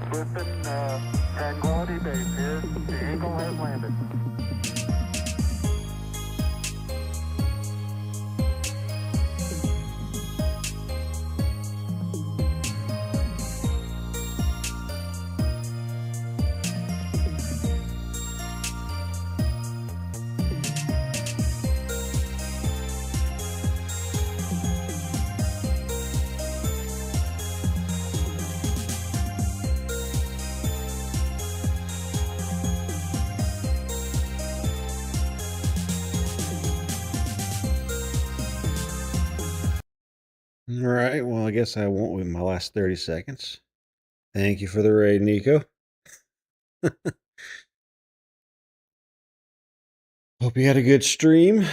Griffin, Tranquility Base here. The Eagle has landed. All right, well, I guess I won't wait my last 30 seconds. Thank you for the raid, Nico. Hope you had a good stream.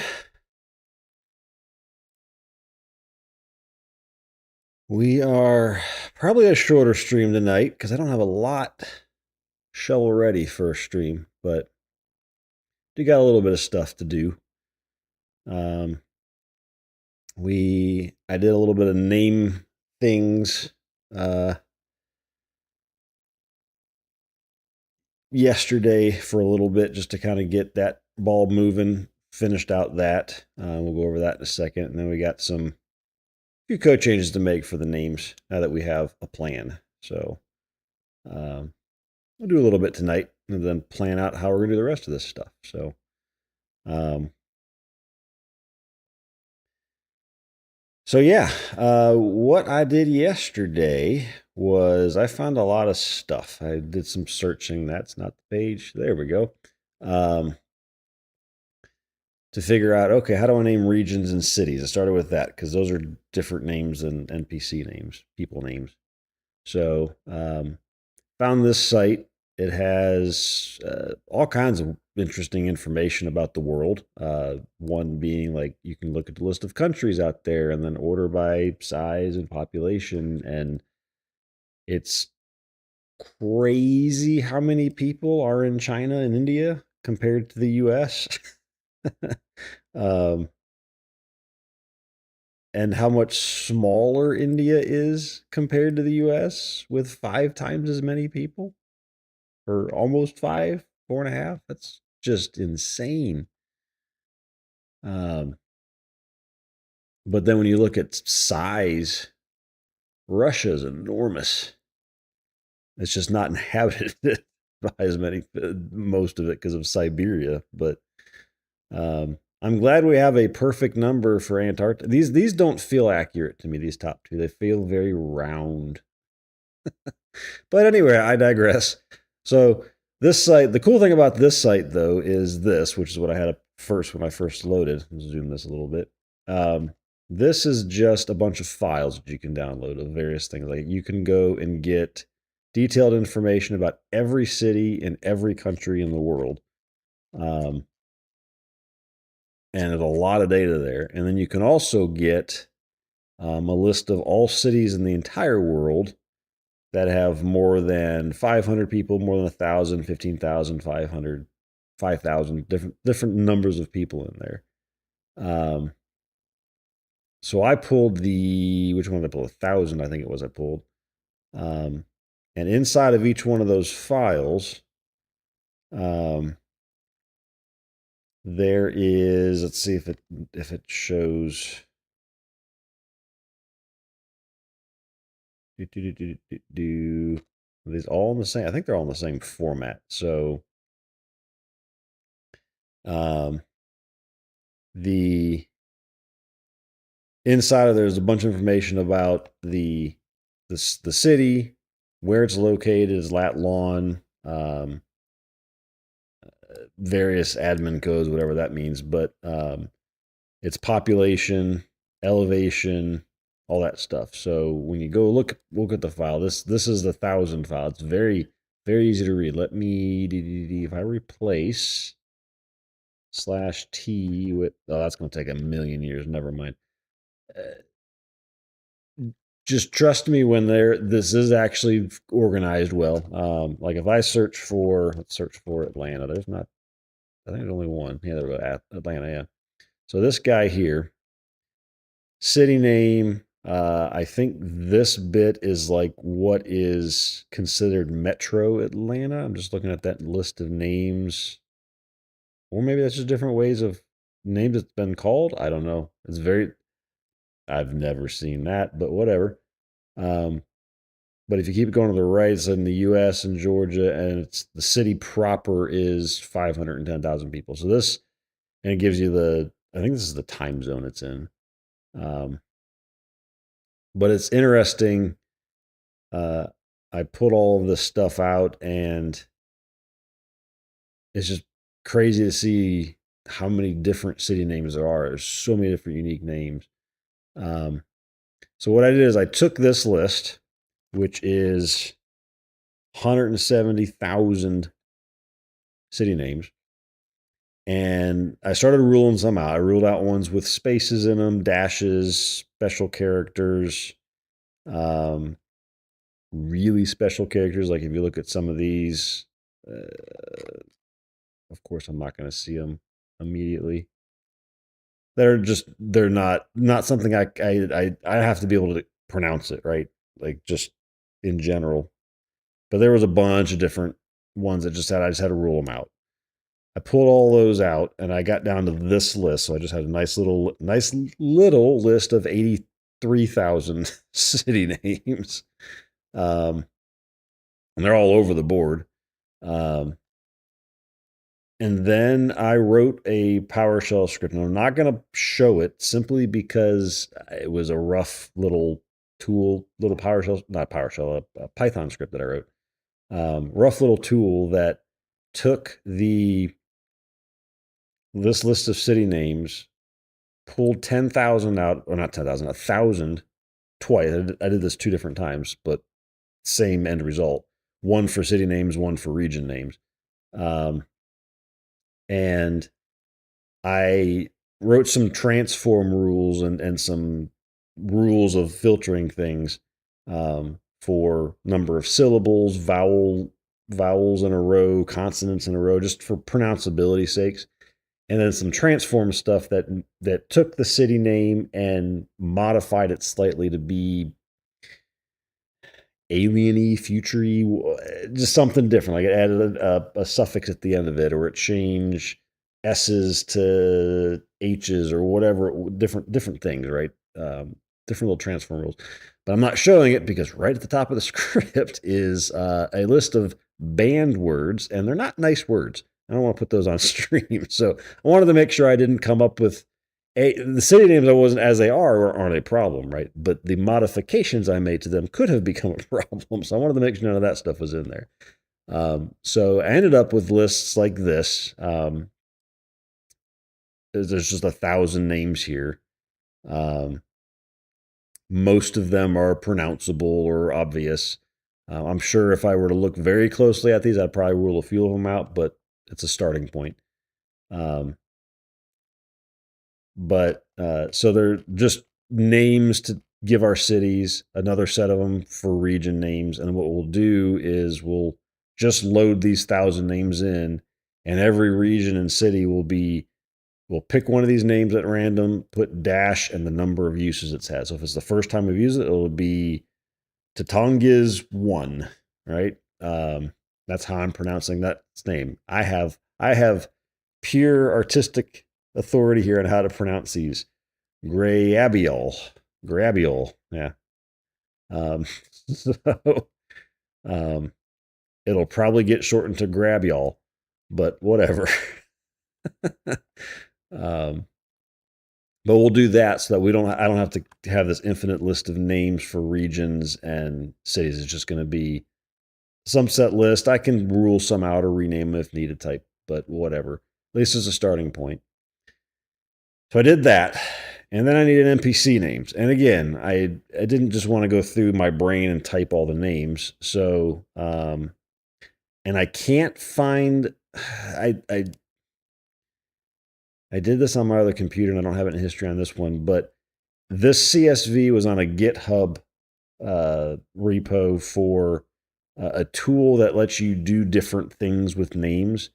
We are probably a shorter stream tonight because I don't have a lot shovel ready for a stream, but we got a little bit of stuff to do. I did a little bit of name things yesterday for a little bit just to kind of get that ball moving. Finished out that. We'll go over that in a second, and then we got some few code changes to make for the names now that we have a plan. So we'll do a little bit tonight and then plan out how we're going to do the rest of this stuff. So yeah, what I did yesterday was I found a lot of stuff. I did some searching. That's not the page. There we go. To figure out, okay, how do I name regions and cities? I started with that because those are different names than NPC names, people names. So found this site. It has all kinds of interesting information about the world. One being like you can look at the list of countries out there and then order by size and population. And it's crazy how many people are in China and India compared to the US. And how much smaller India is compared to the US with 5 times as many people. Or almost 5, 4.5. That's just insane. But then when you look at size, Russia's enormous. It's just not inhabited by as many, most of it because of Siberia. But I'm glad we have a perfect number for Antarctica. These don't feel accurate to me, these top two. They feel very round. But anyway, I digress. So this site, the cool thing about this site though is this, which is what I had up first when I first loaded. Let's zoom this a little bit. This is just a bunch of files that you can download of various things. Like you can go and get detailed information about every city in every country in the world. And there's a lot of data there. And then you can also get a list of all cities in the entire world that have more than 500 people, more than 1,000, 15,000, 500, 5,000, different numbers of people in there. So I pulled which one did I pull? 1,000, I think it was I pulled. And inside of each one of those files, there is, let's see if it shows. Are these all in the same? I think they're all in the same format. So the inside of there's a bunch of information about the city, where it's located, is lat long, various admin codes, whatever that means, but its population, elevation, all that stuff. So when you go look at the file, this is the 1,000 file. It's very, very easy to read. Let me, if I replace /t with, oh, that's going to take a million years. Never mind. Just trust me when this is actually organized well. Like if I search for, let's search for Atlanta. There's not, I think there's only one. Yeah, there we go. Atlanta, yeah. So this guy here, city name, I think this bit is like what is considered Metro Atlanta. I'm just looking at that list of names. Or maybe that's just different ways of names that's been called. I don't know. I've never seen that, but whatever. But if you keep going to the right, it's in the U.S. and Georgia, and it's the city proper is 510,000 people. So this, and it gives you I think this is the time zone it's in. But it's interesting. I put all of this stuff out, and it's just crazy to see how many different city names there are. There's so many different unique names. So what I did is I took this list, which is 170,000 city names, and I started ruling some out. I ruled out ones with spaces in them, dashes, special characters, really special characters. Like if you look at some of these, of course, I'm not going to see them immediately. They're not something I have to be able to pronounce it, right? Like just in general. But there was a bunch of different ones that I just had to rule them out. I pulled all those out and I got down to this list. So I just had a nice little list of 83,000 city names. And they're all over the board. And then I wrote a PowerShell script. And I'm not going to show it simply because it was a rough little tool, not PowerShell, a Python script that I wrote. Rough little tool that took this list of city names, pulled 10,000 out, or not 10,000, 1,000 twice. I did this 2 different times, but same end result. One for city names, one for region names. And I wrote some transform rules and some rules of filtering things for number of syllables, vowels in a row, consonants in a row, just for pronounceability sakes. And then some transform stuff that took the city name and modified it slightly to be alien-y, future-y, just something different. Like it added a suffix at the end of it, or it changed S's to H's or whatever, different things, right? Different little transform rules. But I'm not showing it because right at the top of the script is a list of banned words, and they're not nice words. I don't want to put those on stream. So I wanted to make sure I didn't come up with the city names I wasn't as they aren't a problem, right? But the modifications I made to them could have become a problem. So I wanted to make sure none of that stuff was in there. So I ended up with lists like this. There's just 1,000 names here. Most of them are pronounceable or obvious. I'm sure if I were to look very closely at these, I'd probably rule a few of them out, but it's a starting point. So they're just names to give our cities, another set of them for region names. And what we'll do is we'll just load these 1,000 names in, and every region and city we'll pick one of these names at random, put dash and the number of uses it's had. So if it's the first time we've used it, it'll be Tatongiz 1, right? That's how I'm pronouncing that name. I have pure artistic authority here on how to pronounce these. Grabiol, yeah. So it'll probably get shortened to Grabiol, but whatever. But we'll do that so that I don't have to have this infinite list of names for regions and cities. It's just going to be some set list. I can rule some out or rename them if needed type, but whatever. At least as a starting point. So I did that. And then I needed NPC names. And again, I didn't just want to go through my brain and type all the names. So, and I can't find, I did this on my other computer and I don't have it in history on this one, but this CSV was on a GitHub repo for a tool that lets you do different things with names.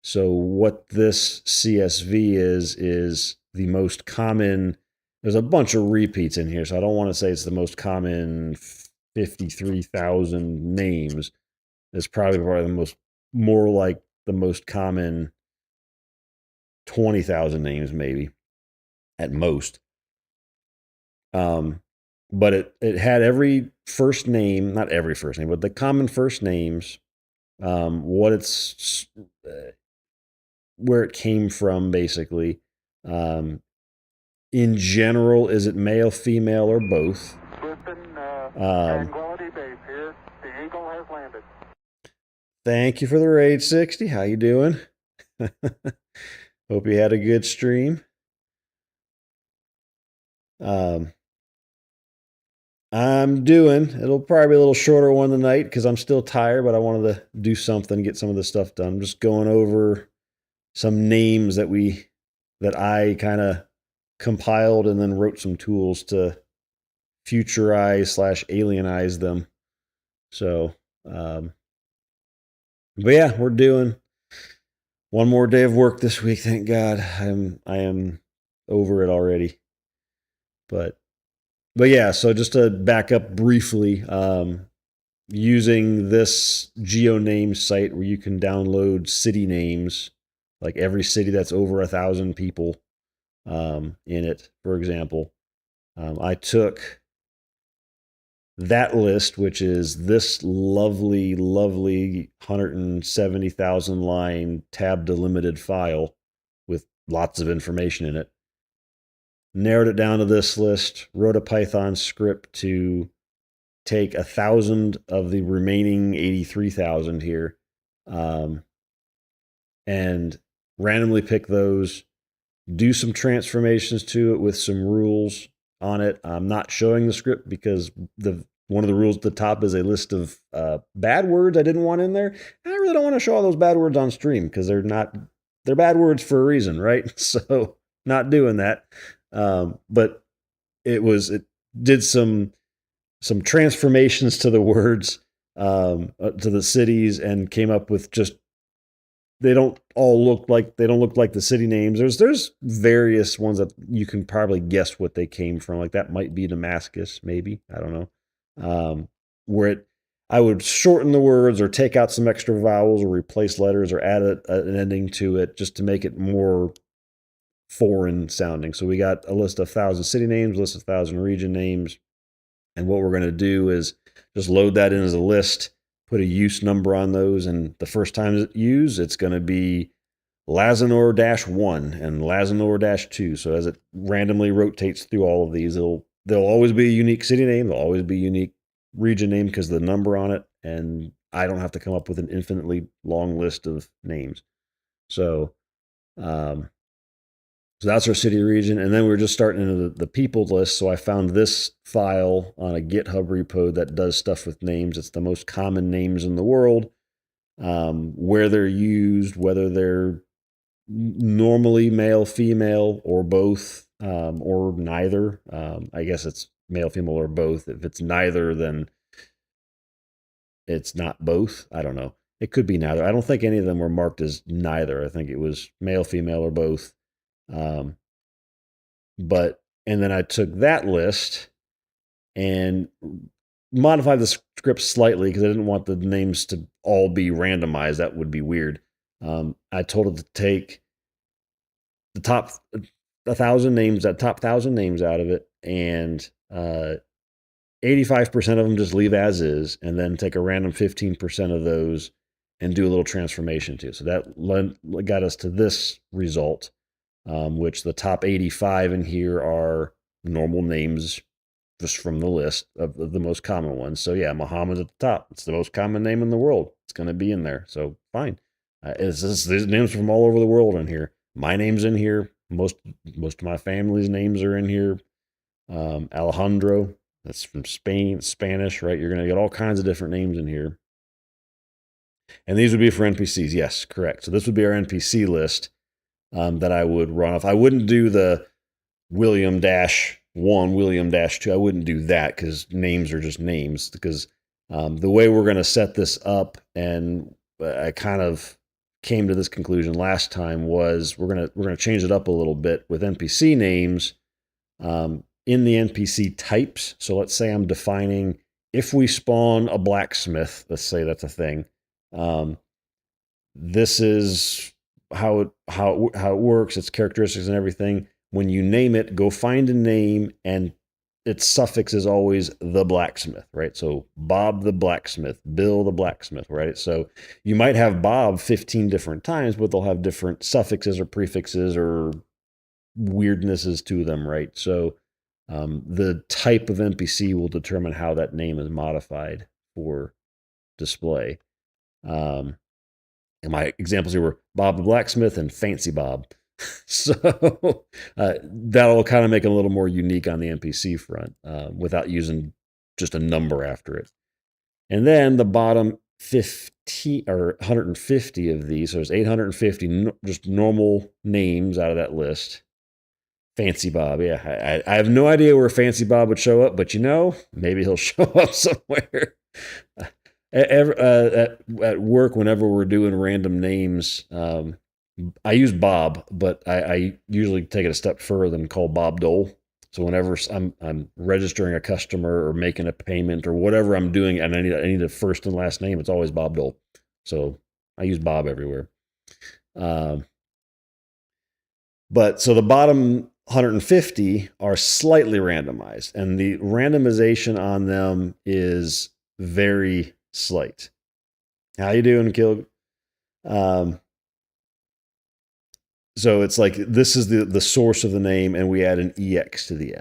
So what this CSV is the most common, there's a bunch of repeats in here, so I don't want to say it's the most common 53,000 names. It's probably more like the most common 20,000 names, maybe at most. But it had every first name, not every first name, but the common first names, what it's where it came from, basically. In general, is it male, female, or both? Tranquility Base here. The Eagle has landed. Thank you for the raid, 60. How you doing? Hope you had a good stream. I'm doing. It'll probably be a little shorter one tonight because I'm still tired, but I wanted to do something, get some of this stuff done. I'm just going over some names that I kind of compiled and then wrote some tools to futurize / alienize them. So, but yeah, we're doing one more day of work this week. Thank God. I am over it already. But yeah, so just to back up briefly, using this GeoName site where you can download city names, like every city that's over 1,000 people in it, for example. I took that list, which is this lovely 170,000 line tab delimited file with lots of information in it, narrowed it down to this list, wrote a Python script to take 1,000 of the remaining 83,000 here, and randomly pick those, do some transformations to it with some rules on it. I'm not showing the script because one of the rules at the top is a list of bad words I didn't want in there. I really don't want to show all those bad words on stream because they're bad words for a reason, right? So not doing that. But it did some transformations to the words, to the cities, and came up with just, they don't look like the city names. There's various ones that you can probably guess what they came from. Like that might be Damascus, maybe, I don't know. I would shorten the words or take out some extra vowels or replace letters or add an ending to it just to make it more foreign sounding. So we got a list of 1,000 city names, a list of 1,000 region names. And what we're going to do is just load that in as a list, put a use number on those. And the first time it's used, it's going to be Lazanor-1 and Lazanor-2. So as it randomly rotates through all of these, there'll always be a unique city name. There'll always be a unique region name because of the number on it. And I don't have to come up with an infinitely long list of names. So that's our city region. And then we're just starting into the people list. So I found this file on a GitHub repo that does stuff with names. It's the most common names in the world, where they're used, whether they're normally male, female, or both, or neither. I guess it's male, female, or both. If it's neither, then it's not both. I don't know. It could be neither. I don't think any of them were marked as neither. I think it was male, female, or both. And then I took that list and modified the script slightly because I didn't want the names to all be randomized. That would be weird. I told it to take the top 1,000 names, that top 1,000 names out of it, and 85% of them just leave as is, and then take a random 15% of those and do a little transformation to. So that got us to this result. Which the top 85 in here are normal names just from the list of the most common ones. So yeah, Muhammad's at the top. It's the most common name in the world. It's going to be in there. So fine. There's names from all over the world in here. My name's in here. Most of my family's names are in here. Alejandro, that's from Spain, Spanish, right? You're going to get all kinds of different names in here. And these would be for NPCs. Yes, correct. So this would be our NPC list. That I would run off. I wouldn't do the William-1, William-2. I wouldn't do that because names are just names. Because the way we're going to set this up, and I kind of came to this conclusion last time, was we're gonna change it up a little bit with NPC names. In the NPC types. So let's say I'm defining if we spawn a blacksmith, let's say that's a thing. This is how it works, its characteristics and everything. When you name it, go find a name, and its suffix is always the blacksmith, right? So Bob the blacksmith, Bill the blacksmith, right? So you might have Bob 15 different times, but they'll have different suffixes or prefixes or weirdnesses to them, right? So the type of NPC will determine how that name is modified for display. And my examples here were Bob the blacksmith and Fancy Bob. So that'll kind of make it a little more unique on the NPC front without using just a number after it. And then the bottom 50 or 150 of these, so there's 850 just normal names out of that list. Fancy Bob, yeah. I have no idea where Fancy Bob would show up, but maybe he'll show up somewhere. At work, whenever we're doing random names, I use Bob, but I usually take it a step further and call Bob Dole. So whenever I'm registering a customer or making a payment or whatever I'm doing, and I need a first and last name, it's always Bob Dole. So I use Bob everywhere. But so the bottom 150 are slightly randomized, and the randomization on them is very slight. How you doing, Kilg? So it's like this is the source of the name, and we add an EX to the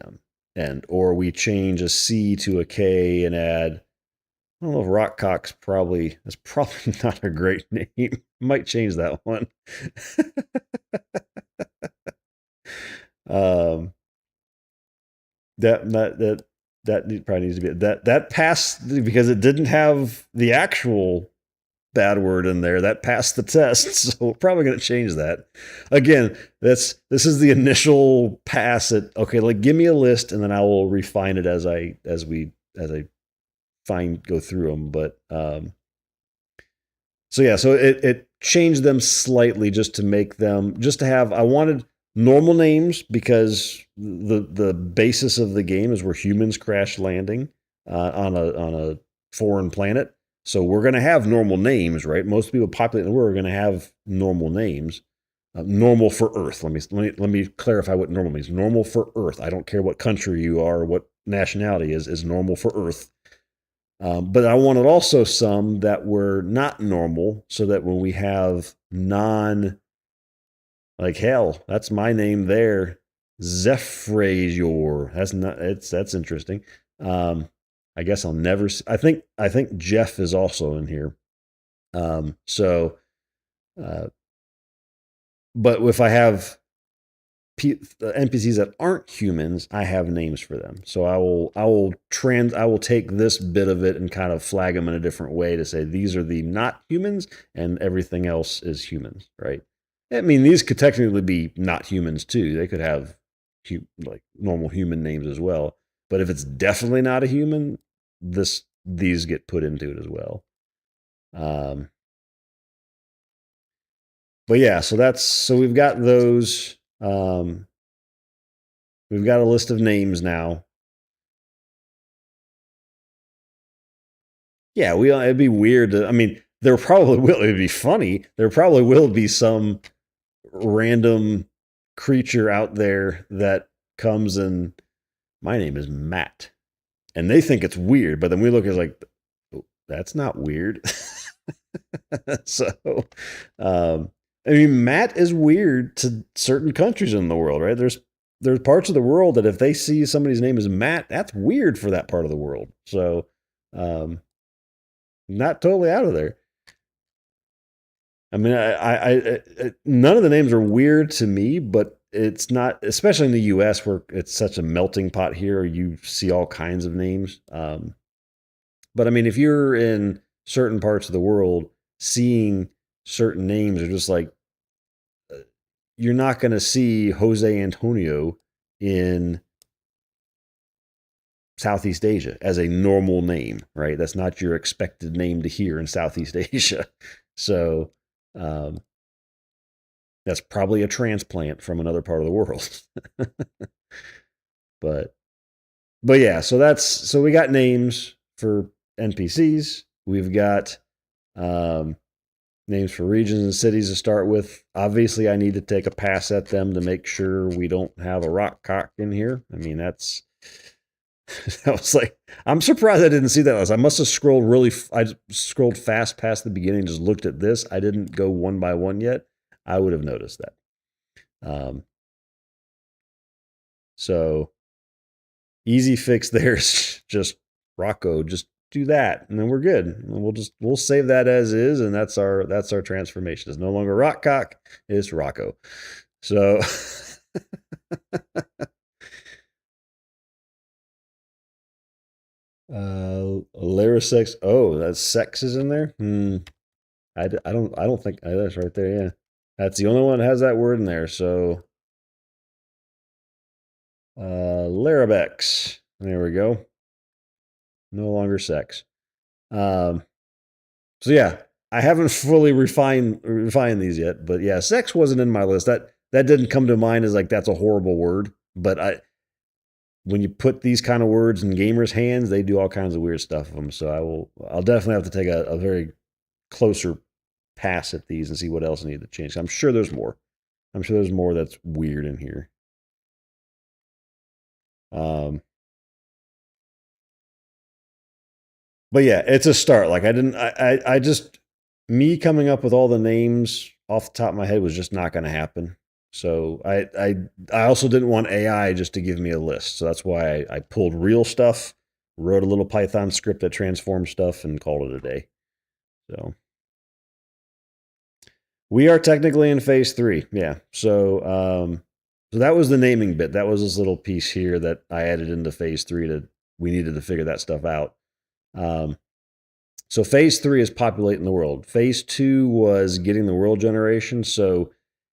end, or we change a C to a K and add. I don't know if Rockcock's that's probably not a great name. Might change that one. That probably needs to be that passed because it didn't have the actual bad word in there. That passed the test, so we're probably going to change that. Again, this is the initial pass. Okay, like give me a list, and then I will refine it as I go through them. But so yeah, so it changed them slightly just to have. I wanted normal names because the basis of the game is where humans crash landing on a foreign planet. So we're going to have normal names, right? Most people populating the world are going to have normal names. Normal for Earth. Let me clarify what normal means. Normal for Earth. I don't care what country you are, or what nationality is normal for Earth. But I wanted also some that were not normal, so that when we have like hell, that's my name there, Zephrasior. That's interesting. I guess I'll never. I think Jeff is also in here. But if I have NPCs that aren't humans, I have names for them. So I will take this bit of it and kind of flag them in a different way to say these are the not humans, and everything else is humans, right? I mean, these could technically be not humans too. They could have like normal human names as well. But if it's definitely not a human, these get put into it as well. But yeah, so we've got those. We've got a list of names now. Yeah, it'd be weird. I mean, there probably will. It'd be funny. There probably will be some random creature out there that comes and my name is Matt, and they think it's weird. But then we look at it like, oh, that's not weird. So, I mean, Matt is weird to certain countries in the world, right? There's parts of the world that if they see somebody's name is Matt, that's weird for that part of the world. So, not totally out of there. I mean, I none of the names are weird to me, but it's not, especially in the U.S. where it's such a melting pot here. You see all kinds of names. But I mean, if you're in certain parts of the world, seeing certain names are just like, you're not going to see Jose Antonio in Southeast Asia as a normal name, right? That's not your expected name to hear in Southeast Asia. So that's probably a transplant from another part of the world. But yeah, so we got names for NPCs. We've got names for regions and cities to start with. Obviously, I need to take a pass at them to make sure we don't have a rock cock in here. I mean, that's I was like, I'm surprised I didn't see that list. I must have scrolled I scrolled fast past the beginning, just looked at this. I didn't go one by one yet. I would have noticed that. So easy fix there's just Rocco, just do that, and then we're good. And we'll save that as is, and that's our transformation. It's no longer Rockcock, it's Rocco. So Lyrisex. Oh, that sex is in there. I don't think that's right there. Yeah, that's the only one that has that word in there. So Larabex. There we go. No longer sex. So yeah, I haven't fully refined these yet, but yeah, sex wasn't in my list. That didn't come to mind as like that's a horrible word, but when you put these kind of words in gamers' hands, they do all kinds of weird stuff with them. So I'll definitely have to take a very closer pass at these and see what else I need to change. I'm sure there's more. I'm sure there's more that's weird in here. But yeah, it's a start. Like I just me coming up with all the names off the top of my head was just not going to happen. So I also didn't want AI just to give me a list. So that's why I pulled real stuff, wrote a little Python script that transformed stuff, and called it a day. So we are technically in phase 3. Yeah. So that was the naming bit. That was this little piece here that I added into phase 3 we needed to figure that stuff out. So phase 3 is populating the world. Phase 2 was getting the world generation. So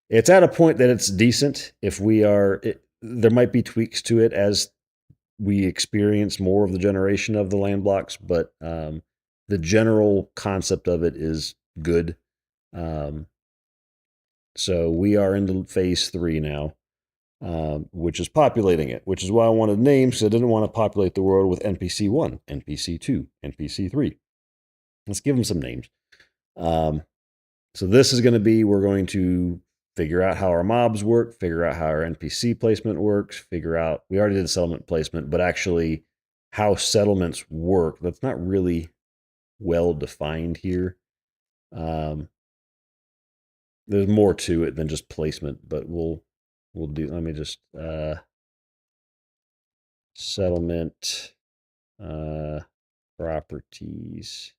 it's at a point that it's decent. If we are, there might be tweaks to it as we experience more of the generation of the land blocks, but the general concept of it is good. So we are into phase 3 now, which is populating it, which is why I wanted names. So I didn't want to populate the world with NPC 1, NPC 2, NPC 3. Let's give them some names. So this is going to be, we're going to figure out how our mobs work, figure out how our NPC placement works, figure out, we already did settlement placement, but actually how settlements work. That's not really well defined here. There's more to it than just placement, but we'll do, let me just, settlement, properties,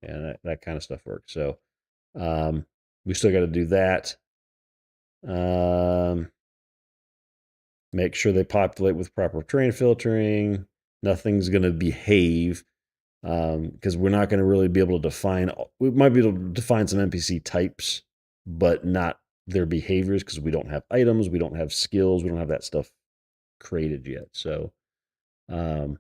and that kind of stuff works. So, we still got to do that. Make sure they populate with proper terrain filtering. Nothing's going to behave because we're not going to really be able to define. We might be able to define some NPC types, but not their behaviors because we don't have items, we don't have skills, we don't have that stuff created yet. So, we're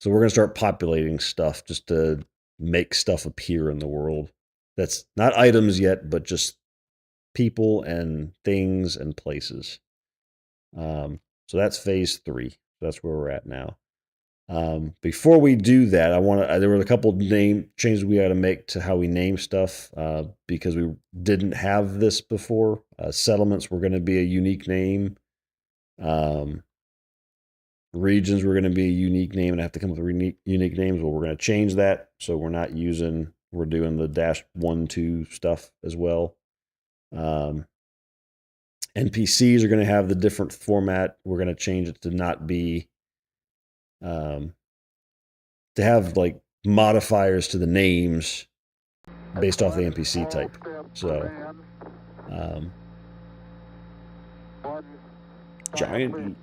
going to start populating stuff just to make stuff appear in the world. That's not items yet, but just people and things and places. So that's phase 3. That's where we're at now. Before we do that, there were a couple name changes we got to make to how we name stuff because we didn't have this before. Settlements were going to be a unique name. Regions were going to be a unique name, and I have to come up with unique names. Well, we're going to change that, so we're doing the -1-2 stuff as well. NPCs are going to have the different format. We're going to change it to not be, to have like modifiers to the names based off the NPC type. So, giant eat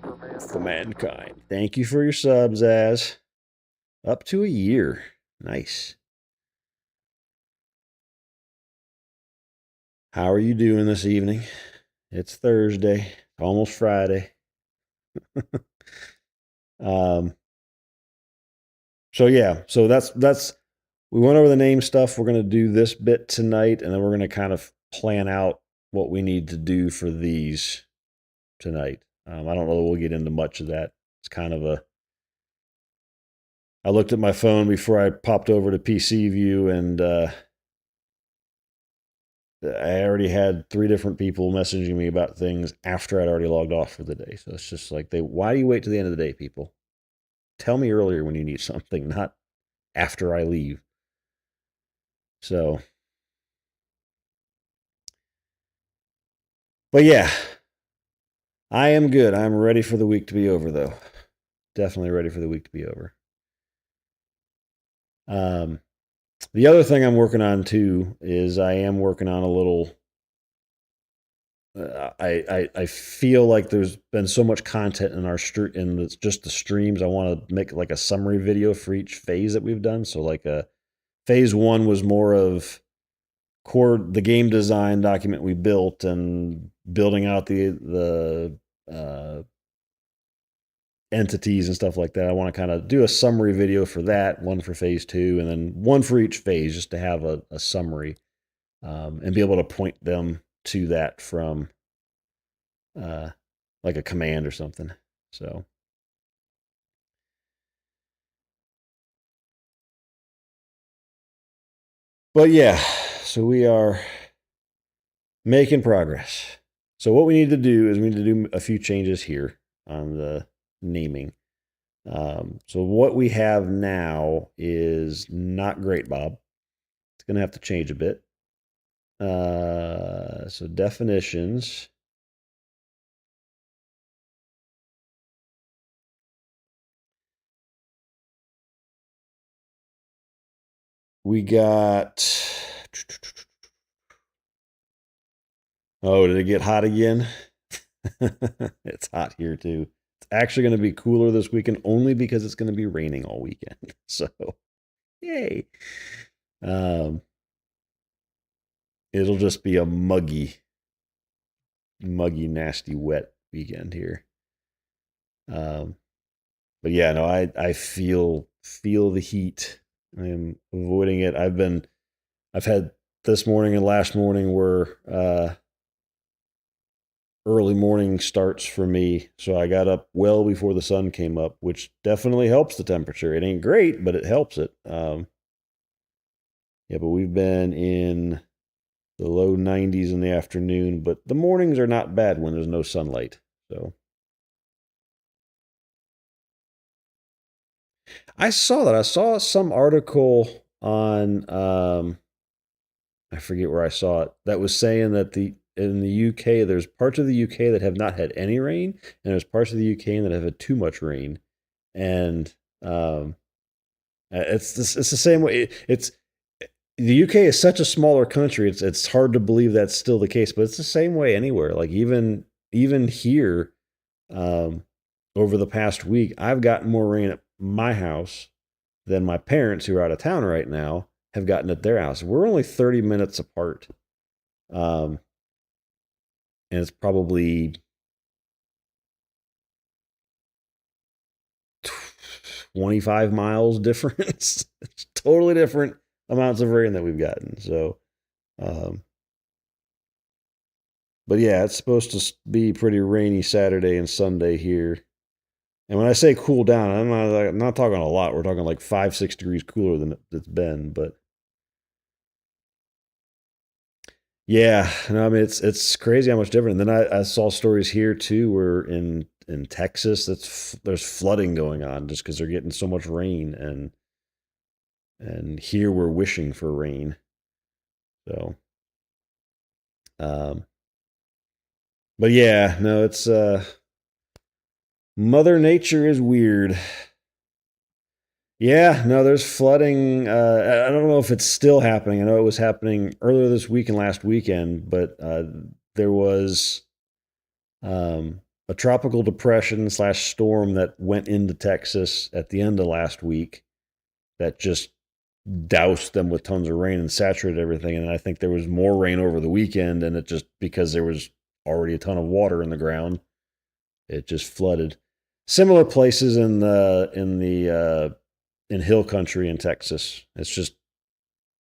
for mankind. Thank you for your subs, Az. Up to a year. Nice. How are you doing this evening? It's Thursday, almost Friday. So yeah, so that's we went over the name stuff. We're going to do this bit tonight, and then we're going to kind of plan out what we need to do for these tonight. I don't know that we'll get into much of that. It's kind of a. I looked at my phone before I popped over to PC View, and I already had 3 different people messaging me about things after I'd already logged off for the day. So it's just like, why do you wait to the end of the day, people? Tell me earlier when you need something, not after I leave. So, but yeah, I am good. I'm ready for the week to be over, though. Definitely ready for the week to be over. The other thing I'm working on too is I am working on a little. I feel like there's been so much content in our just the streams. I want to make like a summary video for each phase that we've done. So like phase 1 was more of the game design document we built and building out the entities and stuff like that. I want to kind of do a summary video for that, one for phase 2, and then one for each phase, just to have a summary and be able to point them to that from like a command or something. So, but yeah, so we are making progress. So what we need to do is we need to do a few changes here on the naming. So what we have now is not great, Bob. It's going to have to change a bit. So definitions. We got. Oh, did it get hot again? It's hot here too. It's actually going to be cooler this weekend only because it's going to be raining all weekend. So, yay. Um, it'll just be a muggy, nasty, wet weekend here. But yeah, no, I feel the heat. I am avoiding it. I've had this morning and last morning were early morning starts for me. So I got up well before the sun came up, which definitely helps the temperature. It ain't great, but it helps it. Yeah, but we've been in the low 90s in the afternoon, but the mornings are not bad when there's no sunlight. So I saw that. I saw some article on I forget where I saw it, that was saying that in the UK there's parts of the UK that have not had any rain, and there's parts of the UK that have had too much rain. And it's the same way. It's the UK is such a smaller country. It's hard to believe that's still the case, but it's the same way anywhere. Like even here, um, over the past week, I've gotten more rain at my house than my parents, who are out of town right now, have gotten at their house. We're only 30 minutes apart, um, and it's probably 25 miles difference. It's totally different amounts of rain that we've gotten. So, um, but yeah, it's supposed to be pretty rainy Saturday and Sunday here. And when I say cool down, I'm not talking a lot. We're talking like 5-6 degrees cooler than it's been. But yeah, no, I mean it's crazy how much different. And then I saw stories here too, where in Texas, there's flooding going on just because they're getting so much rain, and here we're wishing for rain. So, um, but yeah, no, it's Mother Nature is weird. Yeah, no, there's flooding. I don't know if it's still happening. I know it was happening earlier this week and last weekend, but there was a tropical depression slash storm that went into Texas at the end of last week that just doused them with tons of rain and saturated everything. And I think there was more rain over the weekend, and it just, because there was already a ton of water in the ground, it just flooded. Similar places in hill country in Texas. It's just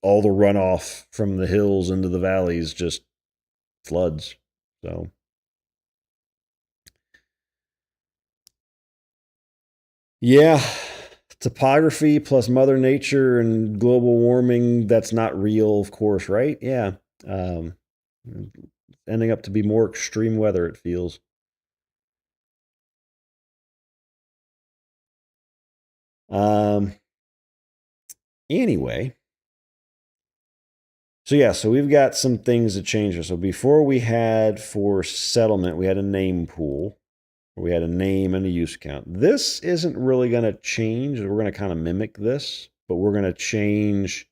all the runoff from the hills into the valleys just floods. So Yeah, topography plus Mother Nature and global warming, that's not real, of course, right? Yeah. Um, ending up to be more extreme weather, it feels. Um, anyway, so yeah, so we've got some things to change. So before we had for settlement, we had a name pool. We had a name and a use count. This isn't really going to change. We're going to kind of mimic this, but we're going to change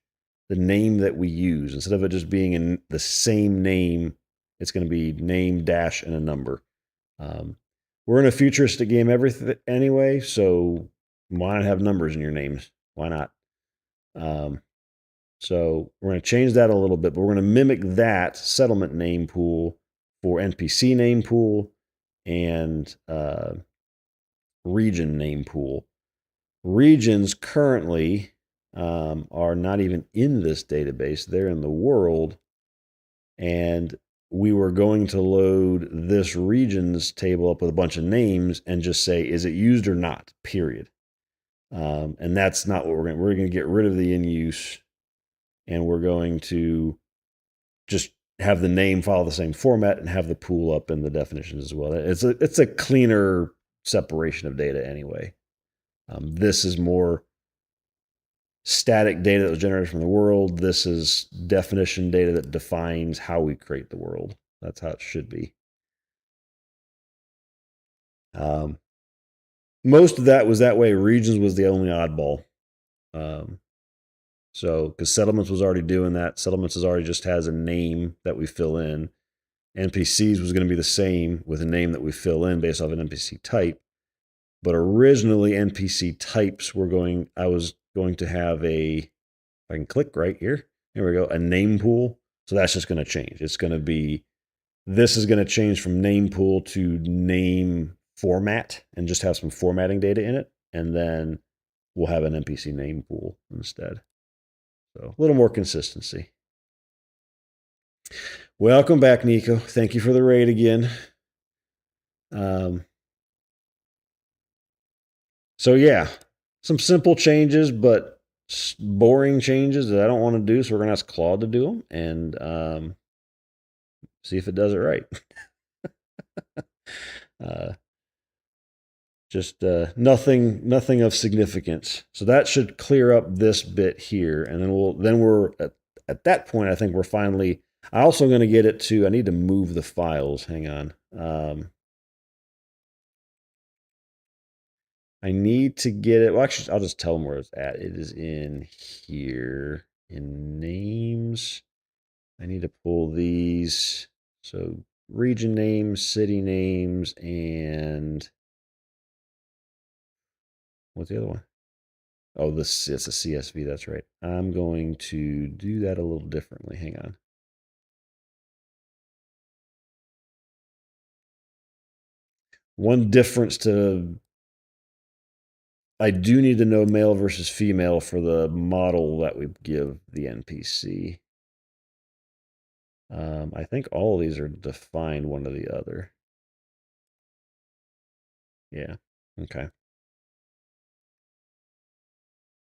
the name that we use. Instead of it just being in the same name, it's going to be name dash and a number. We're in a futuristic game anyway, so why not have numbers in your names? Why not? Um, so we're going to change that a little bit, but we're going to mimic that settlement name pool for NPC name pool and region name pool. Regions currently are not even in this database, they're in the world. And we were going to load this regions table up with a bunch of names and just say, is it used or not? Period. And that's not what we're going to get rid of the in use, and we're going to just have the name follow the same format and have the pool up in the definitions as well. It's a cleaner separation of data anyway. This is more static data that was generated from the world. This is definition data that defines how we create the world. That's how it should be. Most of that was that way. Regions was the only oddball. So, because settlements was already doing that. Settlements already just has a name that we fill in. NPCs was going to be the same with a name that we fill in based off an NPC type. But originally, NPC types I was going to have if I can click right here. Here we go, a name pool. So that's just going to change. This is going to change from name pool to name format and just have some formatting data in it. And then we'll have an NPC name pool instead. So a little more consistency. Welcome back, Nico. Thank you for the raid again. So yeah, some simple changes, but boring changes that I don't want to do. So we're gonna ask Claude to do them and see if it does it right. Just nothing of significance. So that should clear up this bit here, and then we're at that point. I think we're finally. I'm also going to get it to. I need to move the files. Hang on. I need to get it. Well, actually, I'll just tell them where it's at. It is in here in names. I need to pull these. So region names, city names, and what's the other one? Oh, it's a CSV. That's right. I'm going to do that a little differently. Hang on. One difference I do need to know male versus female for the model that we give the NPC. I think all of these are defined one or the other. Yeah. Okay.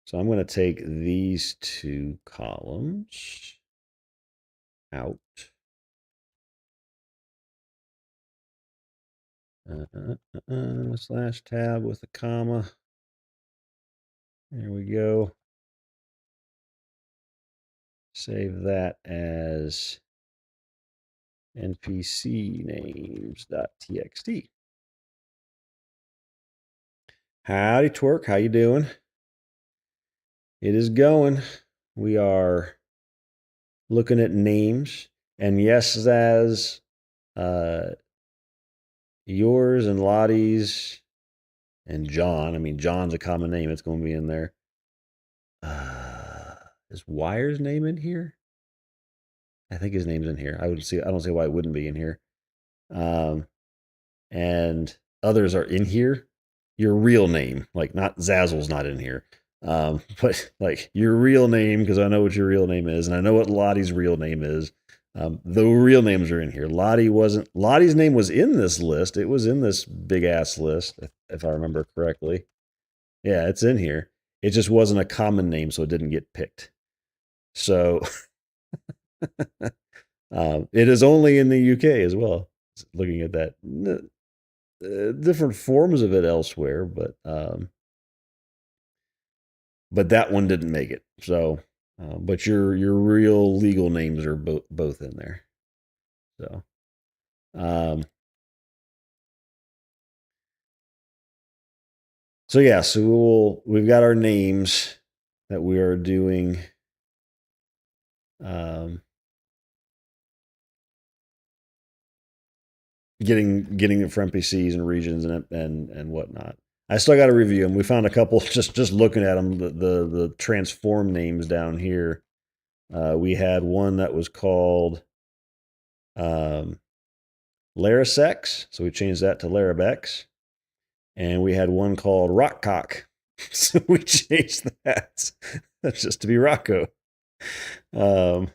So I'm going to take these two columns out. Slash tab with a comma. There we go. Save that as npc names.txt. Howdy, twerk. How you doing? It is going. We are looking at names, and yes, as yours and Lottie's and John. I mean, John's a common name. It's going to be in there. Is Wire's name in here? I think his name's in here. I don't see why it wouldn't be in here. And others are in here. Your real name, like not Zazzle's not in here. But like your real name, because I know what your real name is, and I know what Lottie's real name is. The real names are in here. Lottie's name was in this list. It was in this big ass list, if I remember correctly. Yeah, it's in here. It just wasn't a common name, so it didn't get picked. So it is only in the UK as well. Looking at that, different forms of it elsewhere, but that one didn't make it. So, but your real legal names are both in there. So, um, so yeah, so we've got our names that we are doing. Um, getting it for NPCs and regions and whatnot. I still got to review them. We found a couple just looking at them. The transform names down here. We had one that was called um, Larasex, so we changed that to Larabex, and we had one called Rockcock, so we changed that just to be Rocco. Um,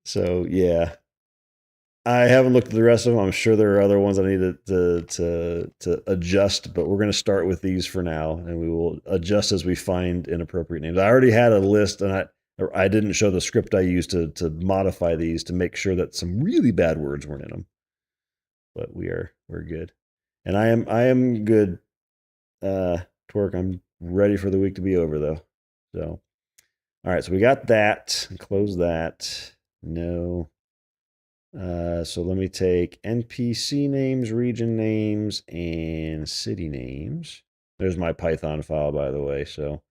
so yeah, I haven't looked at the rest of them. I'm sure there are other ones I need to adjust, but we're going to start with these for now, and we will adjust as we find inappropriate names. I already had a list, and I didn't show the script I used to modify these to make sure that some really bad words weren't in them. But we're good, and I am good. Twerk. I'm ready for the week to be over though. So all right, so we got that. Close that. No. So let me take NPC names, region names, and city names. There's my Python file, by the way. So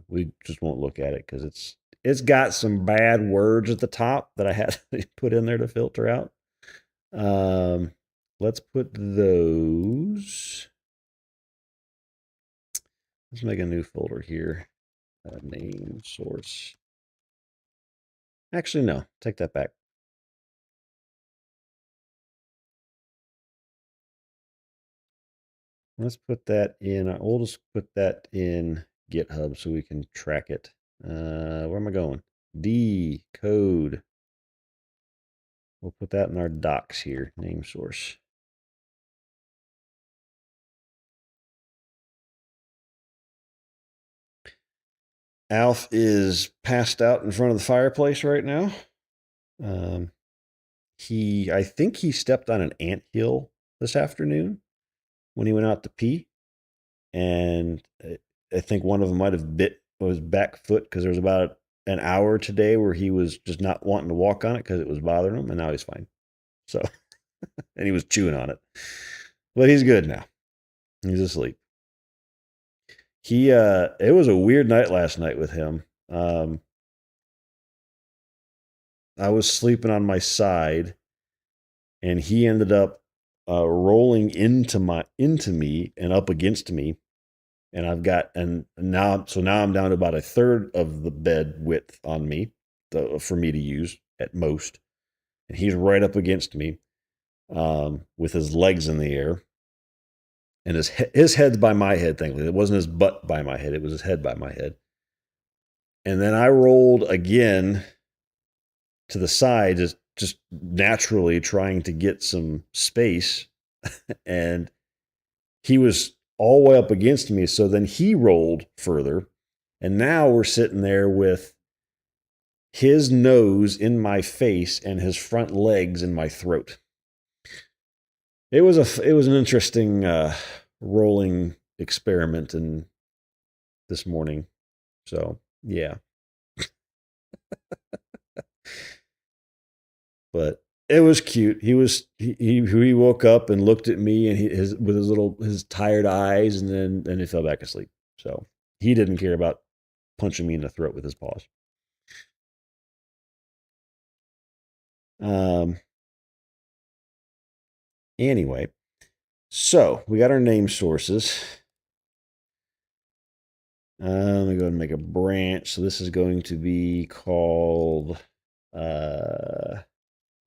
we just won't look at it because it's got some bad words at the top that I had to put in there to filter out. Let's put those. Let's make a new folder here. Name source. Actually, no. Take that back. Let's put that in. We'll just put that in GitHub so we can track it. Where am I going? D code. We'll put that in our docs here. Name source. Alf is passed out in front of the fireplace right now. I think he stepped on an anthill this afternoon when he went out to pee, and I think one of them might have bit his back foot because there was about an hour today where he was just not wanting to walk on it because it was bothering him, and now he's fine. So, and he was chewing on it, but he's good now. He's asleep. It was a weird night last night with him. I was sleeping on my side, and he ended up rolling into me and up against me, and now I'm down to about a third of the bed width on me for me to use at most, and he's right up against me with his legs in the air, and his head's by my head. Thankfully, it wasn't his butt by my head; it was his head by my head. And then I rolled again to the side, just naturally trying to get some space, and he was all the way up against me. So then he rolled further, and now we're sitting there with his nose in my face and his front legs in my throat. It was an interesting rolling experiment in this morning. So yeah, but it was cute. He woke up and looked at me and with his tired eyes, and then he fell back asleep. So he didn't care about punching me in the throat with his paws. Anyway, so we got our name sources. Let me go ahead and make a branch. So this is going to be called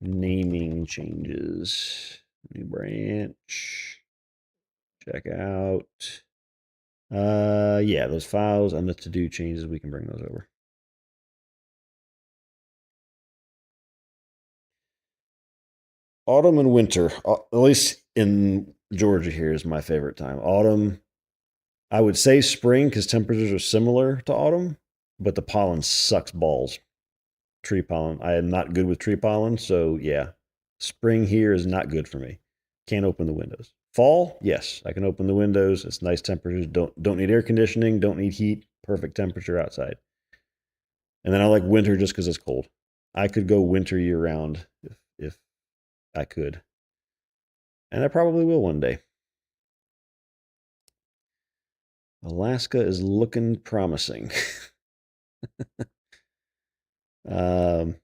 naming changes. New branch. Check out. Yeah, those files and the to-do changes, we can bring those over. Autumn and winter, at least in Georgia here, is my favorite time. Autumn I would say spring because temperatures are similar to autumn, but the pollen sucks balls. Tree pollen. I am not good with tree pollen, so yeah. Spring here is not good for me. Can't open the windows. Fall, yes, I can open the windows. It's nice temperatures. Don't need air conditioning, don't need heat. Perfect temperature outside. And then I like winter just because it's cold. I could go winter year round if I could. And I probably will one day. Alaska is looking promising. um,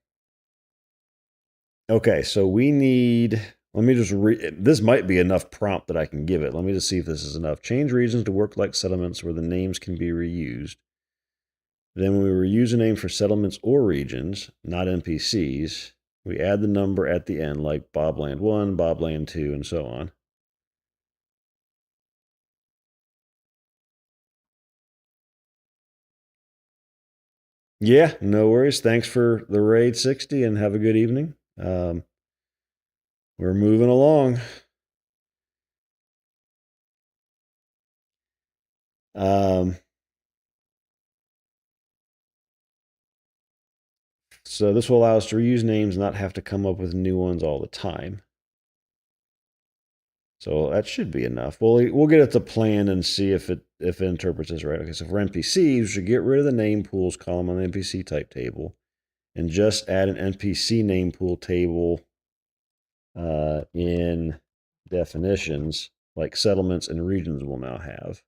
okay, so we need. Let me just read. This might be enough prompt that I can give it. Let me just see if this is enough. Change regions to work like settlements where the names can be reused. Then when we reuse a name for settlements or regions, not NPCs, we add the number at the end, like Bobland 1, Bobland 2, and so on. Yeah, no worries. Thanks for the raid 60 and have a good evening. We're moving along. So this will allow us to reuse names, not have to come up with new ones all the time. So that should be enough. We'll get it to plan and see if it interprets this right. Okay, so for NPCs, we should get rid of the name pools column on the NPC type table, and just add an NPC name pool table in definitions, like settlements and regions will now have.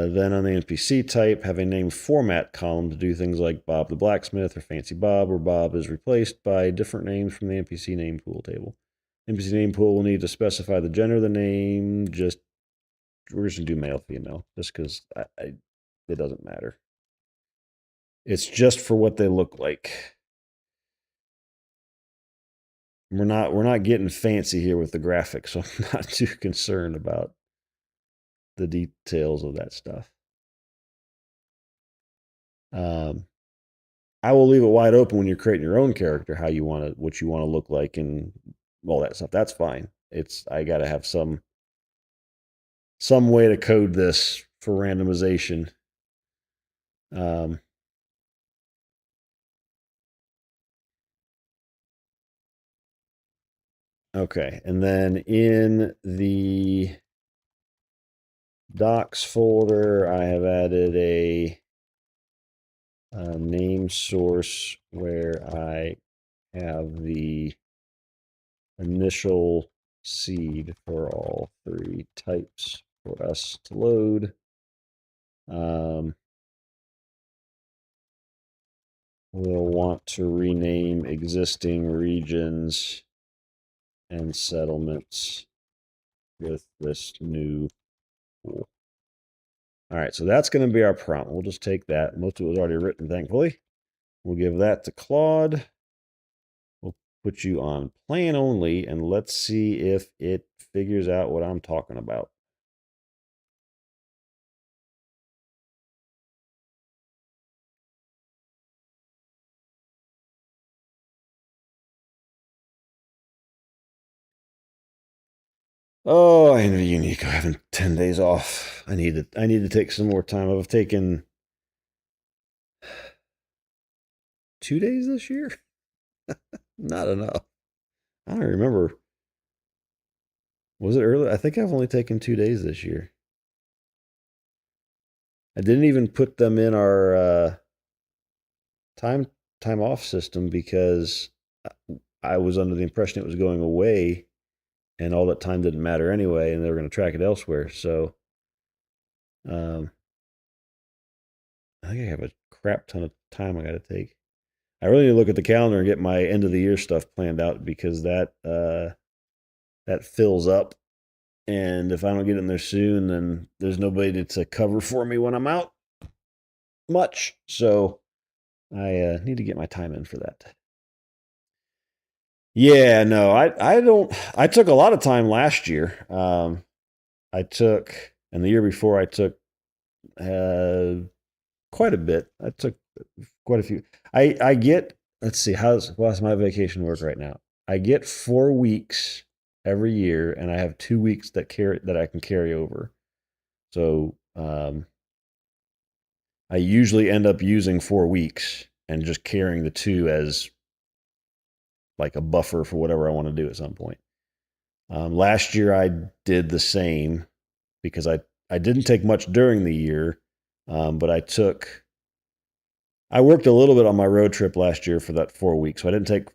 Then on the NPC type, have a name format column to do things like Bob the Blacksmith or Fancy Bob, where Bob is replaced by different names from the NPC name pool table. NPC name pool will need to specify the gender of the name. We're just gonna do male, female, just because it doesn't matter. It's just for what they look like. We're not getting fancy here with the graphics, so I'm not too concerned about the details of that stuff. I will leave it wide open when you're creating your own character, what you want to look like and all that stuff. That's fine. I got to have some way to code this for randomization. Okay, and then in the docs folder, I have added a name source where I have the initial seed for all three types for us to load. We'll want to rename existing regions and settlements with this new pool. All right, so that's going to be our prompt. We'll just take that. Most of it was already written, thankfully. We'll give that to Claude. We'll put you on plan only, and let's see if it figures out what I'm talking about. Oh, I envy you, Nico, having 10 days off. I need to take some more time. I've taken 2 days this year. Not enough. I don't remember. Was it early? I think I've only taken 2 days this year. I didn't even put them in our time off system because I was under the impression it was going away, and all that time didn't matter anyway, and they were going to track it elsewhere. So, I think I have a crap ton of time I got to take. I really need to look at the calendar and get my end of the year stuff planned out because that fills up. And if I don't get in there soon, then there's nobody to cover for me when I'm out much. So I need to get my time in for that. Yeah, no, I don't. I took a lot of time last year. And the year before I took quite a bit. I took quite a few. I get, let's see, how's my vacation work right now? I get 4 weeks every year, and I have 2 weeks that I can carry over. So I usually end up using 4 weeks and just carrying the two as like a buffer for whatever I want to do at some point. Last year I did the same because I didn't take much during the year, but I worked a little bit on my road trip last year for that 4 weeks. So I didn't take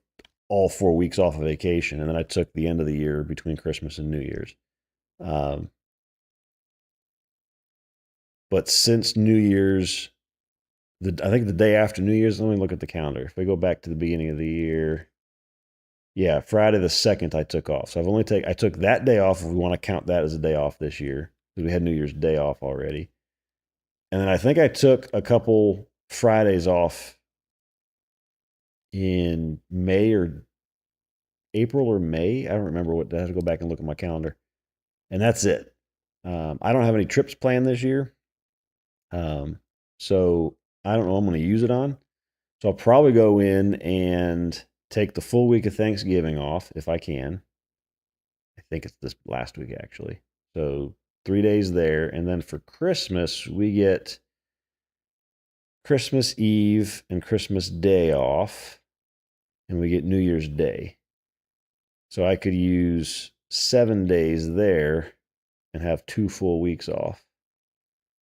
all 4 weeks off of vacation, and then I took the end of the year between Christmas and New Year's. Um, but since New Year's, I think the day after New Year's, let me look at the calendar. If I go back to the beginning of the year, yeah, Friday the 2nd I took off. So I took that day off if we want to count that as a day off this year, because we had New Year's Day off already. And then I think I took a couple Fridays off in May or April or May. I don't remember what. I have to go back and look at my calendar. And that's it. I don't have any trips planned this year. So I don't know what I'm going to use it on. So I'll probably go in and take the full week of Thanksgiving off if I can. I think it's this last week actually. So 3 days there. And then for Christmas, we get Christmas Eve and Christmas Day off. And we get New Year's Day. So I could use 7 days there and have 2 full weeks off.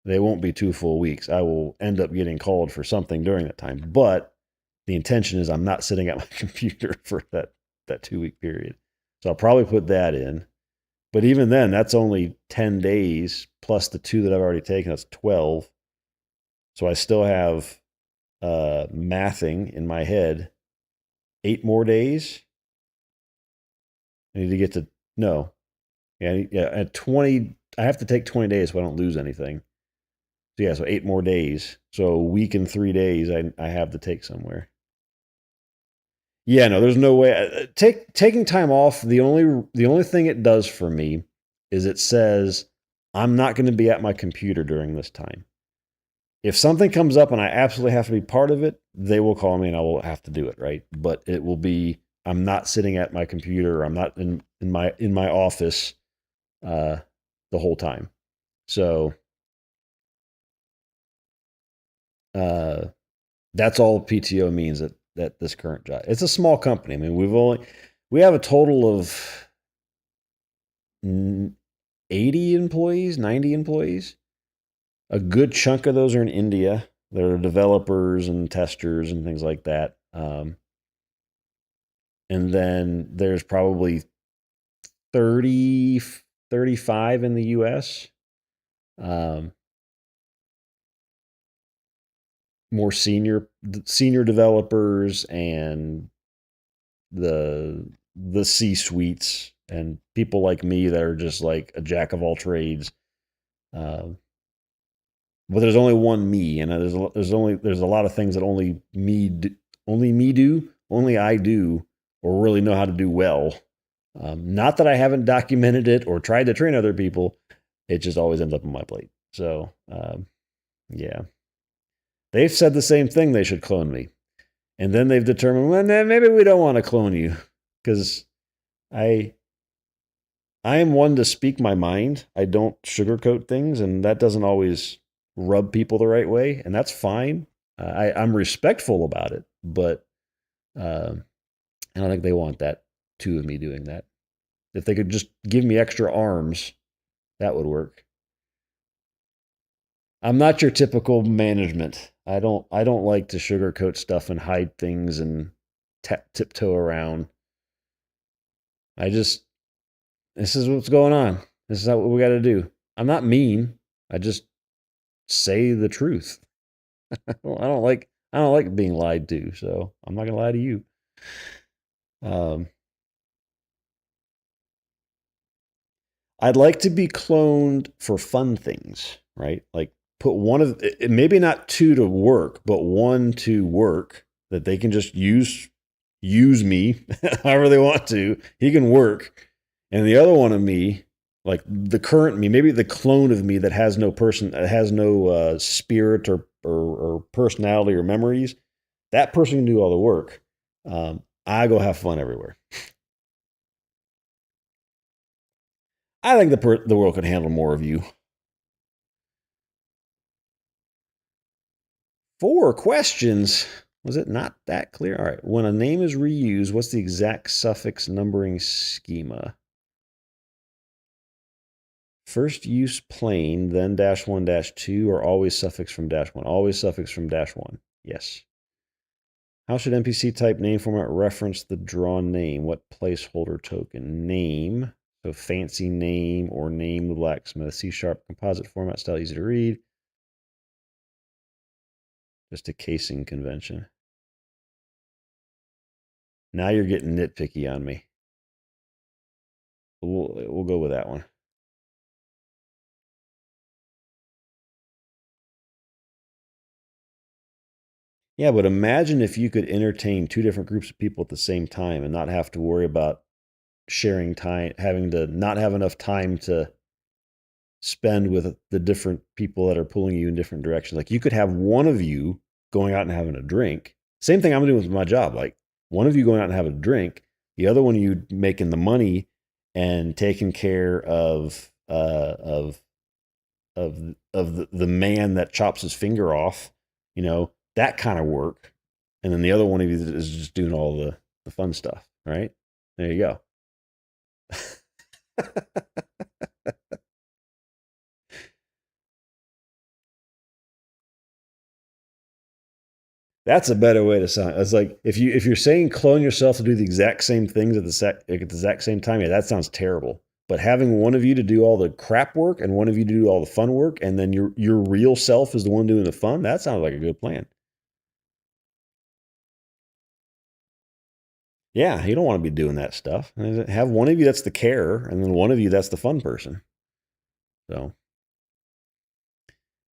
They won't be 2 full weeks. I will end up getting called for something during that time. But the intention is I'm not sitting at my computer for that 2-week period. So I'll probably put that in. But even then, that's only 10 days plus the 2 that I've already taken. That's 12. So I still have mathing in my head. 8 more days. I need to get to, no. Yeah, at 20, I have to take 20 days so I don't lose anything. So yeah, so 8 more days. So a week and 3 days I have to take somewhere. Yeah, no, there's no way. Taking time off, the only thing it does for me is it says I'm not going to be at my computer during this time. If something comes up and I absolutely have to be part of it, they will call me and I will have to do it, right? But it will be I'm not sitting at my computer, I'm not in my office the whole time. So that's all PTO means at this current job. It's a small company. I mean, we have a total of 80 employees, 90 employees. A good chunk of those are in India. They're developers and testers and things like that. And then there's probably 30, 35 in the US. More senior developers and the C-suites and people like me that are just like a jack of all trades. But there's only one me, and there's a lot of things that only I do, or really know how to do well. Not that I haven't documented it or tried to train other people. It just always ends up on my plate. So yeah. They've said the same thing, they should clone me. And then they've determined, well, maybe we don't want to clone you. Because I am one to speak my mind. I don't sugarcoat things, and that doesn't always rub people the right way, and that's fine. I'm respectful about it, but I don't think they want that two of me doing that. If they could just give me extra arms, that would work. I'm not your typical management. I don't like to sugarcoat stuff and hide things and tiptoe around. This is what's going on. This is what we got to do. I'm not mean. I just say the truth. I don't like being lied to, so I'm not gonna lie to you. I'd like to be cloned for fun things, right? Like put maybe not 2 to work, but 1 to work that they can just use me however they want to. He can work, and the other one of me Like the current me, maybe the clone of me that has no person, has no spirit or personality or memories. That person can do all the work. I go have fun everywhere. I think the world could handle more of you. 4 questions. Was it not that clear? All right. When a name is reused, what's the exact suffix numbering schema? First use plain, then -1, -2, or always suffix from -1? Always suffix from -1. Yes. How should NPC type name format reference the drawn name? What placeholder token? Name. So fancy name or name the blacksmith. C# composite format style, easy to read. Just a casing convention. Now you're getting nitpicky on me. We'll go with that one. Yeah, but imagine if you could entertain 2 different groups of people at the same time and not have to worry about sharing time, having to not have enough time to spend with the different people that are pulling you in different directions. Like you could have one of you going out and having a drink. Same thing I'm doing with my job. Like one of you going out and having a drink, the other one of you making the money and taking care of the man that chops his finger off, that kind of work. And then the other one of you is just doing all the fun stuff, right? There you go. That's a better way to sound. It's like if you're saying clone yourself to do the exact same things at the exact same time, yeah, that sounds terrible. But having one of you to do all the crap work and one of you to do all the fun work, and then your real self is the one doing the fun, that sounds like a good plan. Yeah, you don't want to be doing that stuff. Have one of you that's the carer, and then one of you that's the fun person. So,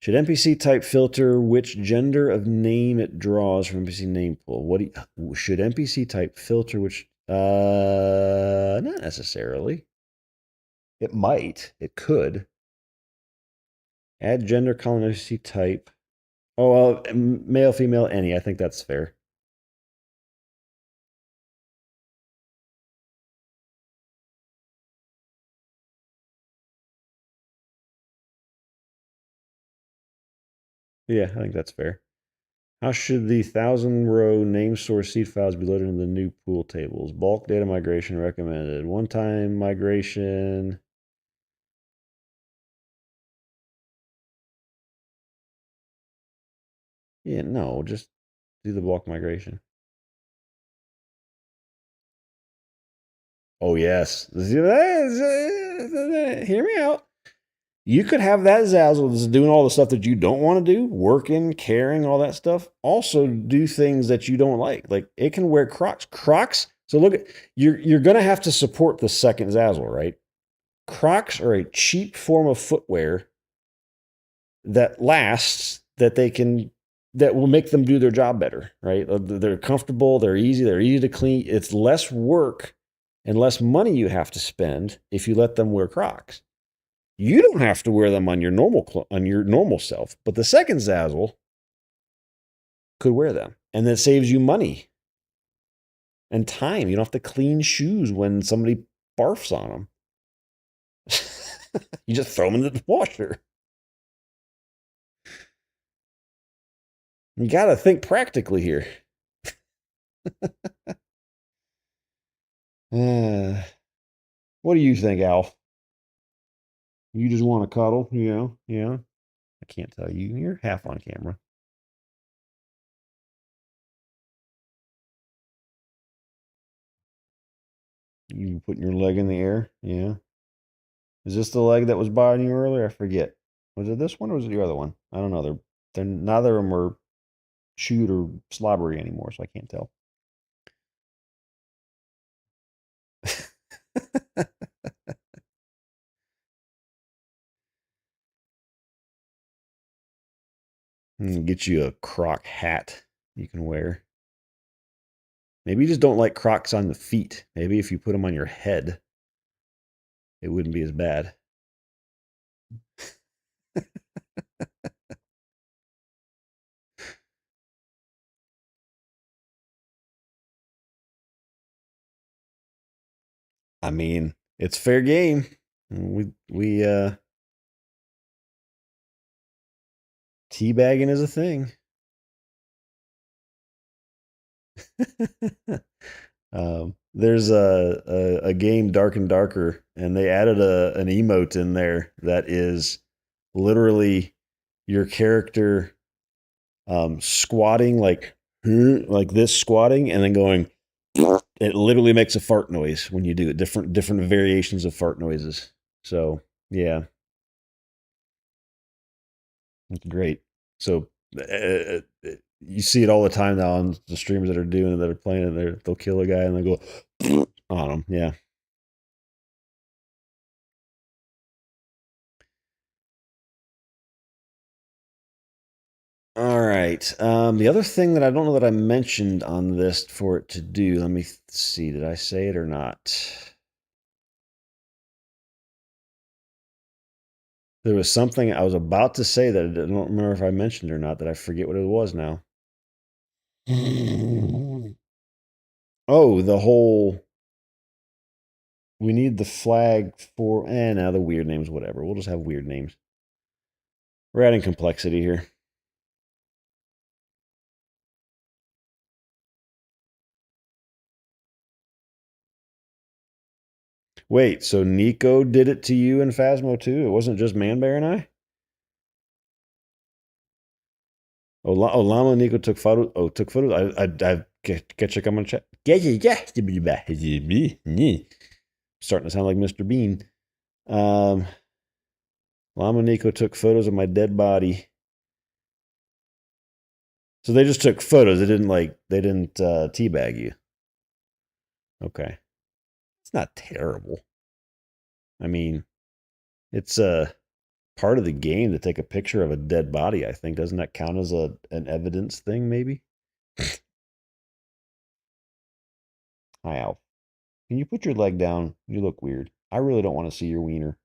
should NPC type filter which gender of name it draws from NPC name pool? Should NPC type filter which? Not necessarily. It might. It could. Add gender column NPC type. Oh well, male, female, any. I think that's fair. Yeah, I think that's fair. How should the 1,000-row name source seed files be loaded in the new pool tables? Bulk data migration recommended. One-time migration. Yeah, no, just do the bulk migration. Oh, yes. Hear me out. You could have that Zazzle that's doing all the stuff that you don't want to do, working, caring, all that stuff. Also do things that you don't like. Like it can wear Crocs. Crocs. So look at you're gonna have to support the second Zazzle, right? Crocs are a cheap form of footwear that lasts, that will make them do their job better, right? They're comfortable, they're easy to clean. It's less work and less money you have to spend if you let them wear Crocs. You don't have to wear them on your normal self, but the second Zazzle could wear them, and that saves you money and time. You don't have to clean shoes when somebody barfs on them. You just throw them in the washer. You got to think practically here. What do you think, Alf? You just want to cuddle, Yeah. I can't tell you. You're half on camera. You putting your leg in the air? Yeah. Is this the leg that was bothering you earlier? I forget. Was it this one or was it the other one? I don't know. They're neither of them are chewed or slobbery anymore, so I can't tell. Get you a Croc hat you can wear. Maybe you just don't like Crocs on the feet. Maybe if you put them on your head. it wouldn't be as bad. I mean, it's fair game. We teabagging is a thing. There's a game Dark and Darker, and they added an emote in there that is literally your character squatting like this squatting and then going. It literally makes a fart noise when you do it. Different variations of fart noises. So yeah, it's great. So you see it all the time now on the streamers that are doing it, that are playing it. They'll kill a guy and they go on him. Yeah. All right. The other thing that I don't know that I mentioned on this for it to do. Let me see. Did I say it or not? There was something I was about to say that I don't remember if I mentioned or not. That I forget what it was now. Oh, the whole. We need the flag for. Now the weird names, whatever. We'll just have weird names. We're adding complexity here. Wait, so Nico did it to you in Phasmo too? It wasn't just Manbear and I? Oh, Lama and Nico took photos. Oh, took photos. I get check on my chat. Yeah. Starting to sound like Mr. Bean. Lama and Nico took photos of my dead body. So they just took photos. They didn't teabag you. Okay, it's not terrible. I mean, it's part of the game to take a picture of a dead body. I think doesn't that count as an evidence thing? Maybe. Hi, Alf. Can you put your leg down? You look weird. I really don't want to see your wiener.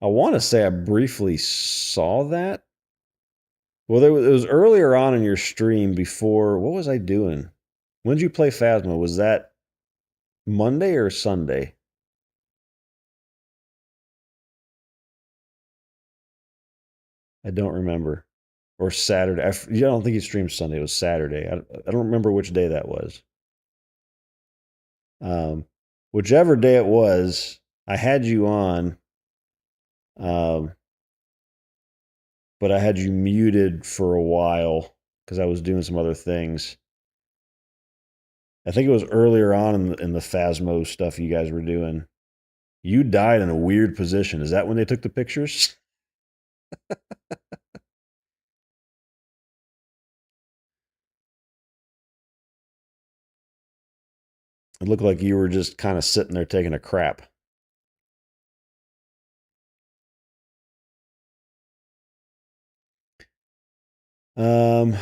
I want to say I briefly saw that. Well, it was earlier on in your stream before. What was I doing? When did you play Phasma? Was that Monday or Sunday? I don't remember. Or Saturday. I don't think you streamed Sunday. It was Saturday. I don't remember which day that was. Um, whichever day it was, I had you on, um, but I had you muted for a while because I was doing some other things. I think it was earlier on in the Phasmo stuff you guys were doing. You died in a weird position. Is that when they took the pictures? It looked like you were just kind of sitting there taking a crap. Um,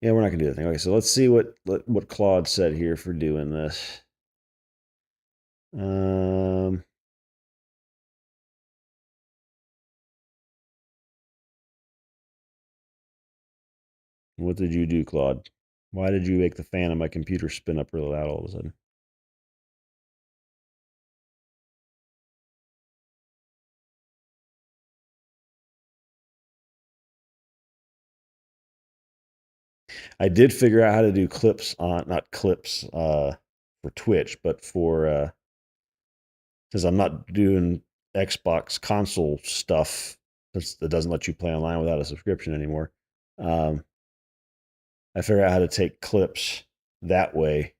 yeah, we're not gonna do anything. Okay, so let's see what Claude said here for doing this. Um, what did you do, Claude? Why did you make the fan of my computer spin up really loud all of a sudden? I did figure out how to do clips on, not clips for Twitch, but for because I'm not doing Xbox console stuff that doesn't let you play online without a subscription anymore. Um, I figured out how to take clips that way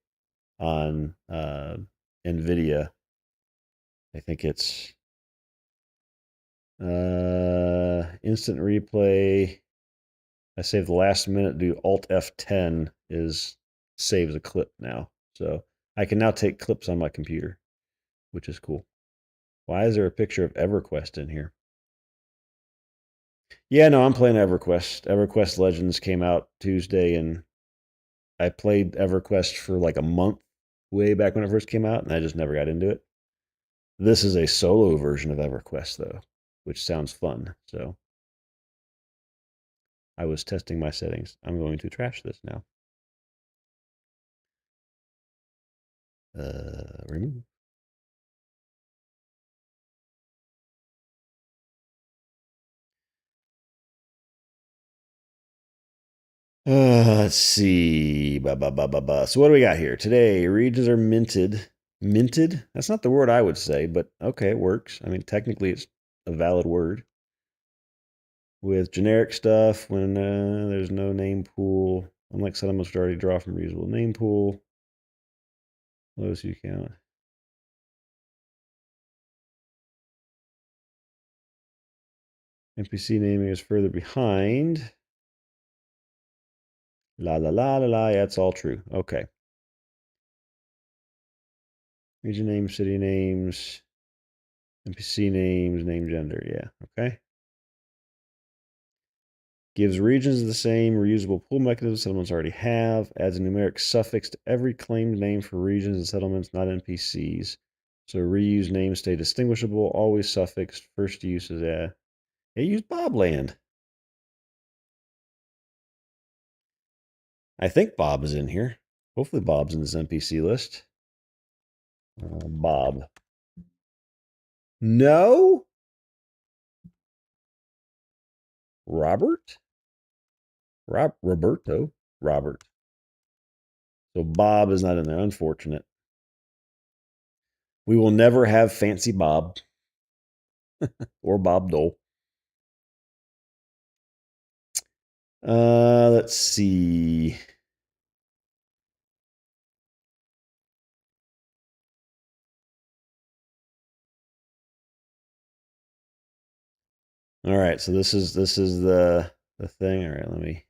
on NVIDIA. I think it's instant replay. I save the last minute, do Alt F10 is saves a clip now. So I can now take clips on my computer, which is cool. Why is there a picture of EverQuest in here? Yeah, no, I'm playing EverQuest. EverQuest Legends came out Tuesday, and I played EverQuest for like a month way back when it first came out, and I just never got into it. This is a solo version of EverQuest, though, which sounds fun. So I was testing my settings. I'm going to trash this now. Remove. Let's see. So what do we got here? Today, regions are minted. Minted? That's not the word I would say, but okay, it works. I mean, technically, it's a valid word. With generic stuff, when there's no name pool, unlike settlements which already draw from reusable name pool, lowest you count. NPC naming is further behind. La la la la la. Yeah, it's all true. Okay. Region names, city names, NPC names, name gender. Yeah. Okay. Gives regions the same reusable pool mechanism settlements already have. Adds a numeric suffix to every claimed name for regions and settlements, not NPCs. So reuse names stay distinguishable, always suffixed. First use is They use Bobland. I think Bob is in here. Hopefully Bob's in this NPC list. Bob. No? Robert? Roberto? Robert. So Bob is not in there. Unfortunate. We will never have Fancy Bob or Bob Dole. Let's see. All right, so this is the thing. All right, let me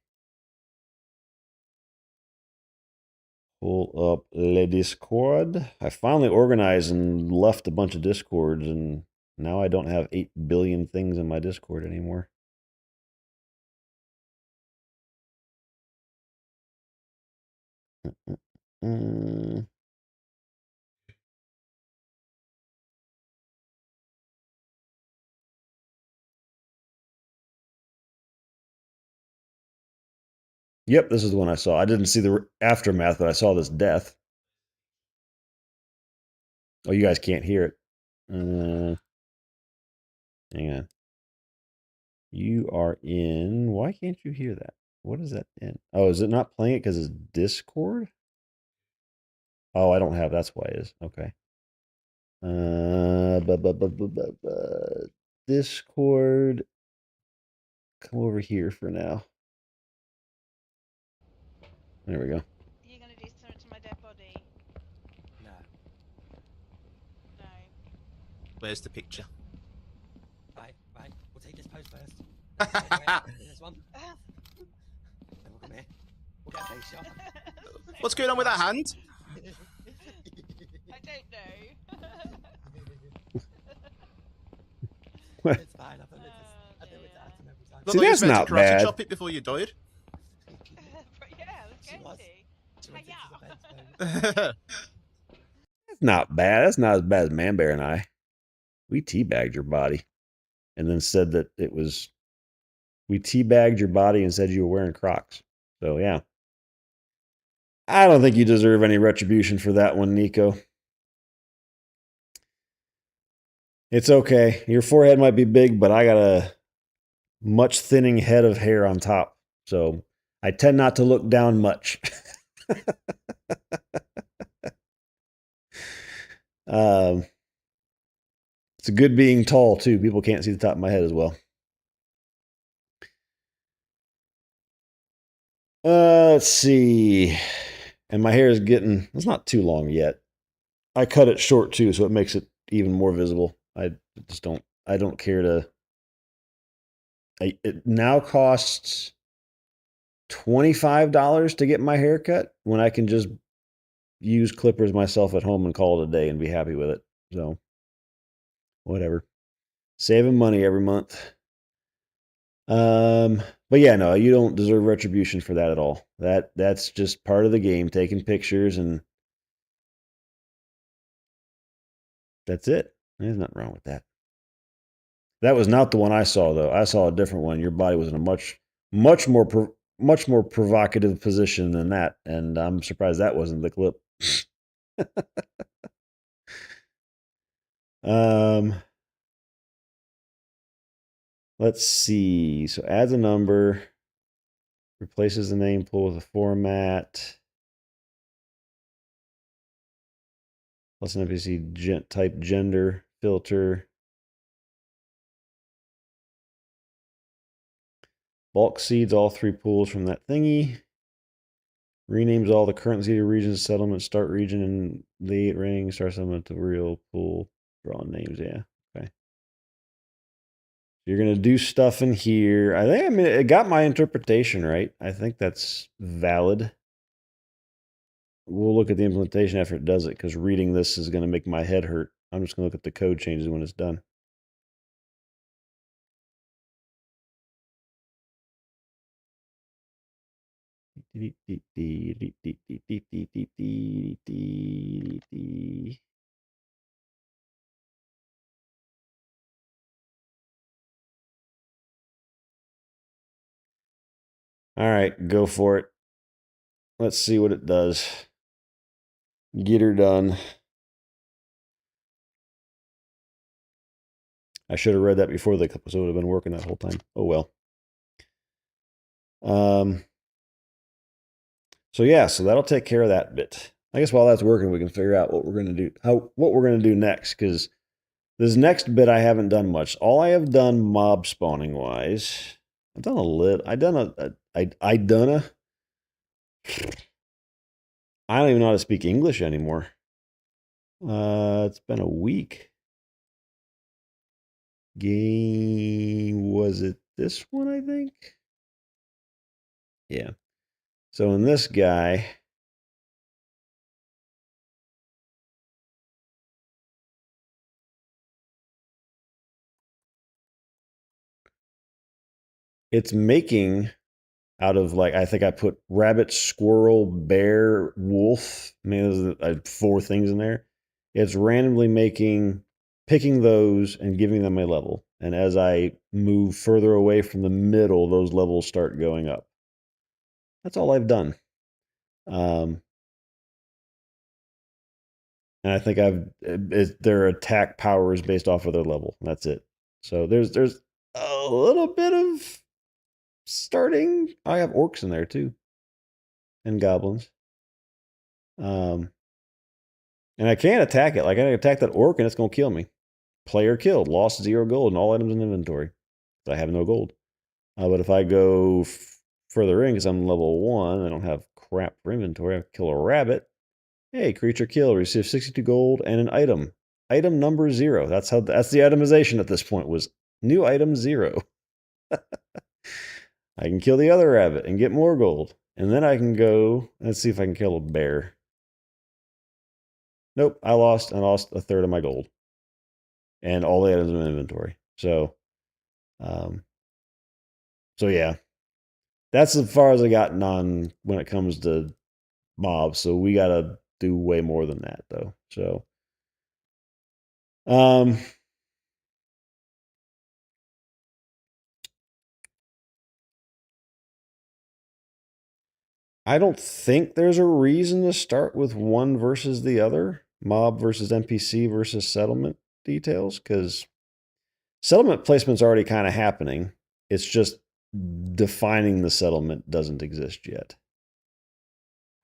pull up Le Discord. I finally organized and left a bunch of Discords, and now I don't have 8 billion things in my Discord anymore. Yep, this is the one I saw. I didn't see the aftermath, but I saw this death. Oh, you guys can't hear it. Hang on. You are in. Why can't you hear that? What is that in? Oh, is it not playing it because it's Discord? Oh, I don't have. That's why it is. Okay. Discord. Come over here for now. There we go. Are you going to do something to my dead body? No. No. Where's the picture? Right. We'll take this pose first. There's one. Then we'll come here. We'll get a face shot. What's going on with that hand? I don't know. It's fine. I've done it to Adam every time. Look See, like that's you meant not to karate bad. chop it before you died. Yeah, I was She going was. to. She went into the bed pose. That's not bad. That's not as bad as Man Bear and I. We teabagged your body and then said that it was. We teabagged your body and said you were wearing Crocs. So, yeah. I don't think you deserve any retribution for that one, Nico. It's okay. Your forehead might be big, but I got a much thinning head of hair on top. So I tend not to look down much. It's a good being tall, too. People can't see the top of my head as well. Let's see. And my hair is getting, it's not too long yet. I cut it short, too, so it makes it even more visible. I don't care to. It now costs $25 to get my hair cut when I can just use clippers myself at home and call it a day and be happy with it. So, whatever. Saving money every month. But yeah, no, you don't deserve retribution for that at all. That's just part of the game, taking pictures, and that's it. There's nothing wrong with that. That was not the one I saw, though. I saw a different one. Your body was in a much more provocative position than that, and I'm surprised that wasn't the clip. Let's see. So adds a number, replaces the name pool with a format. Plus an NPC type gender filter. Bulk seeds all 3 pools from that thingy. Renames all the current seeded regions, settlement, start region, and the 8 ring, start settlement to real pool. Draw names, yeah. Okay. You're going to do stuff in here. I mean, it got my interpretation right. I think that's valid. We'll look at the implementation after it does it, because reading this is going to make my head hurt. I'm just going to look at the code changes when it's done. All right, go for it. Let's see what it does. Get her done. I should have read that before the clip, so it would have been working that whole time. Oh well. So yeah, so that'll take care of that bit. I guess while that's working, we can figure out what we're going to do, what we're going to do next, because this next bit I haven't done much. All I have done mob spawning wise, I've done a lit. I don't even know how to speak English anymore. It's been a week. Game, was it this one, I think? Yeah. So in this guy, it's making out of, like, I think I put rabbit, squirrel, bear, wolf. I mean, there's 4 things in there. It's randomly picking those and giving them a level. And as I move further away from the middle, those levels start going up. That's all I've done. And I think their attack power is based off of their level. That's it. So there's a little bit of starting. I have orcs in there too, and goblins. And I can't attack it. Like, I can attack that orc and it's gonna kill me. Player killed, lost 0 gold, and all items in inventory. I have no gold. But if I go further in, because I'm level 1, I don't have crap for inventory. I kill a rabbit. Hey, creature kill, receive 62 gold and an item. Item number 0. That's the itemization at this point, was new item 0. I can kill the other rabbit and get more gold. And then I can go, let's see if I can kill a bear. Nope, I lost a third of my gold. And all the items in my inventory. So yeah. That's as far as I gotten on when it comes to mobs. So we gotta do way more than that, though. So I don't think there's a reason to start with one versus the other, mob versus NPC versus settlement details, because settlement placement's already kind of happening. It's just defining the settlement doesn't exist yet.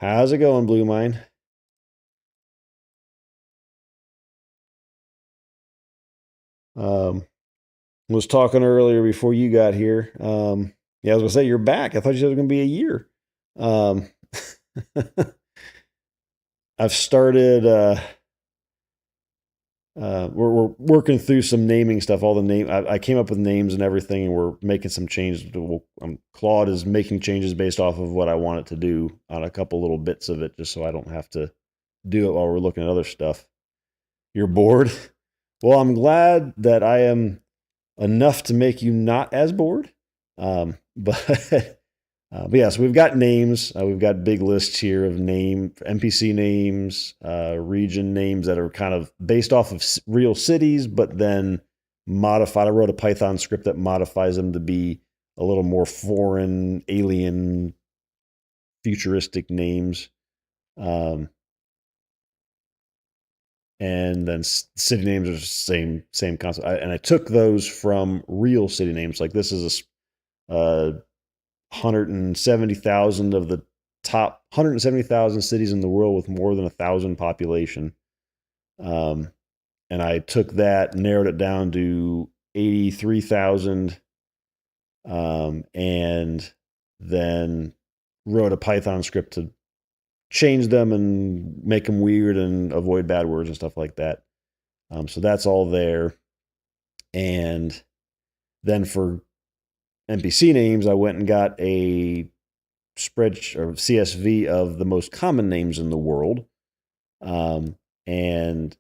How's it going, Blue Mine? Was talking earlier before you got here. Yeah, I was gonna say, you're back. I thought you said it was gonna be a year. I've started. We're working through some naming stuff. All the name I came up with names and everything, and we're making some changes. Claude is making changes based off of what I want it to do on a couple little bits of it, just so I don't have to do it while we're looking at other stuff. You're bored? Well, I'm glad that I am enough to make you not as bored. But yeah, so we've got names. We've got big lists here of NPC names, region names that are kind of based off of real cities, but then modified. I wrote a Python script that modifies them to be a little more foreign, alien, futuristic names. And then city names are the same concept. And I took those from real city names. Like this is a 170,000 of the top 170,000 cities in the world with more than 1,000 population. And I took that, narrowed it down to 83,000, and then wrote a Python script to change them and make them weird and avoid bad words and stuff like that. So that's all there. And then for NPC names, I went and got a spreadsheet or CSV of the most common names in the world, and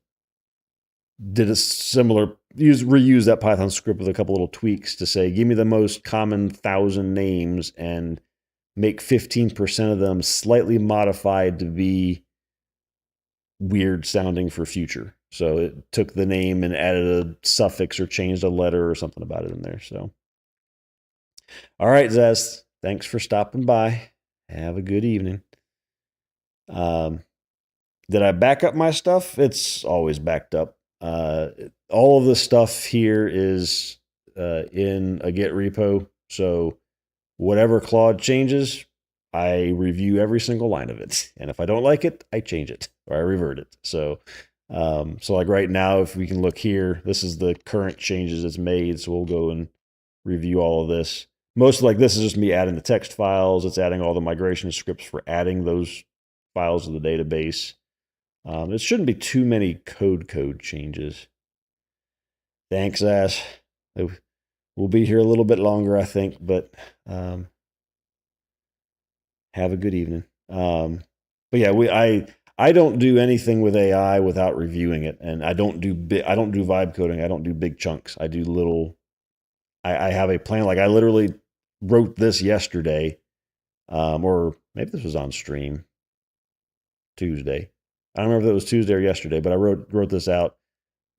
did a similar reuse that Python script with a couple little tweaks to say, give me the most common 1,000 names and make 15% of them slightly modified to be weird sounding for future. So it took the name and added a suffix or changed a letter or something about it in there. So, all right, Zaz, thanks for stopping by. Have a good evening. Did I back up my stuff? It's always backed up. All of the stuff here is in a Git repo. So whatever Claude changes, I review every single line of it. And if I don't like it, I change it or I revert it. So like right now, if we can look here, this is the current changes it's made. So we'll go and review all of this. Most like this is just me adding the text files. It's adding all the migration scripts for adding those files to the database. It shouldn't be too many code changes. Thanks, Ash. We'll be here a little bit longer, I think, but have a good evening. But yeah, I don't do anything with AI without reviewing it, and I don't do vibe coding. I don't do big chunks. I do little. I have a plan. Like I literally wrote this yesterday, or maybe this was on stream Tuesday. I don't remember if it was Tuesday or yesterday, but I wrote this out,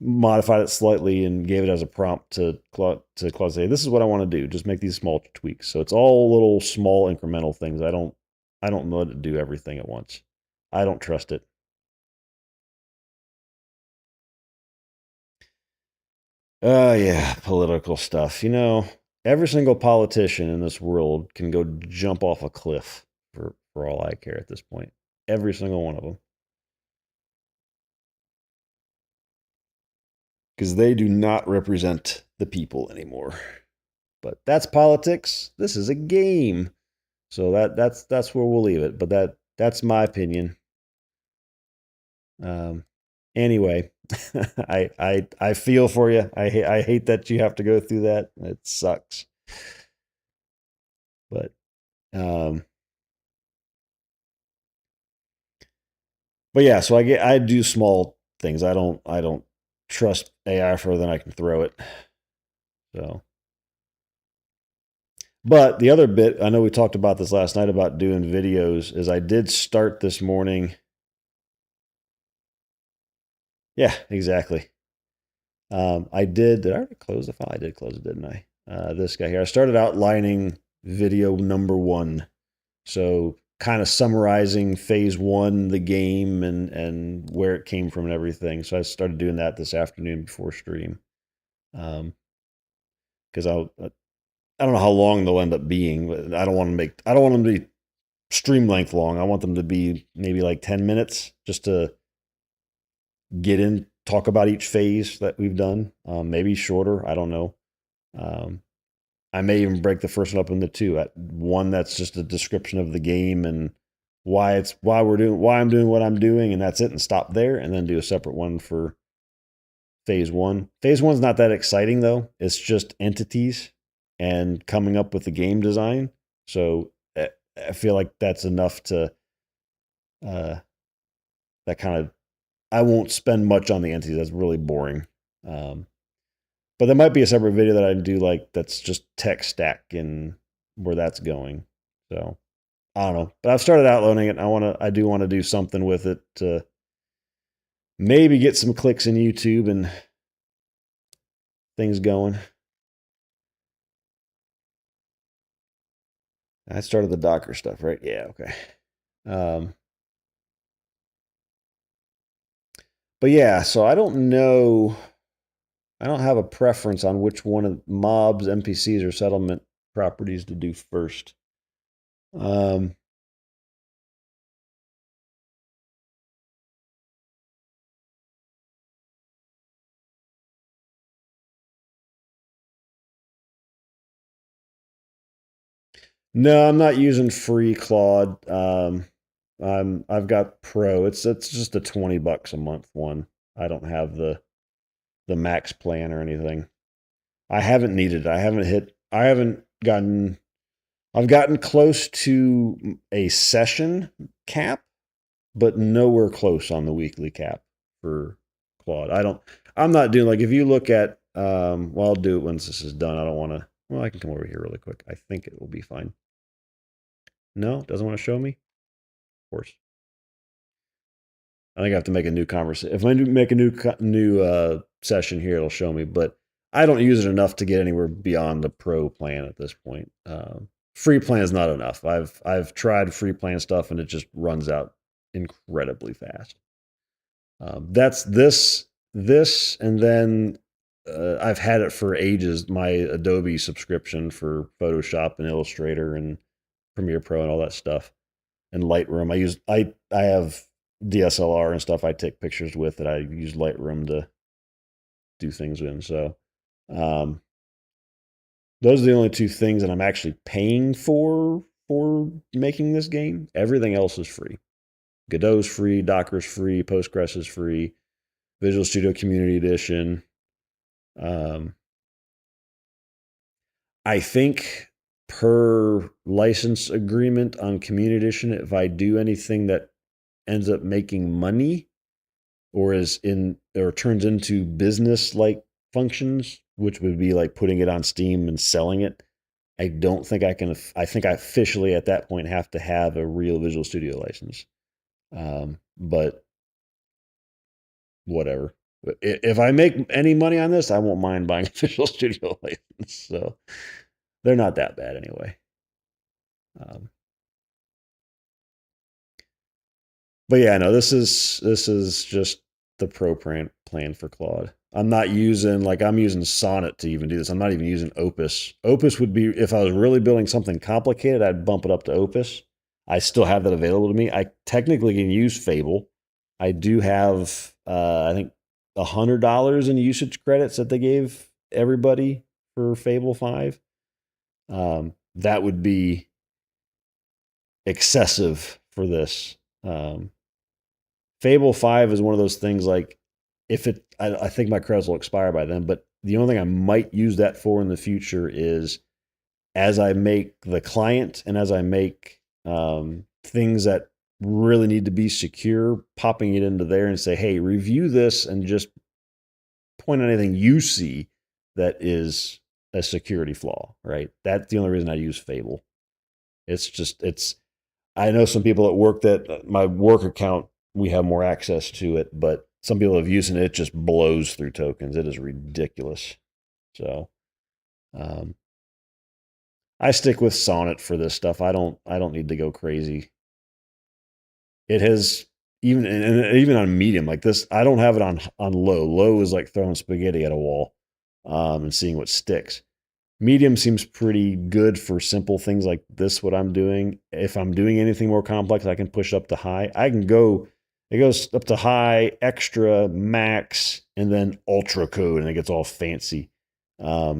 modified it slightly, and gave it as a prompt to Claude say, this is what I want to do. Just make these small tweaks. So it's all little small incremental things. I don't know to do everything at once. I don't trust it. Yeah, political stuff. You know, every single politician in this world can go jump off a cliff for all I care at this point. Every single one of them. Because they do not represent the people anymore. But that's politics. This is a game. So that's where we'll leave it. But that's my opinion. Anyway, I feel for you. I hate that you have to go through that. It sucks. But yeah, so I do small things. I don't trust AI further than I can throw it. So, but the other bit, I know we talked about this last night about doing videos, is I did start this morning. Yeah, exactly. Did I already close the file? I did close it, didn't I? This guy here. I started outlining video number 1. So kind of summarizing phase 1, the game and where it came from and everything. So I started doing that this afternoon before stream. Because I don't know how long they'll end up being, but I don't want them to be stream length long. I want them to be maybe like 10 minutes just to get in, talk about each phase that we've done. Maybe shorter. I don't know. I may even break the first one up into 2. One that's just a description of the game and why I'm doing what I'm doing, and that's it, and stop there, and then do a separate one for phase 1. Phase 1's not that exciting though. It's just entities and coming up with the game design. So I feel like that's enough to that kind of. I won't spend much on the entities. That's really boring. But there might be a separate video that I do like that's just tech stack and where that's going. So I don't know. But I've started outloading it. I do want to do something with it to maybe get some clicks in YouTube and things going. I started the Docker stuff, right? Yeah, okay. But yeah, so I don't know. I don't have a preference on which one of mobs, NPCs, or settlement properties to do first. No, I'm not using free Claude. I've got Pro. It's just a $20 a month one. I don't have the max plan or anything. I haven't needed it. I've gotten close to a session cap, but nowhere close on the weekly cap for Claude. I'm not doing, like, if you look at, well, I'll do it once this is done. I don't want to, well, I can come over here really quick. I think it will be fine. No, doesn't want to show me? Of course. I think I have to make a new conversation. If I make a new session here, it'll show me. But I don't use it enough to get anywhere beyond the pro plan at this point. Free plan is not enough. I've tried free plan stuff and it just runs out incredibly fast. That's this, and then I've had it for ages. My Adobe subscription for Photoshop and Illustrator and Premiere Pro and all that stuff, and Lightroom. I have DSLR and stuff I take pictures with that I use Lightroom to do things in. So those are the only two things that I'm actually paying for making this game. Everything else is free. Godot's free, Docker's free, Postgres is free, Visual Studio Community Edition. I think per license agreement on Community Edition, if I do anything that ends up making money or turns into business like functions, which would be like putting it on Steam and selling it, I don't think I can. I think I officially at that point have to have a real Visual Studio license. But whatever. If I make any money on this, I won't mind buying a Visual Studio license. So they're not that bad anyway. But yeah, no, this is just the pro plan for Claude. I'm using Sonnet to even do this. I'm not even using Opus. Opus would be, if I was really building something complicated, I'd bump it up to Opus. I still have that available to me. I technically can use Fable. I do have, I think, $100 in usage credits that they gave everybody for Fable 5. That would be excessive for this. Fable 5 is one of those things, like, I think my credits will expire by then, but the only thing I might use that for in the future is as I make the client and as I make things that really need to be secure, popping it into there and say, hey, review this and just point out anything you see that is a security flaw, right? That's the only reason I use Fable. I know some people at work that my work account, we have more access to it, but some people have used it. It just blows through tokens. It is ridiculous. So, I stick with Sonnet for this stuff. I don't need to go crazy. It has even on medium like this. I don't have it on low. Low is like throwing spaghetti at a wall, and seeing what sticks. Medium seems pretty good for simple things like this, what I'm doing. If I'm doing anything more complex, I can push up to high. It goes up to high, extra, max, and then ultra code, and it gets all fancy. I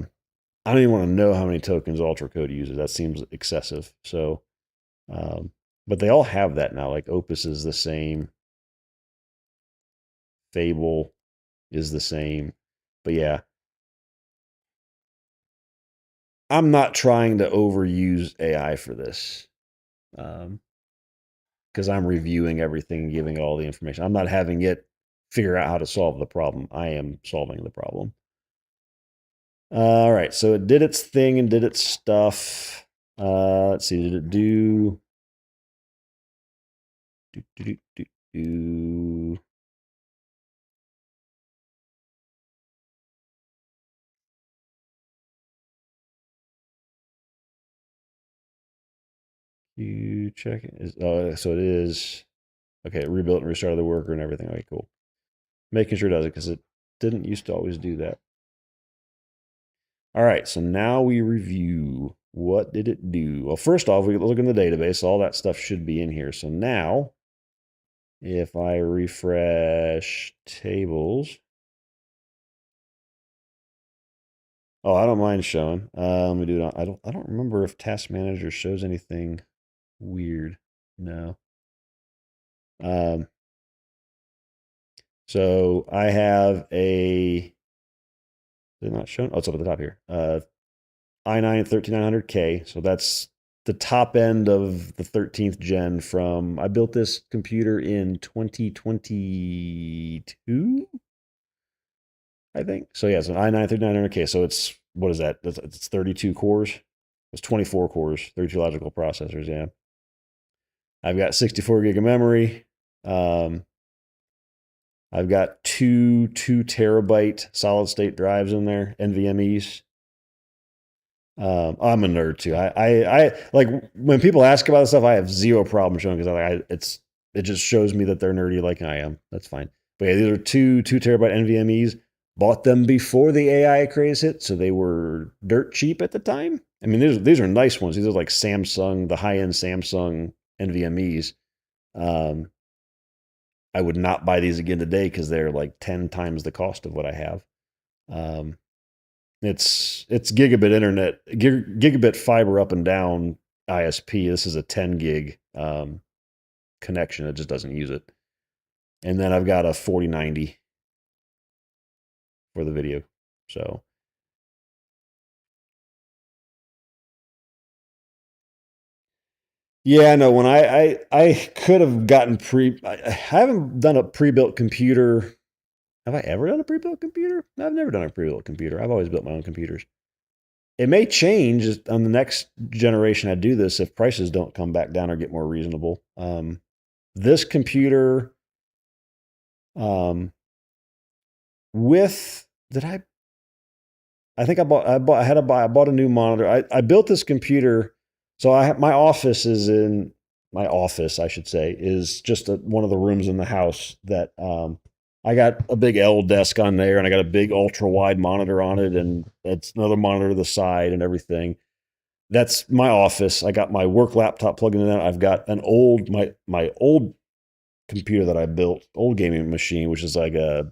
don't even want to know how many tokens ultra code uses. That seems excessive. So, but they all have that now. Like Opus is the same. Fable is the same. But yeah, I'm not trying to overuse AI for this, because I'm reviewing everything and giving all the information. I'm not having it figure out how to solve the problem. I am solving the problem. All right, so it did its thing and did its stuff. Let's see, did it do? Do. You check it. So it is. Okay, it rebuilt and restarted the worker and everything. Okay, cool. Making sure it does it because it didn't used to always do that. All right, so now we review. What did it do? Well, first off, we look in the database. All that stuff should be in here. So now, if I refresh tables. Oh, I don't mind showing. Let me do it. I don't remember if Task Manager shows anything weird. No. So I have a. Is it not shown? Oh, it's up at the top here. i9 13900K. So that's the top end of the 13th gen from. I built this computer in 2022. I think. So yeah, it's an i9 3900K. So it's, what is that? It's 32 cores. It's 24 cores, 32 logical processors. Yeah. I've got 64 gig of memory. I've got two 2 terabyte solid state drives in there, NVMe's. I'm a nerd too. I like when people ask about this stuff. I have zero problem showing because it just shows me that they're nerdy like I am. That's fine. But yeah, these are two 2 terabyte NVMe's. Bought them before the AI craze hit, so they were dirt cheap at the time. I mean, these are nice ones. These are like Samsung, the high end Samsung NVMe's. I would not buy these again today because they're like 10 times the cost of what I have. It's gigabit internet, gigabit fiber up and down ISP. This is a 10 gig connection. It just doesn't use it. And then I've got a 4090 for the video. So yeah, no, when I could have gotten I haven't done a pre-built computer. Have I ever done a pre-built computer? No, I've never done a pre-built computer. I've always built my own computers. It may change on the next generation I do this if prices don't come back down or get more reasonable. This computer, with did I think I bought a new monitor. I built this computer. So my office is in my office, I should say, is just one of the rooms in the house that I got a big L desk on there, and I got a big ultra wide monitor on it, and it's another monitor to the side and everything. That's my office. I got my work laptop plugged in that. I've got an old my old computer that I built, old gaming machine, which is like I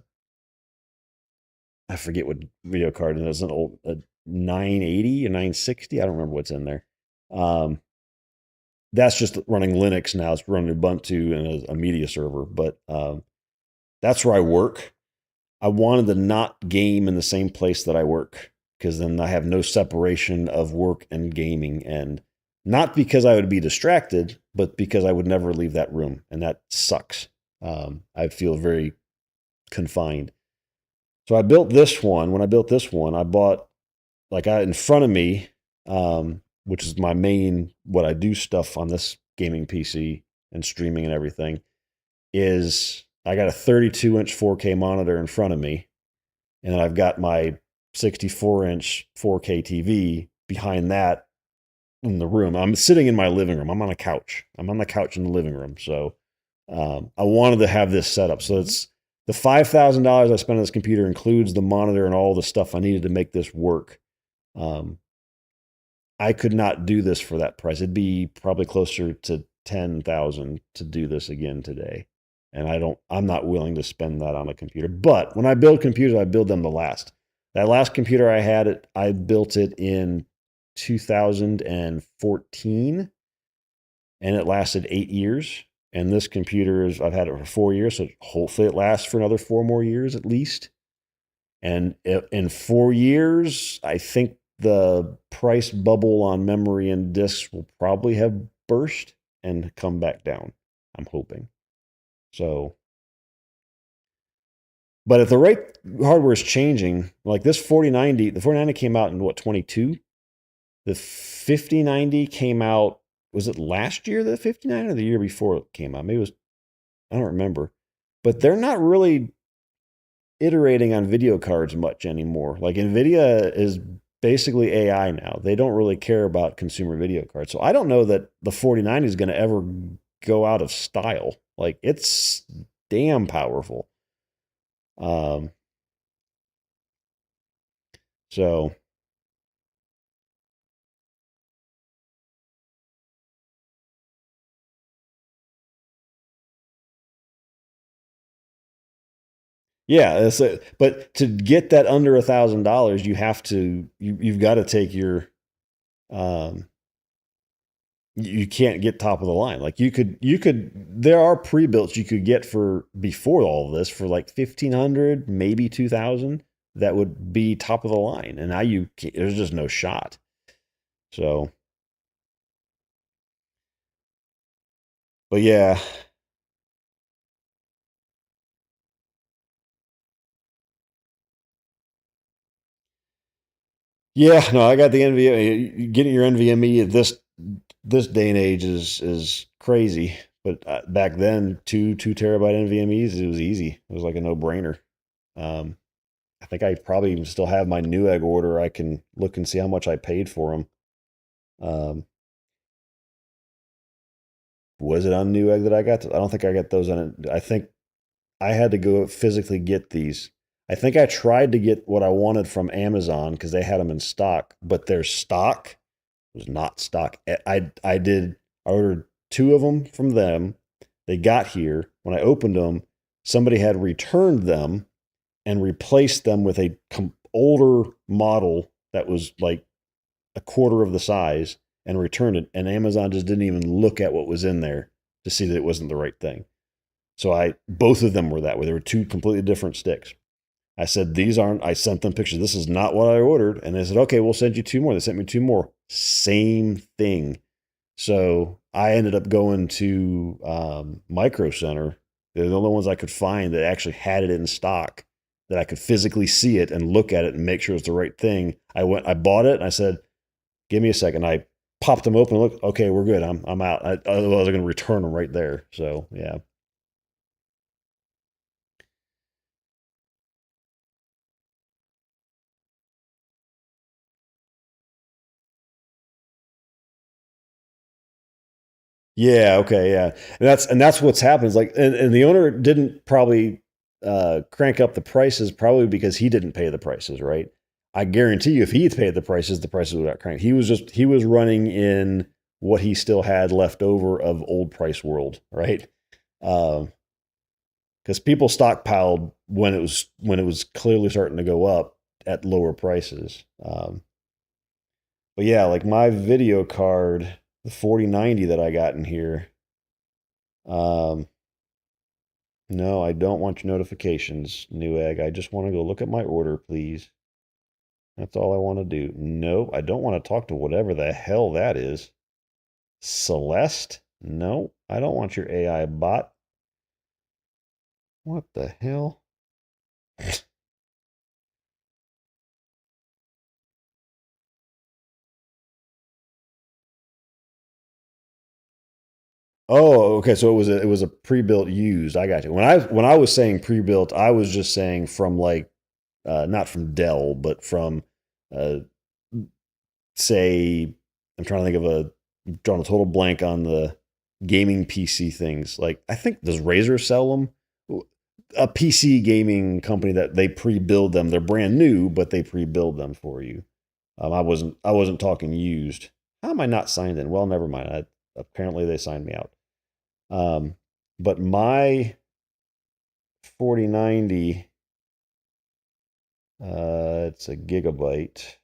forget what video card it is. An old a 980 or 960. I don't remember what's in there. That's just running Linux now. It's running Ubuntu and a media server, but that's where I work. I wanted to not game in the same place that I work because then I have no separation of work and gaming. And not because I would be distracted, but because I would never leave that room. And that sucks. I feel very confined. So I built this one. When I built this one, I bought in front of me, which is my main, what I do stuff on this gaming PC and streaming and everything, is I got a 32-inch 4K monitor in front of me, and then I've got my 64-inch 4K TV behind that in the room. I'm sitting in my living room. I'm on a couch. I'm on the couch in the living room. So I wanted to have this set up. So it's the $5,000 I spent on this computer includes the monitor and all the stuff I needed to make this work. I could not do this for that price. It'd be probably closer to $10,000 to do this again today. And I'm not willing to spend that on a computer. But when I build computers, I build them to last. That last computer I had, I built it in 2014, and it lasted 8 years. And this computer I've had it for 4 years, so hopefully it lasts for another 4 more years at least. And in 4 years, I think the price bubble on memory and disks will probably have burst and come back down. I'm hoping. So, But if the right hardware is changing, like this 4090, the 4090 came out in what, 22? The 5090 came out, was it last year, the 5090, or the year before it came out? Maybe it was, I don't remember. But they're not really iterating on video cards much anymore. Like NVIDIA is basically AI now. They don't really care about consumer video cards. So I don't know that the 4090 is going to ever go out of style. Like it's damn powerful. So yeah, but to get that under $1,000, you have to you've got to take your um you can't get top of the line. Like you could there are pre-builts you could get for before all of this for like 1,500, maybe 2,000 that would be top of the line. And now there's just no shot. So but yeah. Yeah, no, I got the NVMe. Getting your NVMe at this day and age is crazy. But back then, two terabyte NVMe's, it was easy. It was like a no brainer. Um, I think I probably even still have my Newegg order. I can look and see how much I paid for them. Was it on Newegg that I got? I don't think I got those on it. I think I had to go physically get these. I think I tried to get what I wanted from Amazon because they had them in stock, but their stock was not stock. I ordered two of them from them. They got here. When I opened them, somebody had returned them and replaced them with a older model that was like a quarter of the size and returned it. And Amazon just didn't even look at what was in there to see that it wasn't the right thing. So both of them were that way. They were two completely different sticks. I said, I sent them pictures. This is not what I ordered. And they said, okay, we'll send you two more. They sent me two more. Same thing. So I ended up going to Micro Center. They're the only ones I could find that actually had it in stock, that I could physically see it and look at it and make sure it's the right thing. I bought it and I said, give me a second. I popped them open and looked, okay, we're good. I'm out. Otherwise I'm going to return them right there. So yeah. Yeah, okay, yeah. And that's what's happened. Is like and the owner didn't probably crank up the prices probably because he didn't pay the prices, right? I guarantee you if he had paid the prices would have cranked. He was running in what he still had left over of old price world, right? Because people stockpiled when it was clearly starting to go up at lower prices. But yeah, like my video card, the 4090 that I got in here. No, I don't want your notifications, Newegg. I just want to go look at my order, please. That's all I want to do. No, I don't want to talk to whatever the hell that is. Celeste? No, I don't want your AI bot. What the hell? Oh, okay. So it was a pre-built used. I got you. When I was saying pre-built, I was just saying from like not from Dell, but from uh, say I'm trying to think of drawing a total blank on the gaming PC things. Like I think does Razer sell them? A PC gaming company that they pre-build them. They're brand new, but they pre-build them for you. I wasn't talking used. How am I not signed in? Well, never mind. Apparently they signed me out. But my 4090, it's a gigabyte.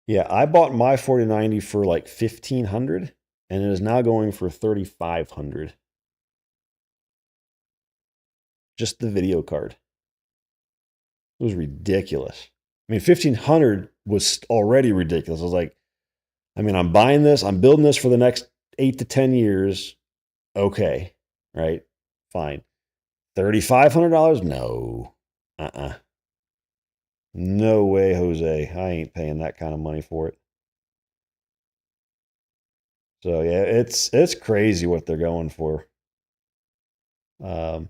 Yeah, I bought my 4090 for like 1,500 and it is now going for 3,500. Just the video card. It was ridiculous. I mean, 1,500 was already ridiculous. I was like, I mean, I'm buying this, I'm building this for the next 8 to 10 years. Okay, right? Fine. $3,500? No. No way, Jose. I ain't paying that kind of money for it. So yeah, it's crazy what they're going for. But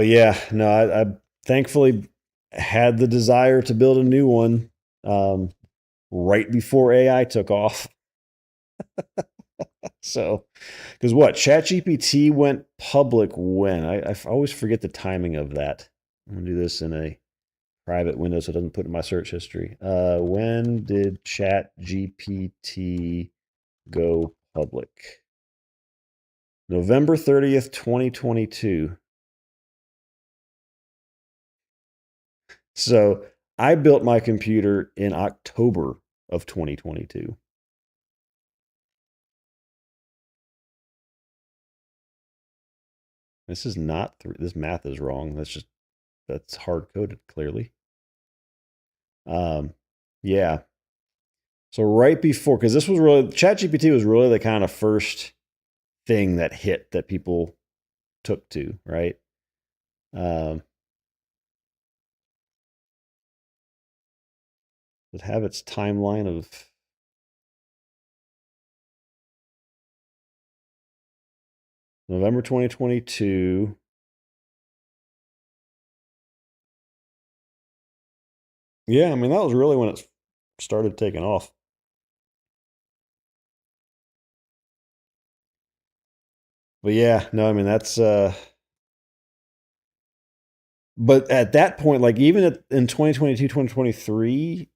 yeah, no, I thankfully had the desire to build a new one right before AI took off. So, because what ChatGPT went public when? I always forget the timing of that. I'm gonna do this in a private window so it doesn't put in my search history. When did ChatGPT go public? November 30th, 2022. So I built my computer in October of 2022. This is not this math is wrong. That's hard coded clearly. Yeah. So right before, because this was really ChatGPT was really the kind of first thing that hit that people took to, right? It have its timeline of November 2022. Yeah, I mean that was really when it started taking off. But yeah, no, I mean that's but at that point, like even in 2022, 2023,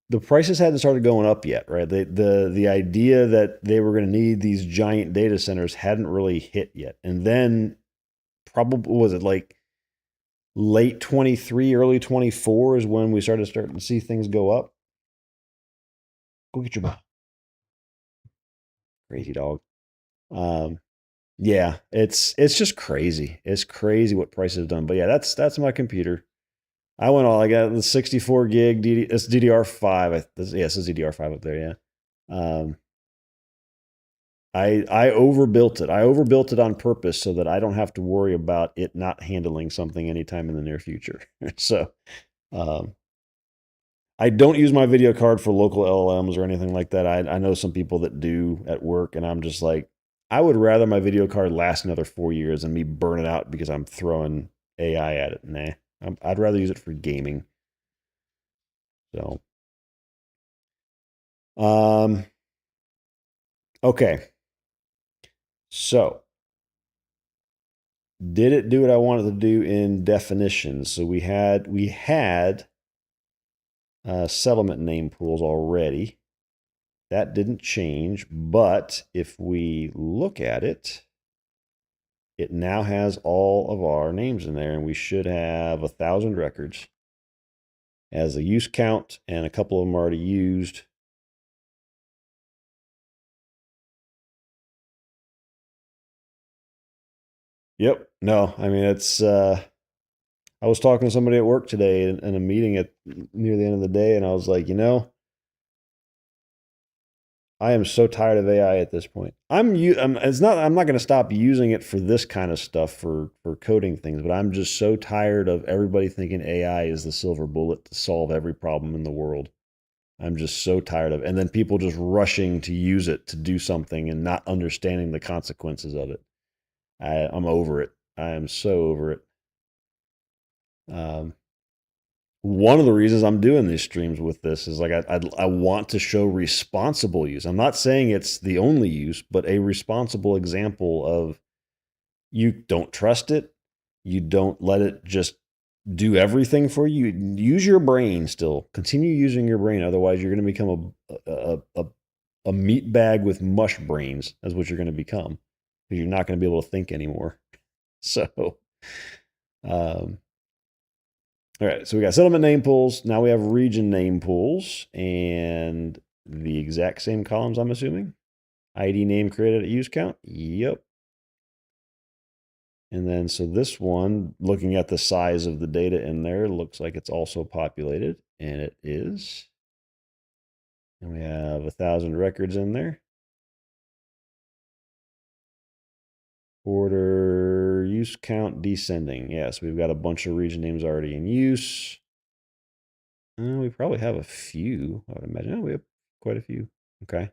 the prices hadn't started going up yet, right? The idea that they were going to need these giant data centers hadn't really hit yet. And then probably was it like late 23, early 24 is when we starting to see things go up. Go get your crazy dog. Yeah, it's just crazy. It's crazy what prices have done. But yeah, that's my computer. I went all. I got the 64 gig it's DDR5. Yes, it's DDR5 up there. Yeah. I overbuilt it. I overbuilt it on purpose so that I don't have to worry about it not handling something anytime in the near future. So, I don't use my video card for local LLMs or anything like that. I know some people that do at work, and I'm just like, I would rather my video card last another 4 years than me burn it out because I'm throwing AI at it. Nah, I'd rather use it for gaming. So, okay. So, did it do what I wanted to do in definitions? So we had settlement name pools already. That didn't change, but if we look at it, it now has all of our names in there, and we should have 1,000 records as a use count, and a couple of them already used. Yep. No, I mean it's. I was talking to somebody at work today in a meeting at near the end of the day, and I was like, I am so tired of AI at this point. It's not. I'm not going to stop using it for this kind of stuff for coding things, but I'm just so tired of everybody thinking AI is the silver bullet to solve every problem in the world. I'm just so tired of it. And then people just rushing to use it to do something and not understanding the consequences of it. I'm over it. I am so over it. One of the reasons I'm doing these streams with this is like I want to show responsible use. I'm not saying it's the only use, but a responsible example of you don't trust it, you don't let it just do everything for you. Use your brain still. Continue using your brain, otherwise you're going to become a meat bag with mush brains. That's what you're going to become because you're not going to be able to think anymore. So, all right, so we got settlement name pools. Now we have region name pools and the exact same columns, I'm assuming. ID name created at use count. Yep. And then, so this one, looking at the size of the data in there, looks like it's also populated, and it is. And we have 1,000 records in there. Order use count descending. Yes, we've got a bunch of region names already in use. We probably have a few, I would imagine. Oh, we have quite a few. Okay.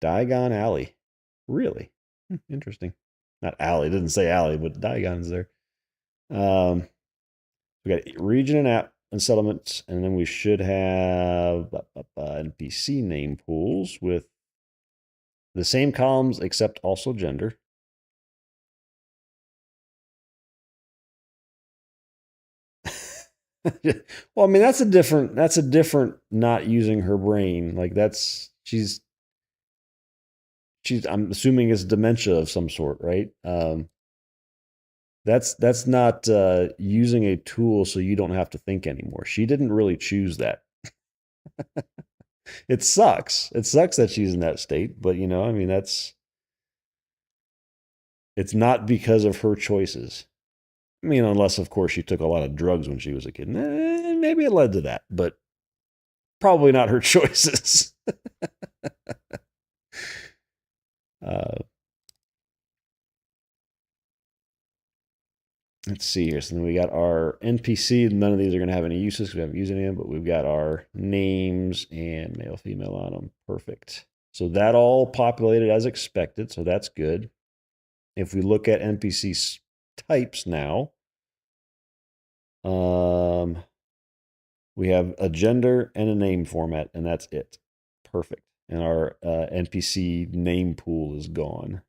Diagon Alley. Really? Interesting. Not alley. It doesn't say alley, but Diagon's there. We got region and app and settlements, and then we should have NPC name pools with the same columns except also gender. Well, I mean, that's a different not using her brain. Like she's I'm assuming it's dementia of some sort, right? That's not using a tool so you don't have to think anymore. She didn't really choose that. It sucks. It sucks that she's in that state, but I mean, it's not because of her choices. I mean, unless of course she took a lot of drugs when she was a kid. Maybe it led to that, but probably not her choices. Let's see here. So then we got our NPC. None of these are going to have any uses because we haven't used any of them, but we've got our names and male, female on them. Perfect. So that all populated as expected. So that's good. If we look at NPC types now, we have a gender and a name format, and that's it. Perfect. And our NPC name pool is gone.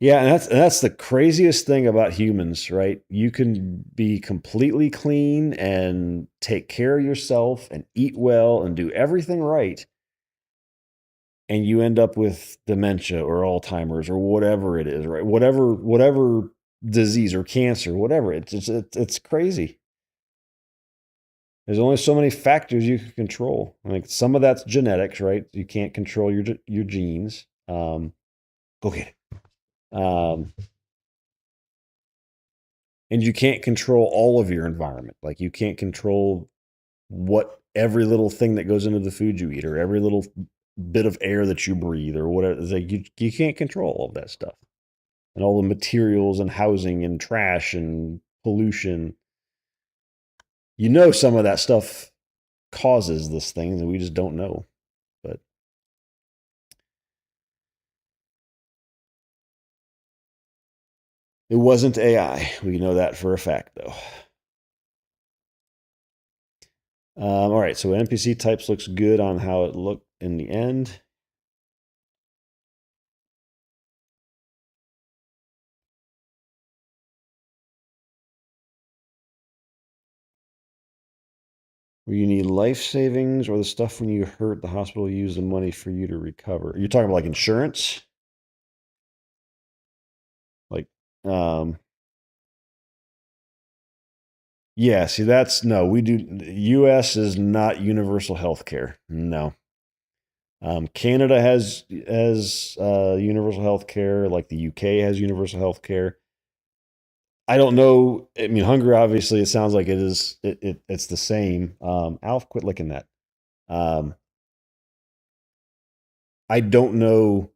Yeah, and that's the craziest thing about humans, right? You can be completely clean and take care of yourself and eat well and do everything right, and you end up with dementia or Alzheimer's or whatever it is, right? Whatever disease or cancer, whatever. It's crazy. There's only so many factors you can control. Like some of that's genetics, right? You can't control your genes. Go get it. And you can't control all of your environment. Like you can't control what every little thing that goes into the food you eat or every little bit of air that you breathe or whatever. It's like you can't control all of that stuff. And all the materials and housing and trash and pollution. Some of that stuff causes this thing and we just don't know. But it wasn't AI. We know that for a fact, though. All right, so NPC types looks good on how it looked in the end. Where you need life savings or the stuff when you hurt, the hospital use the money for you to recover. You're talking about like insurance? Like, yeah, see, we do, US is not universal health care. No. Canada has universal health care, like the UK has universal health care. I don't know. I mean, Hungary, obviously, it sounds like it's the same. Alf, quit licking that. I don't know.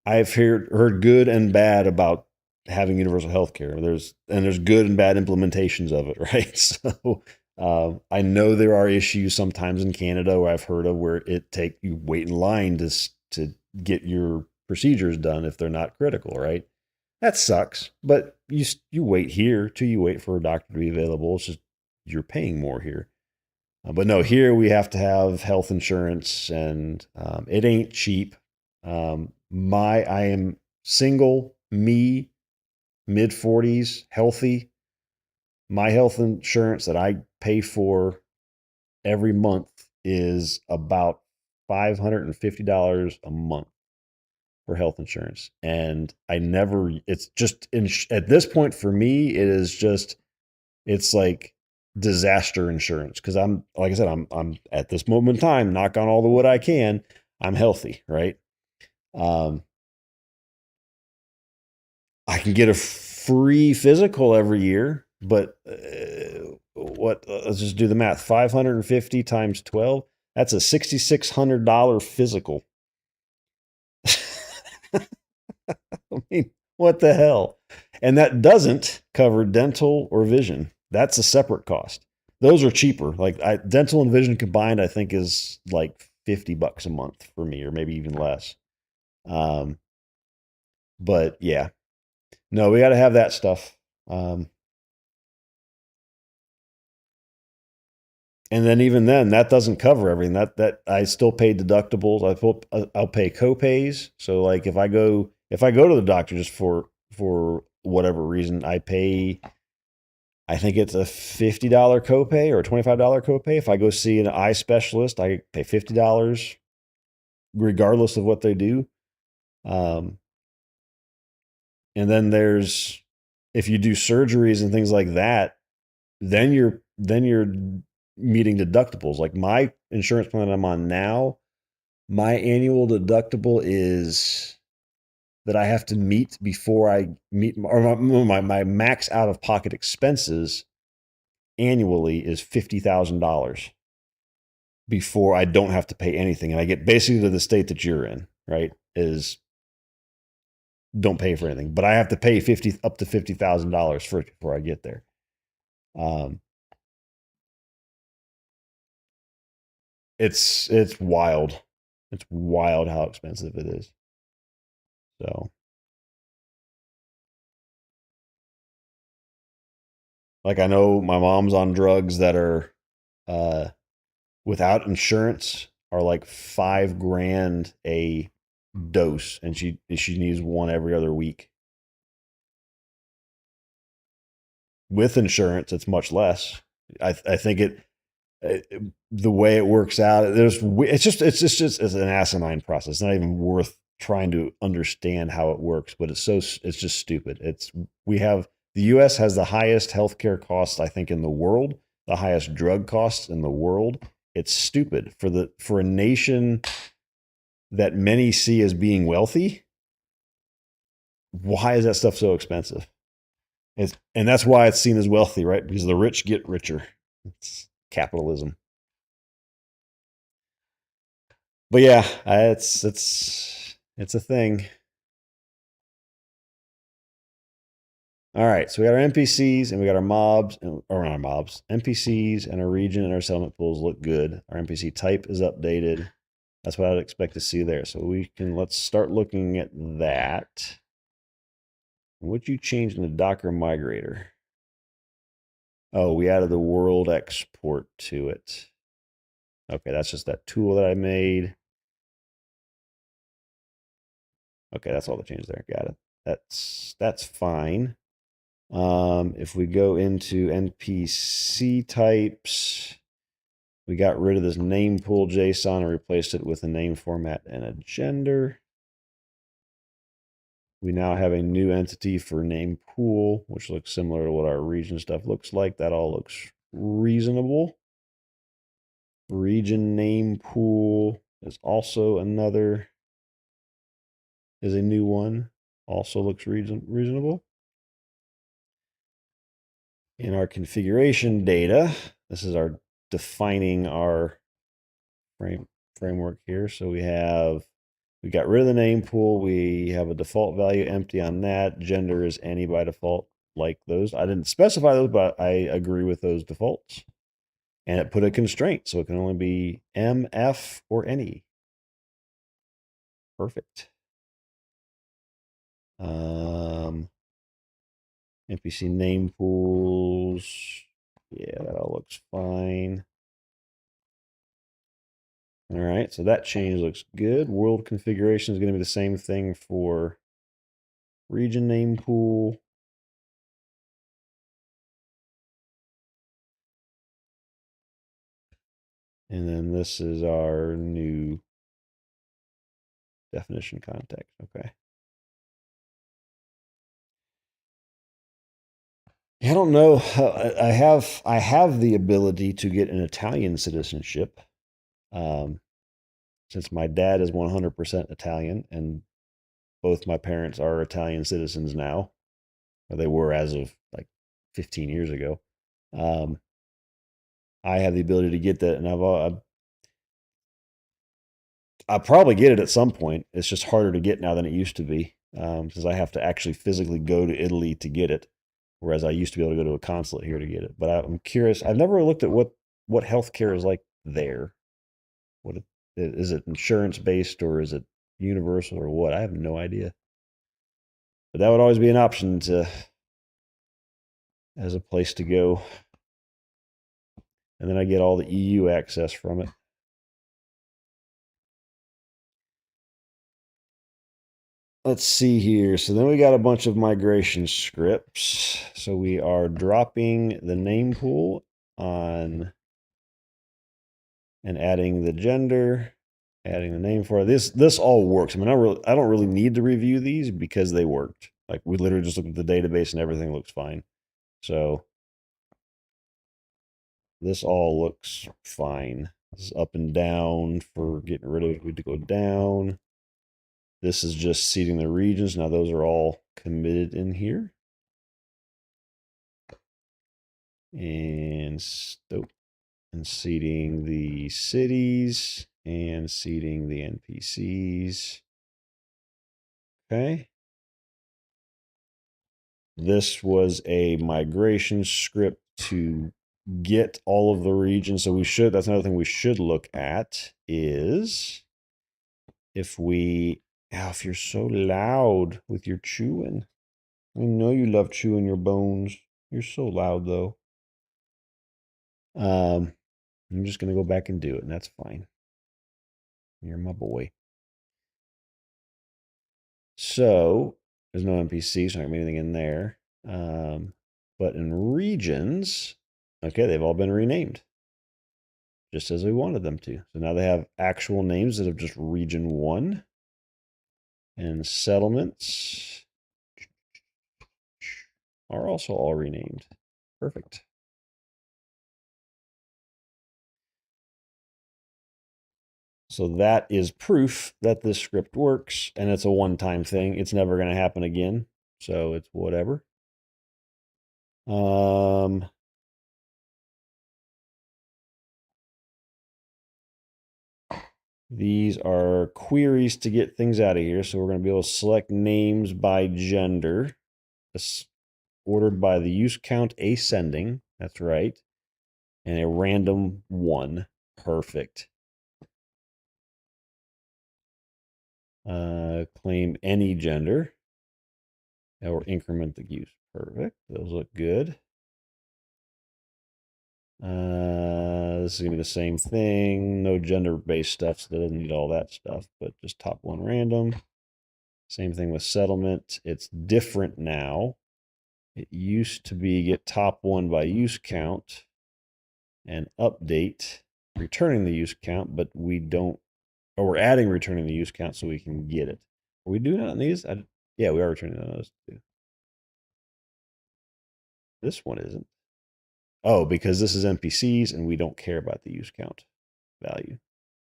I've heard good and bad about having universal health care. There's good and bad implementations of it, right? So I know there are issues sometimes in Canada where I've heard of where you wait in line to get your procedures done if they're not critical, right? That sucks. But you wait here till you wait for a doctor to be available. It's just you're paying more here. But no, here we have to have health insurance, and it ain't cheap. I am single, me, mid-40s, healthy. My health insurance that I pay for every month is about $550 a month for health insurance. And it's just, at this point for me, it's like disaster insurance. Cause like I said, I'm at this moment in time, knock on all the wood I can, I'm healthy, right? I can get a free physical every year, but let's just do the math. 550 times 12. That's a $6,600 physical. I mean, what the hell? And that doesn't cover dental or vision. That's a separate cost. Those are cheaper. Like dental and vision combined, I think is like $50 a month for me, or maybe even less. But yeah, no, we got to have that stuff. And then even then, that doesn't cover everything. That I still pay deductibles. I'll pay copays. So like if I go to the doctor just for whatever reason, I pay. I think it's a $50 copay or a $25 copay. If I go see an eye specialist, I pay $50 regardless of what they do. And then there's if you do surgeries and things like that, then you're meeting deductibles. Like my insurance plan I'm on now, my annual deductible is that I have to meet before I meet, or my max out of pocket expenses annually is $50,000 before I don't have to pay anything. And I get basically to the state that you're in, right? Is don't pay for anything, but I have to pay up to $50,000 first before I get there. It's wild. It's wild how expensive it is. So, like I know my mom's on drugs that are without insurance are like $5,000 a dose, and she needs one every other week. With insurance, it's much less. I think the way it works out, it's just an asinine process. It's not even worth trying to understand how it works, but it's just stupid. The U.S. has the highest healthcare costs, I think, in the world, the highest drug costs in the world. It's stupid for a nation that many see as being wealthy. Why is that stuff so expensive? And that's why it's seen as wealthy, right? Because the rich get richer. It's capitalism. But yeah, it's a thing. All right, so we got our NPCs and we got our mobs, or not our mobs, NPCs and our region and our settlement pools look good. Our NPC type is updated. That's what I'd expect to see there. So let's start looking at that. What you changed in the Docker migrator? Oh, we added the world export to it. Okay, that's just that tool that I made. Okay, that's all the changes there. Got it. That's fine. If we go into NPC types, we got rid of this name pool JSON and replaced it with a name format and a gender. We now have a new entity for name pool, which looks similar to what our region stuff looks like. That all looks reasonable. Region name pool is also a new one. Also looks reasonable. In our configuration data, this is our defining our framework here. So we got rid of the name pool. We have a default value empty on that. Gender is any by default, like those. I didn't specify those, but I agree with those defaults. And it put a constraint, so it can only be M, F, or any. Perfect. NPC name pools. Yeah, that all looks fine. All right, so that change looks good. World configuration is going to be the same thing for region name pool. And then this is our new definition context. Okay. I don't know. I have the ability to get an Italian citizenship. since my dad is 100% Italian and both my parents are Italian citizens now, or they were as of like 15 years ago, I have the ability to get that, and I'll probably get it at some point. It's just harder to get now than it used to be, since I have to actually physically go to Italy to get it, whereas I used to be able to go to a consulate here to get it. But I'm curious. I've never looked at what healthcare is like there. Is it insurance based or is it universal or what? I have no idea. But that would always be an option as a place to go. And then I get all the EU access from it. Let's see here. So then we got a bunch of migration scripts. So we are dropping the name pool on and adding the gender, adding the name for it. This all works. I mean, I don't really need to review these because they worked. Like we literally just looked at the database and everything looks fine. So this all looks fine. This is up and down for getting rid of it. We need to go down. This is just seeding the regions. Now those are all committed in here. And seeding the cities and seeding the NPCs. Okay. This was a migration script to get all of the regions. So that's another thing we should look at is if you're so loud with your chewing. I know you love chewing your bones. You're so loud though. I'm just going to go back and do it, and that's fine. You're my boy. So there's no NPC, so I don't have anything in there. But in regions, okay, they've all been renamed just as we wanted them to. So now they have actual names that of just region 1. And settlements are also all renamed. Perfect. So that is proof that this script works, and it's a one-time thing. It's never going to happen again, so it's whatever. These are queries to get things out of here, so we're going to be able to select names by gender, ordered by the use count ascending. That's right, and a random 1. Perfect. Claim any gender or increment the use. Perfect. Those look good. This is going to be the same thing. No gender-based stuff, so that doesn't need all that stuff, but just top 1 random. Same thing with settlement. It's different now. It used to be get top 1 by use count and update returning the use count, but we don't, or we're adding returning the use count so we can get it. Are we doing it on these? Yeah, we are returning on those too. This one isn't. Oh, because this is NPCs and we don't care about the use count value.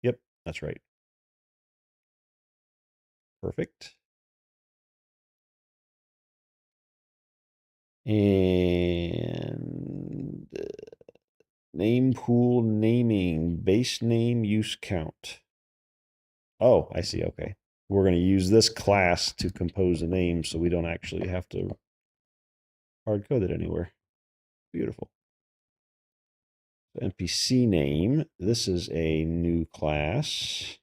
Yep, that's right. Perfect. And name pool naming, base name use count. Oh, I see. Okay. We're going to use this class to compose a name so we don't actually have to hard code it anywhere. Beautiful. NPC name. This is a new class.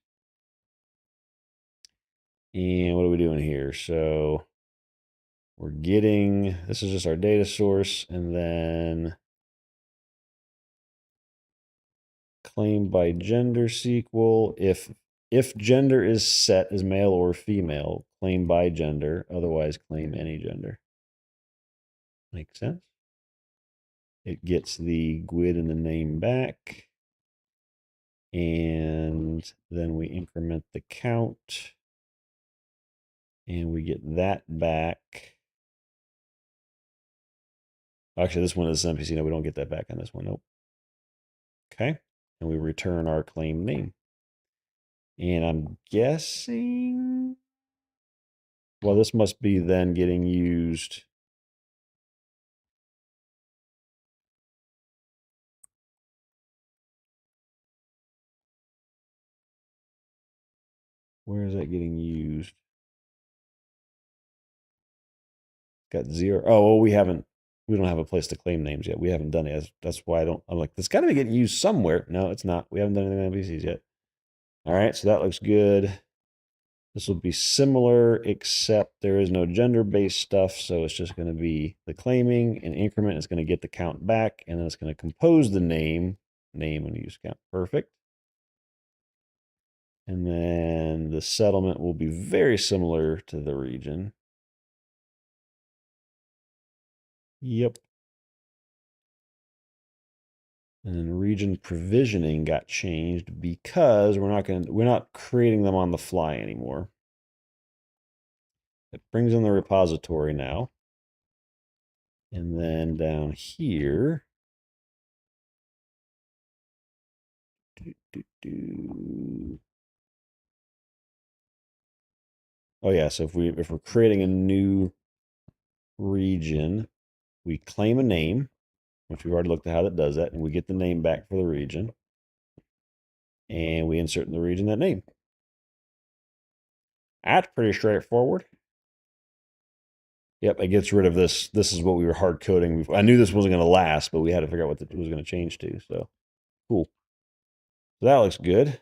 And what are we doing here? So we're getting, this is just our data source, and then claim by gender SQL. If gender is set as male or female, claim by gender, otherwise claim any gender. Makes sense? It gets the GUID and the name back. And then we increment the count. And we get that back. Actually, this one is NPC. No, we don't get that back on this one. Nope. Okay. And we return our claim name. And I'm guessing, well, this must be then getting used. Where is that getting used? Got 0. Oh, well, we don't have a place to claim names yet. We haven't done it. That's why I'm like, it's got to be getting used somewhere. No, it's not. We haven't done anything on NPCs yet. All right, so that looks good. This will be similar, except there is no gender-based stuff, so it's just going to be the claiming and increment is going to get the count back, and then it's going to compose the name and use count. Perfect. And then the settlement will be very similar to the region. Yep. And then region provisioning got changed because we're not creating them on the fly anymore. It brings in the repository now. And then down here, oh yeah, so if we're creating a new region, we claim a name, which we've already looked at how that does that, and we get the name back for the region. And we insert in the region that name. That's pretty straightforward. Yep, it gets rid of this. This is what we were hard coding. I knew this wasn't going to last, but we had to figure out what it was going to change to. So, cool. So that looks good.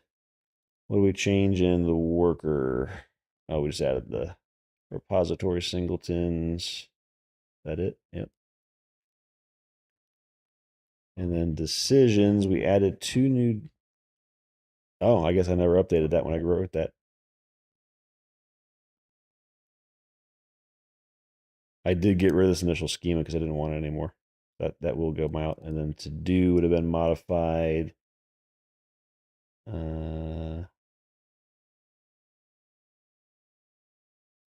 What do we change in the worker? Oh, we just added the repository singletons. Is that it? Yep. And then decisions, we added 2 new. Oh, I guess I never updated that when I wrote that. I did get rid of this initial schema because I didn't want it anymore. That will go out. And then to do would have been modified.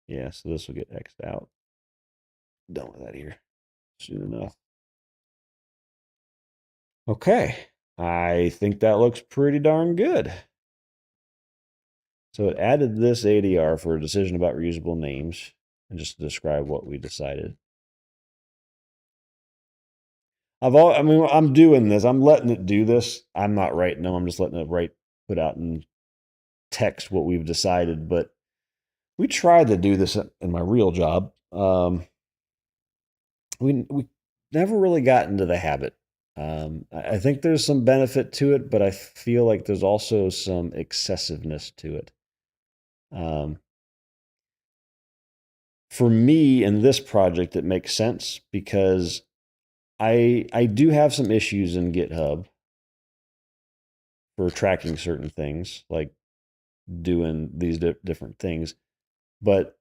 Yeah, so this will get X'd out. Done with that here soon enough. Okay, I think that looks pretty darn good. So it added this ADR for a decision about reusable names and just to describe what we decided. I'm doing this. I'm letting it do this. I'm not writing them. I'm just letting it put out in text what we've decided. But we tried to do this in my real job. We never really got into the habit. I think there's some benefit to it, but I feel like there's also some excessiveness to it. For me in this project, it makes sense because I do have some issues in GitHub for tracking certain things, like doing these different things, but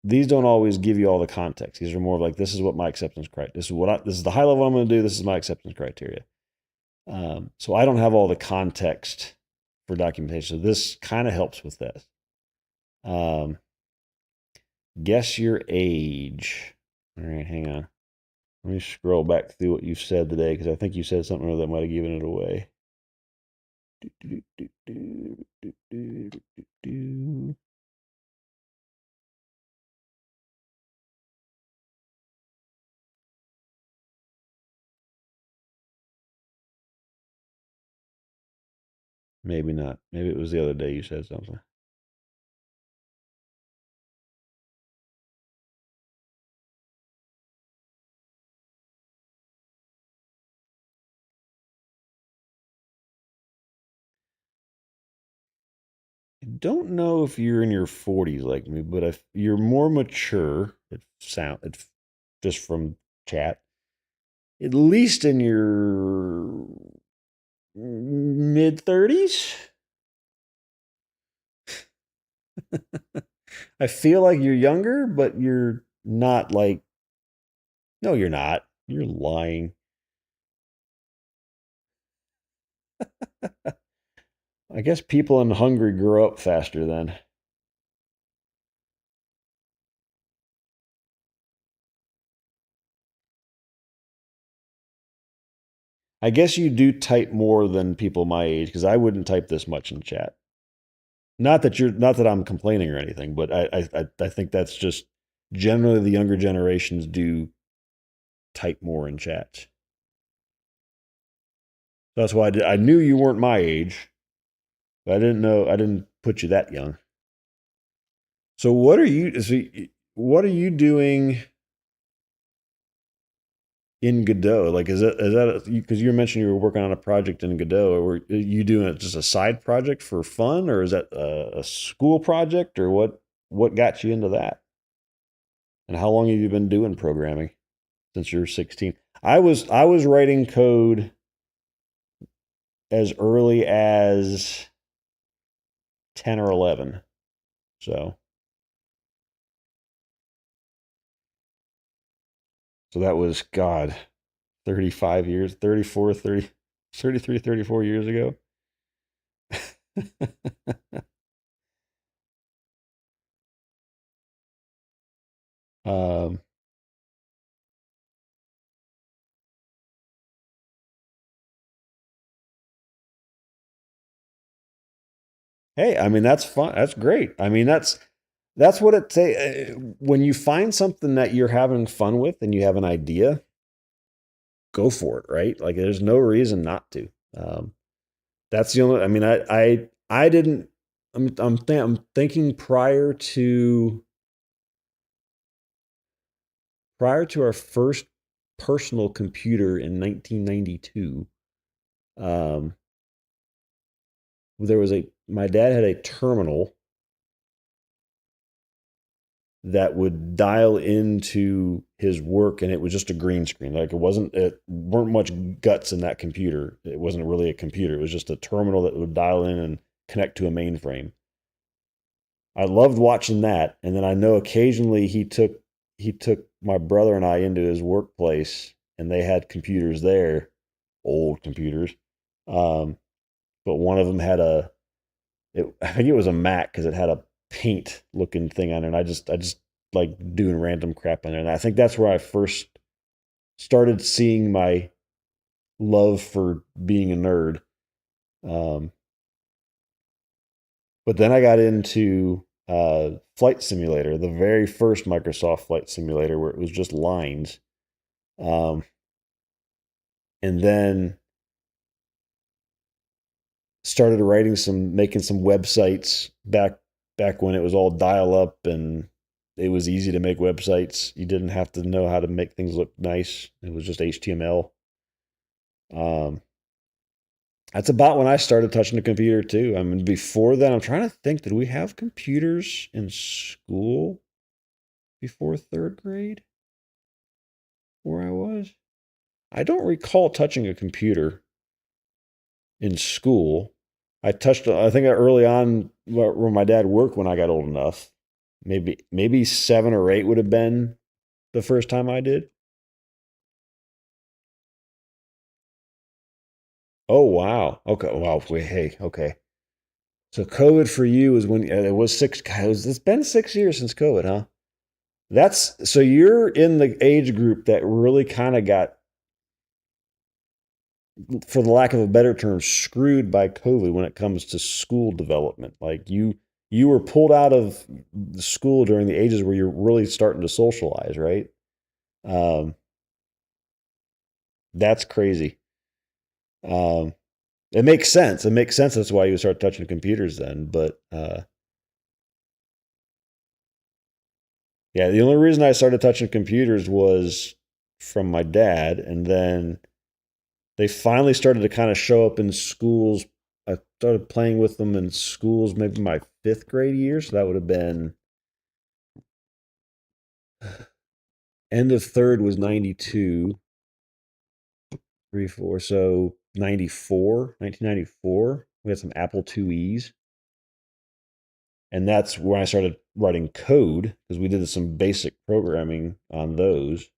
these don't always give you all the context. These are more like, this is what my acceptance criteria. This is the high level I'm going to do. This is my acceptance criteria. So I don't have all the context for documentation. So this kind of helps with this. Guess your age. All right, hang on. Let me scroll back through what you said today because I think you said something that might have given it away. Maybe not. Maybe it was the other day you said something. I don't know if you're in your 40s like me, but if you're more mature, it's just from chat, at least in your mid 30s. I feel like you're younger, but you're not like, no, you're not. You're lying. I guess people in Hungary grow up faster then. I guess you do type more than people my age because I wouldn't type this much in chat. Not that I'm complaining or anything, but I think that's just generally the younger generations do type more in chats. That's why I knew you weren't my age, but I didn't put you that young. So what are you doing in Godot? Like, is that because you mentioned you were working on a project in Godot, or were you doing it just a side project for fun, or is that a school project, or what got you into that? And how long have you been doing programming since you're 16? I was writing code as early as 10 or 11. So that was, God, 35 years, 34, 30, 33, 34 years ago. um, hey, I mean, that's fun. That's great. I mean, that's what it takes. When you find something that you're having fun with and you have an idea, go for it, right? Like, there's no reason not to. That's the only. I mean, I didn't. I'm thinking prior to our first personal computer in 1992. There was my dad had a terminal that would dial into his work, and it was just a green screen. Like, it weren't much guts in that computer. It wasn't really a computer. It was just a terminal that would dial in and connect to a mainframe. I loved watching that. And then I know occasionally he took my brother and I into his workplace, and they had computers there, old computers. But one of them had I think it was a Mac, because it had a paint looking thing on it. And I just like doing random crap on there. And I think that's where I first started seeing my love for being a nerd. But then I got into Flight Simulator, the very first Microsoft Flight Simulator, where it was just lines. And then started making some websites back when it was all dial up and it was easy to make websites. You didn't have to know how to make things look nice. It was just HTML. That's about when I started touching the computer too. I mean, before then, I'm trying to think, did we have computers in school before third grade where I was? I don't recall touching a computer in school. I think early on where my dad worked when I got old enough. Maybe 7 or 8 would have been the first time I did. Oh, wow. Okay. Wow. Wait, hey, okay. So COVID for you is when it was it's been 6 years since COVID, huh? So you're in the age group that really kind of got, for the lack of a better term, screwed by COVID when it comes to school development. Like, you were pulled out of the school during the ages where you're really starting to socialize, right? Um, that's crazy. It makes sense. It makes sense. That's why you start touching computers then. But yeah, the only reason I started touching computers was from my dad, and then they finally started to kind of show up in schools. I started playing with them in schools maybe my 5th grade year, so that would have been end of third was 92, 3, 4, so 1994. We had some Apple IIe's. And that's when I started writing code, because we did some basic programming on those.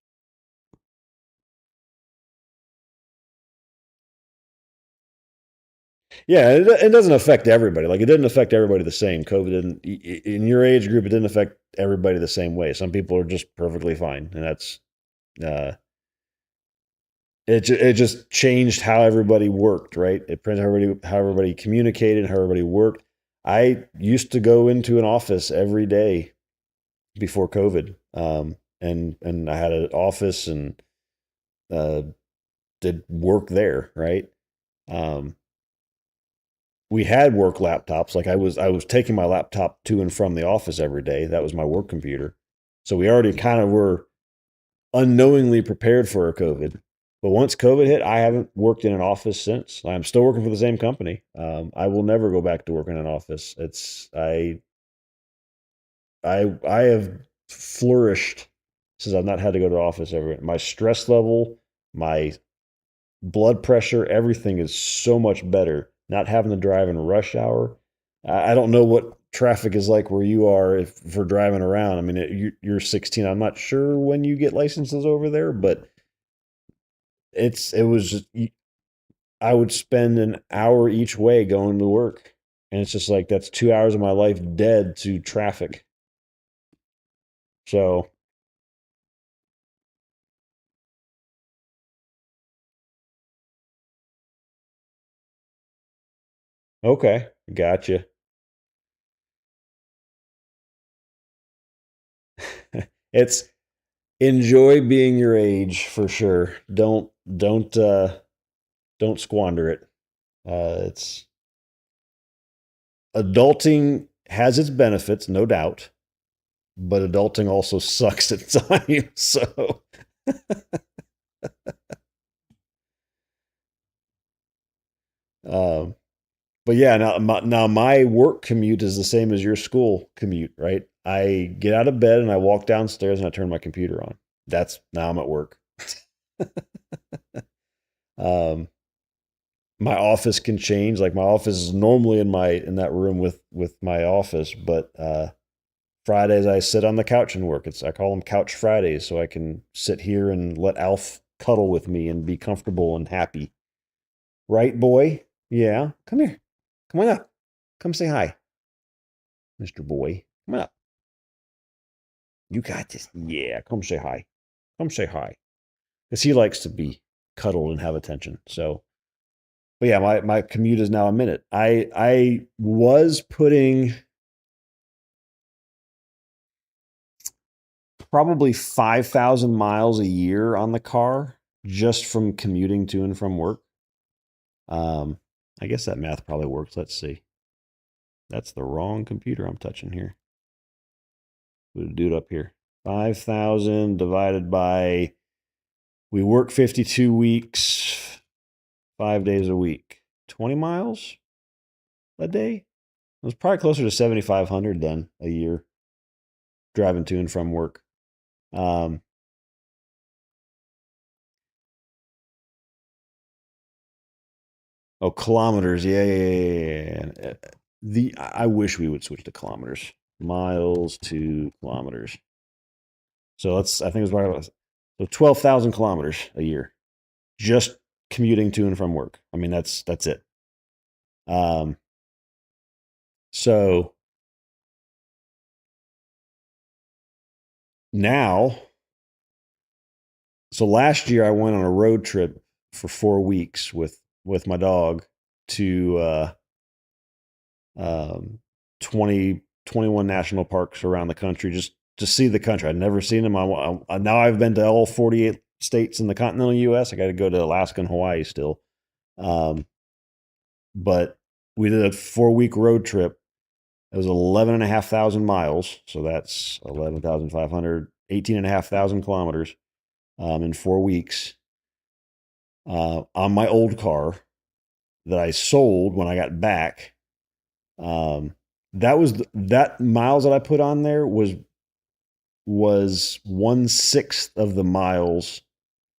Yeah, it doesn't affect everybody. Like, it didn't affect everybody the same. COVID didn't, in your age group, it didn't affect everybody the same way. Some people are just perfectly fine, and that's it just changed how everybody worked, right? It changed how everybody communicated, how everybody worked. I used to go into an office every day before COVID. And I had an office and did work there, right? Um, we had work laptops. Like I was taking my laptop to and from the office every day. That was my work computer. So we already kind of were unknowingly prepared for a COVID. But once COVID hit, I haven't worked in an office since. I'm still working for the same company. I will never go back to work in an office. I have flourished since I've not had to go to the office ever. My stress level, my blood pressure, everything is so much better. Not having to drive in rush hour. I don't know what traffic is like where you are if for driving around. I mean, you're 16. I'm not sure when you get licenses over there, but it was just, I would spend an hour each way going to work, and it's just like that's 2 hours of my life dead to traffic. So okay, gotcha. It's enjoy being your age for sure. Don't squander it. It's adulting has its benefits, no doubt, but adulting also sucks at times. So, um, but yeah, now my work commute is the same as your school commute, right? I get out of bed and I walk downstairs and I turn my computer on. That's now I'm at work. um, my office can change. Like my office is normally in that room with my office, but Fridays I sit on the couch and work. I call them Couch Fridays, so I can sit here and let Alf cuddle with me and be comfortable and happy. Right, boy? Yeah. Come here. Come on up. Come say hi, Mr. Boy. Come on up. You got this. Yeah. Come say hi. Come say hi. Because he likes to be cuddled and have attention. So, but yeah, my commute is now a minute. I was putting probably 5,000 miles a year on the car just from commuting to and from work. Um, I guess that math probably works. Let's see. That's the wrong computer I'm touching here. We'll do it up here. 5,000 divided by, we work 52 weeks, 5 days a week. 20 miles a day? It was probably closer to 7,500 then a year driving to and from work. Um, Oh, kilometers. Yeah, yeah, yeah, yeah. I wish we would switch to kilometers. Miles to kilometers. So I think it was right. So 12,000 kilometers a year, just commuting to and from work. I mean, that's it. Um, so now, so last year I went on a road trip for 4 weeks with my dog to um, 20, 21 national parks around the country just to see the country. I'd never seen them. Now I've been to all 48 states in the continental U.S. I got to go to Alaska and Hawaii still. But we did a 4 week road trip. It was 11,500 miles. So that's 11,500, 18,500 kilometers in 4 weeks on my old car that I sold when I got back. That miles that I put on there was 1/6 of the miles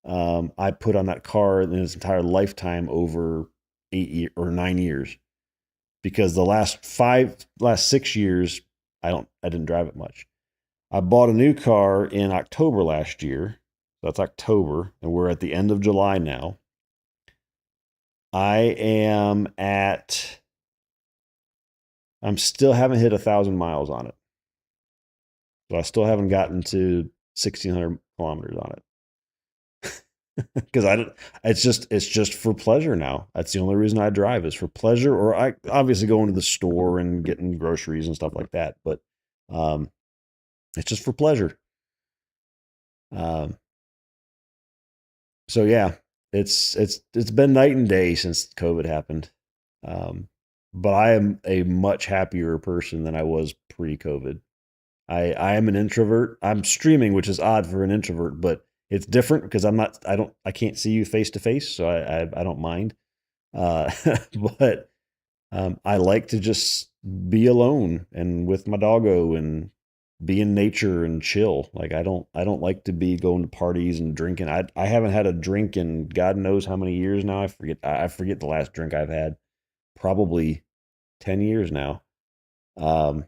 I put on that car in its entire lifetime over or 9 years. Because the last 6 years, I didn't drive it much. I bought a new car in October last year. That's October, and we're at the end of July now. I'm still haven't hit 1,000 miles on it. So I still haven't gotten to 1,600 kilometers on it. because I don't. It's just for pleasure now. That's the only reason I drive is for pleasure, or I obviously going to the store and getting groceries and stuff like that. But it's just for pleasure. So yeah, it's been night and day since COVID happened. But I am a much happier person than I was pre-COVID. I am an introvert. I'm streaming, which is odd for an introvert, but it's different because I can't see you face to face, so I don't mind. But I like to just be alone and with my doggo and be in nature and chill. Like I don't like to be going to parties and drinking. I haven't had a drink in God knows how many years now. I forget the last drink I've had. Probably 10 years now. I'm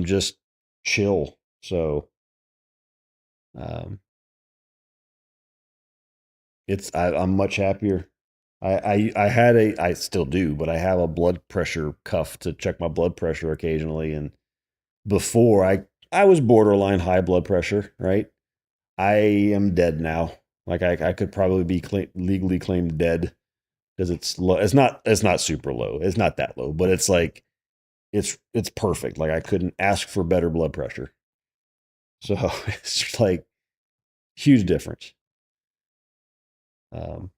just chill. So I'm much happier. I still do, but I have a blood pressure cuff to check my blood pressure occasionally. And before I was borderline high blood pressure, right? I am dead now. Like I could probably be legally claimed dead because it's low. It's not super low. It's not that low, but it's like it's perfect. Like I couldn't ask for better blood pressure. So it's like huge difference. But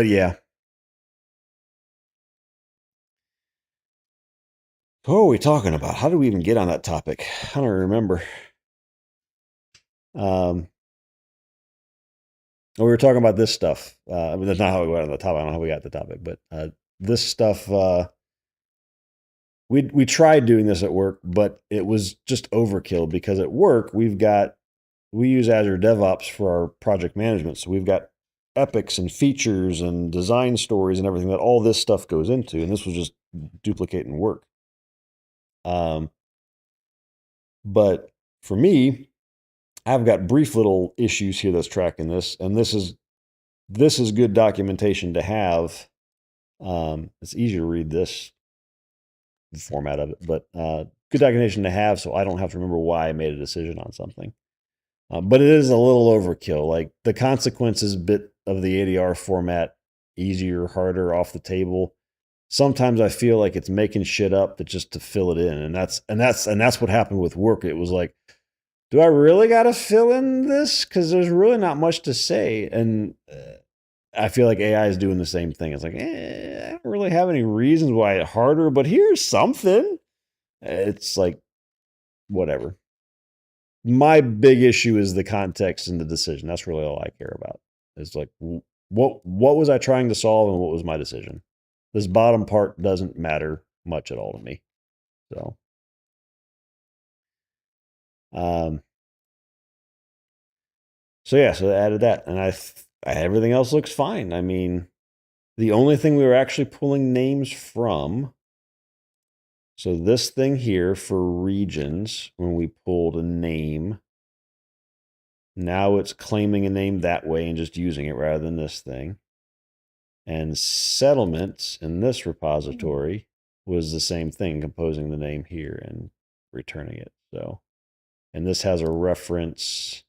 yeah. What are we talking about? How did we even get on that topic? I don't remember. We were talking about this stuff. I mean, that's not how we got on the topic. I don't know how we got the topic, but this stuff. We tried doing this at work, but it was just overkill because at work we use Azure DevOps for our project management. So we've got epics and features and design stories and everything that all this stuff goes into, and this was just duplicating work. But for me, I've got brief little issues here that's tracking this, and this is good documentation to have. It's easier to read this, the format of it, but good documentation to have so I don't have to remember why I made a decision on something. But it is a little overkill. Like the consequences bit of the ADR format, easier, harder, off the table. Sometimes I feel like it's making shit up just to fill it in, and that's what happened with work. It was like, do I really got to fill in this? Because there's really not much to say, and I feel like AI is doing the same thing. It's like, I don't really have any reasons why it's harder, but here's something. It's like, whatever. My big issue is the context and the decision. That's really all I care about. It's like, what was I trying to solve and what was my decision? This bottom part doesn't matter much at all to me. So, so I added that, and everything else looks fine. I mean, the only thing we were actually pulling names from. So this thing here for regions, when we pulled a name, now it's claiming a name that way and just using it rather than this thing. And settlements in this repository was the same thing, composing the name here and returning it. So, and this has a reference.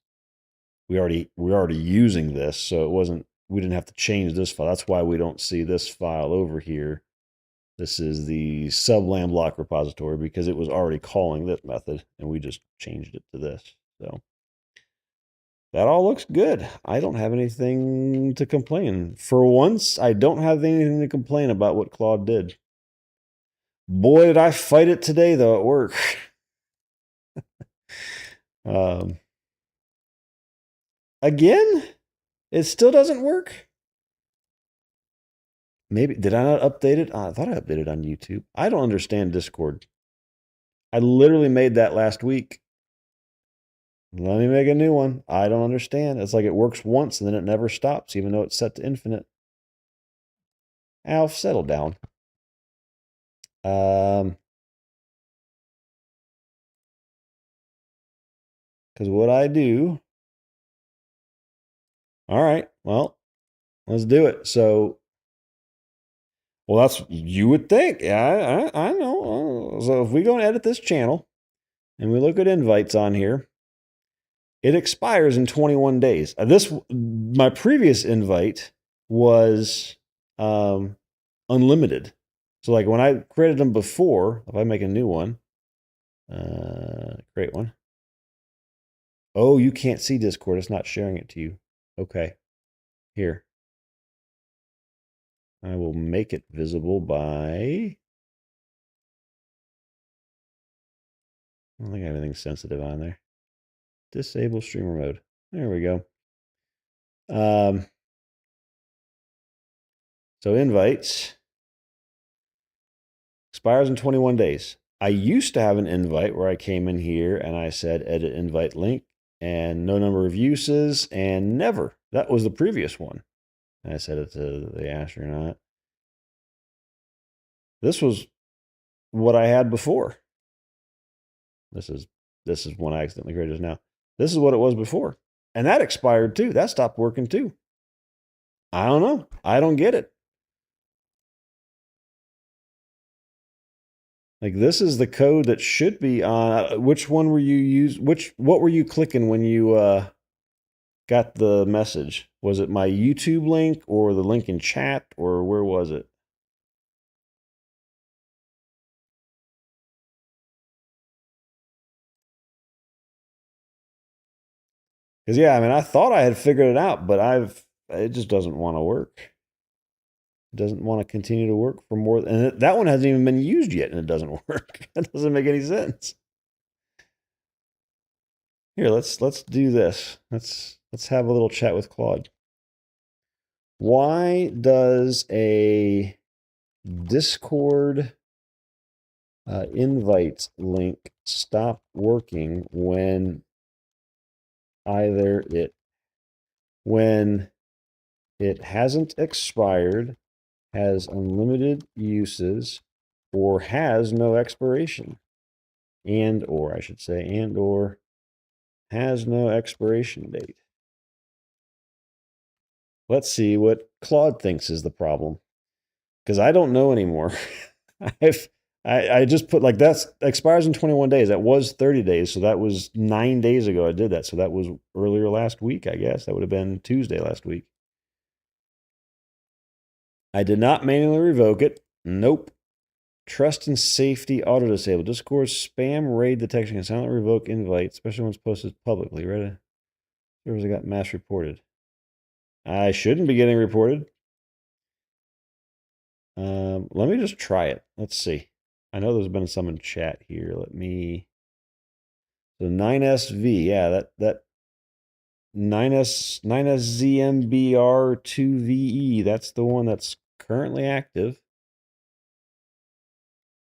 We're already using this, so we didn't have to change this file. That's why we don't see this file over here. This is the sublam block repository because it was already calling this method and we just changed it to this. So that all looks good. I don't have anything to complain. For once, I don't have anything to complain about what Claude did. Boy, did I fight it today, though, at work. Again, it still doesn't work. Maybe, did I not update it? I thought I updated on YouTube. I don't understand Discord. I literally made that last week. Let me make a new one. I don't understand. It's like it works once and then it never stops, even though it's set to infinite. Alf, settle down. Because what I do. All right, well, let's do it. So, well, that's, you would think. Yeah, I know. So if we go and edit this channel and we look at invites on here, It expires in 21 days. My previous invite was unlimited. So like when I created them before, if I make a new one, create one. Oh, you can't see Discord. It's not sharing it to you. Okay. Here. I will make it visible by... I don't think I have anything sensitive on there. Disable streamer mode. There we go. So invites expires in 21 days. I used to have an invite where I came in here and I said edit invite link and no number of uses and never. That was the previous one. And I set it to the astronaut. This was what I had before. This is one I accidentally created just now. This is what it was before. And that expired too. That stopped working too. I don't know. I don't get it. Like this is the code that should be on. Which one were you what were you clicking when you got the message? Was it my YouTube link or the link in chat or where was it? Because yeah, I mean, I thought I had figured it out, but it just doesn't want to work. It doesn't want to continue to work for more, and that one hasn't even been used yet, and it doesn't work. That doesn't make any sense. Here, let's do this. Let's have a little chat with Claude. Why does a Discord invite link stop working when it hasn't expired, has unlimited uses, or has no expiration? Or has no expiration date. Let's see what Claude thinks is the problem. Because I don't know anymore. I just put like that expires in 21 days. That was 30 days. So that was 9 days ago I did that. So that was earlier last week, I guess. That would have been Tuesday last week. I did not manually revoke it. Nope. Trust and safety auto disable. Discord spam raid detection can silently revoke invite, especially when it's posted publicly. Right? Servers got mass reported. I shouldn't be getting reported. Let me just try it. Let's see. I know there's been some in chat here. Let me. So 9SV, yeah, that 9SZMBR2VE. That's the one that's currently active.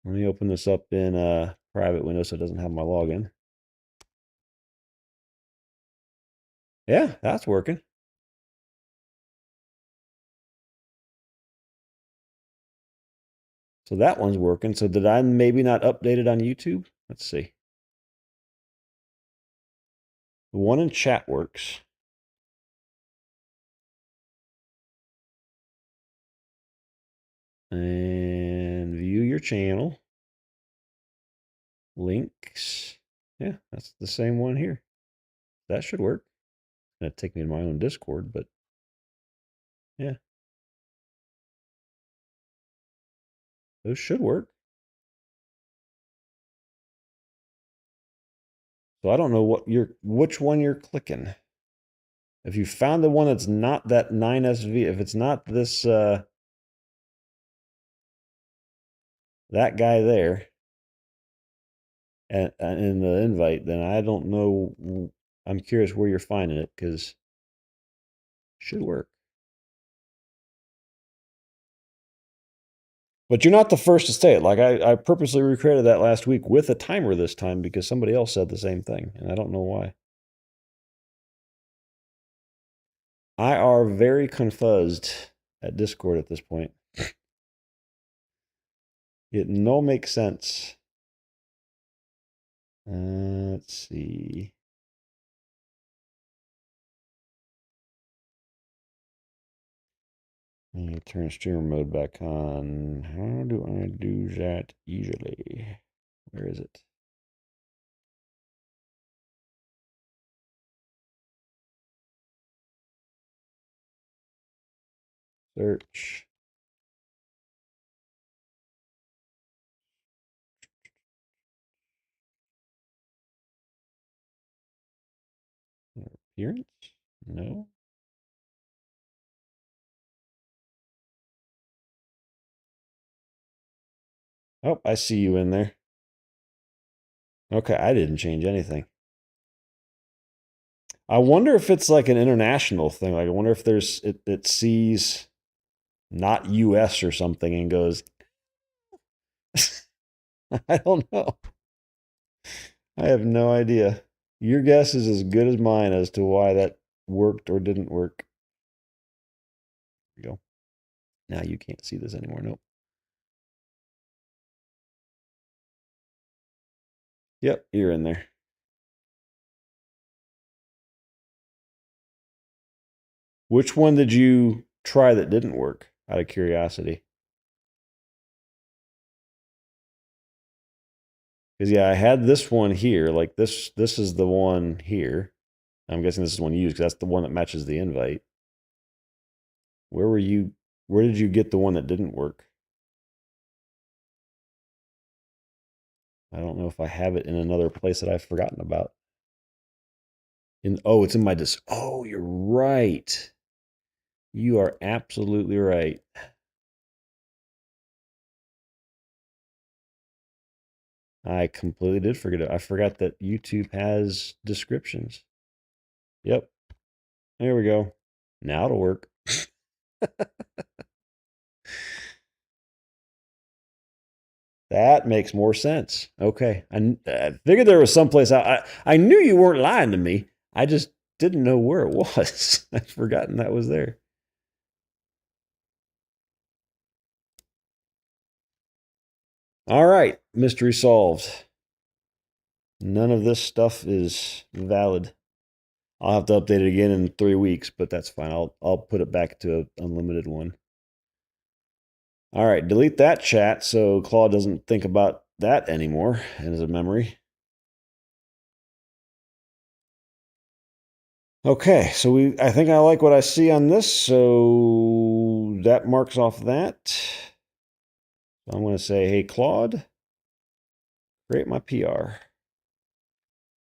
Let me open this up in a private window so it doesn't have my login. Yeah, that's working. So that one's working. So did I maybe not update it on YouTube? Let's see. The one in chat works. And view your channel. Links. Yeah, that's the same one here. That should work. It's going to take me to my own Discord, but yeah. Those should work. So I don't know which one you're clicking. If you found the one that's not that 9SV, if it's not this that guy there and in the invite, then I don't know. I'm curious where you're finding it because it should work. But you're not the first to say it. Like I purposely recreated that last week with a timer this time because somebody else said the same thing, and I don't know why. I are very confused at Discord at this point. It no makes sense. Let's see. Let me turn streamer mode back on. How do I do that easily? Where is it? Search. Appearance? No. Oh, I see you in there. Okay, I didn't change anything. I wonder if it's like an international thing. Like, I wonder if there's it sees not US or something and goes, I don't know. I have no idea. Your guess is as good as mine as to why that worked or didn't work. There you go. Now you can't see this anymore. Nope. Yep, you're in there. Which one did you try that didn't work, out of curiosity? Because yeah, I had this one here. Like this is the one here. I'm guessing this is the one you used because that's the one that matches the invite. Where did you get the one that didn't work? I don't know if I have it in another place that I've forgotten about. It's in my Oh, you're right. You are absolutely right. I completely did forget it. I forgot that YouTube has descriptions. Yep. There we go. Now it'll work. That makes more sense. Okay. I figured there was someplace. I knew you weren't lying to me. I just didn't know where it was. I'd forgotten that was there. All right. Mystery solved. None of this stuff is valid. I'll have to update it again in 3 weeks, but that's fine. I'll put it back to an unlimited one. All right, delete that chat so Claude doesn't think about that anymore as a memory. Okay, so I think I like what I see on this, so that marks off that. So I'm going to say, hey, Claude, create my PR.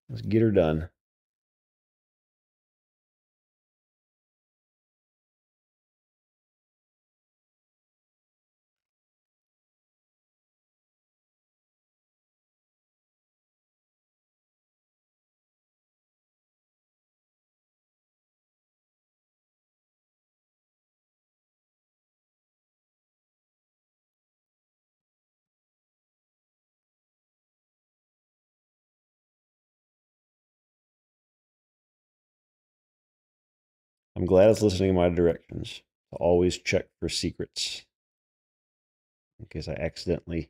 Let's get her done. I'm glad it's listening to my directions. I'll always check for secrets in case I accidentally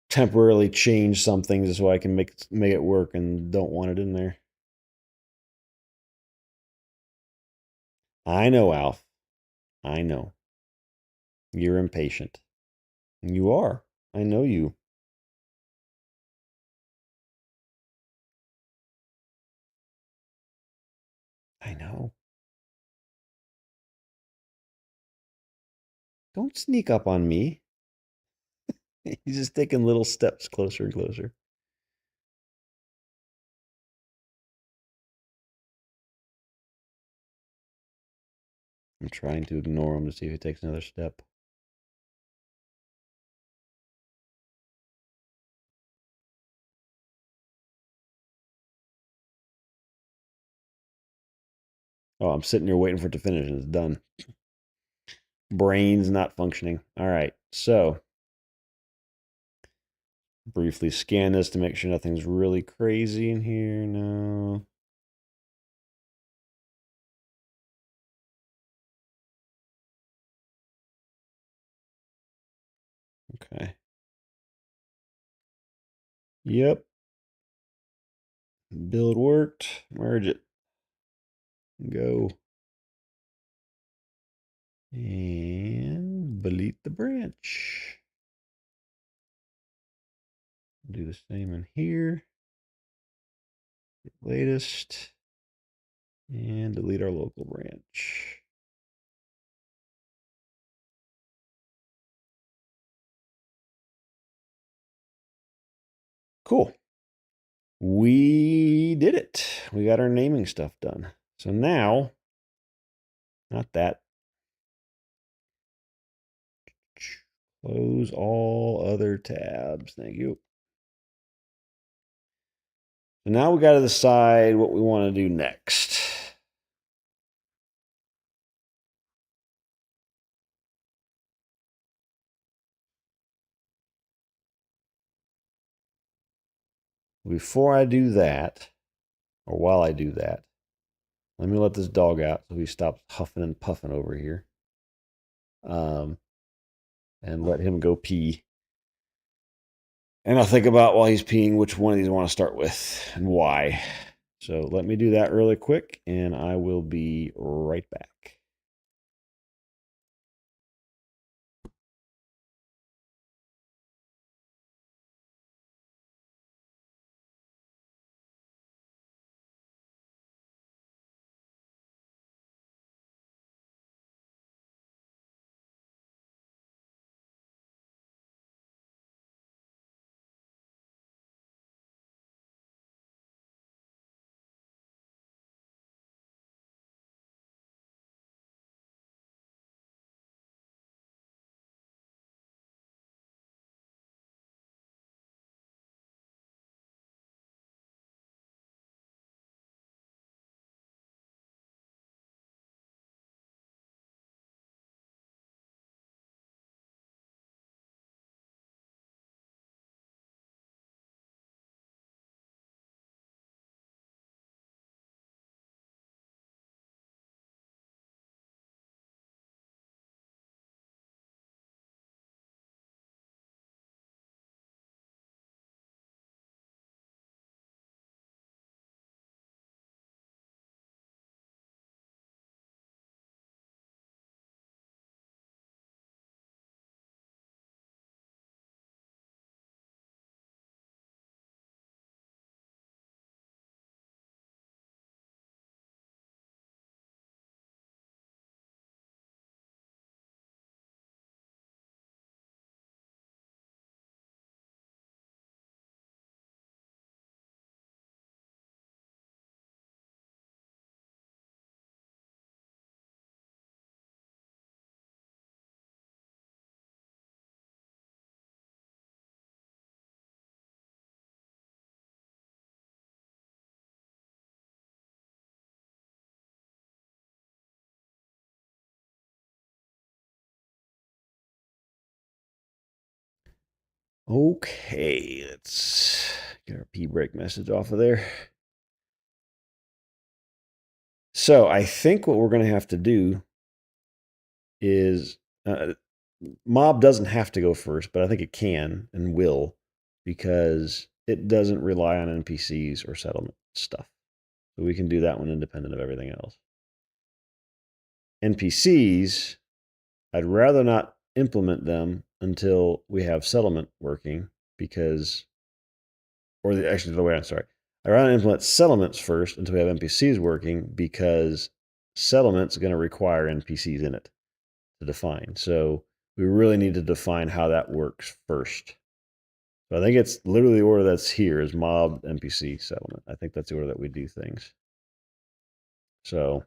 temporarily change something just so I can make it work and don't want it in there. I know, Alf. I know. You're impatient. You are. I know you. I know. Don't sneak up on me. He's just taking little steps closer and closer. I'm trying to ignore him to see if he takes another step. Oh, I'm sitting here waiting for it to finish and it's done. Brain's not functioning. All right, so briefly scan this to make sure nothing's really crazy in here. No. Okay. Yep. Build worked. Merge it. Go. And delete the branch. Do the same in here. Latest. And delete our local branch. cool. We did it. We got our naming stuff done. So now, not that. Close all other tabs. Thank you. So now we got to decide what we want to do next. Before I do that, or while I do that, let me let this dog out so he stops huffing and puffing over here. And let him go pee. And I'll think about while he's peeing which one of these I want to start with and why. So let me do that really quick, and I will be right back. Okay, let's get our pee break message off of there. So I think what we're going to have to do is mob doesn't have to go first, but I think it can and will because it doesn't rely on NPCs or settlement stuff. So we can do that one independent of everything else. NPCs, I'd rather not implement them until we have settlement working because, actually the way I'm sorry. I'd rather implement settlements first until we have NPCs working because settlement's going to require NPCs in it to define. So we really need to define how that works first. So I think it's literally the order that's here is mob, NPC, settlement. I think that's the order that we do things. So,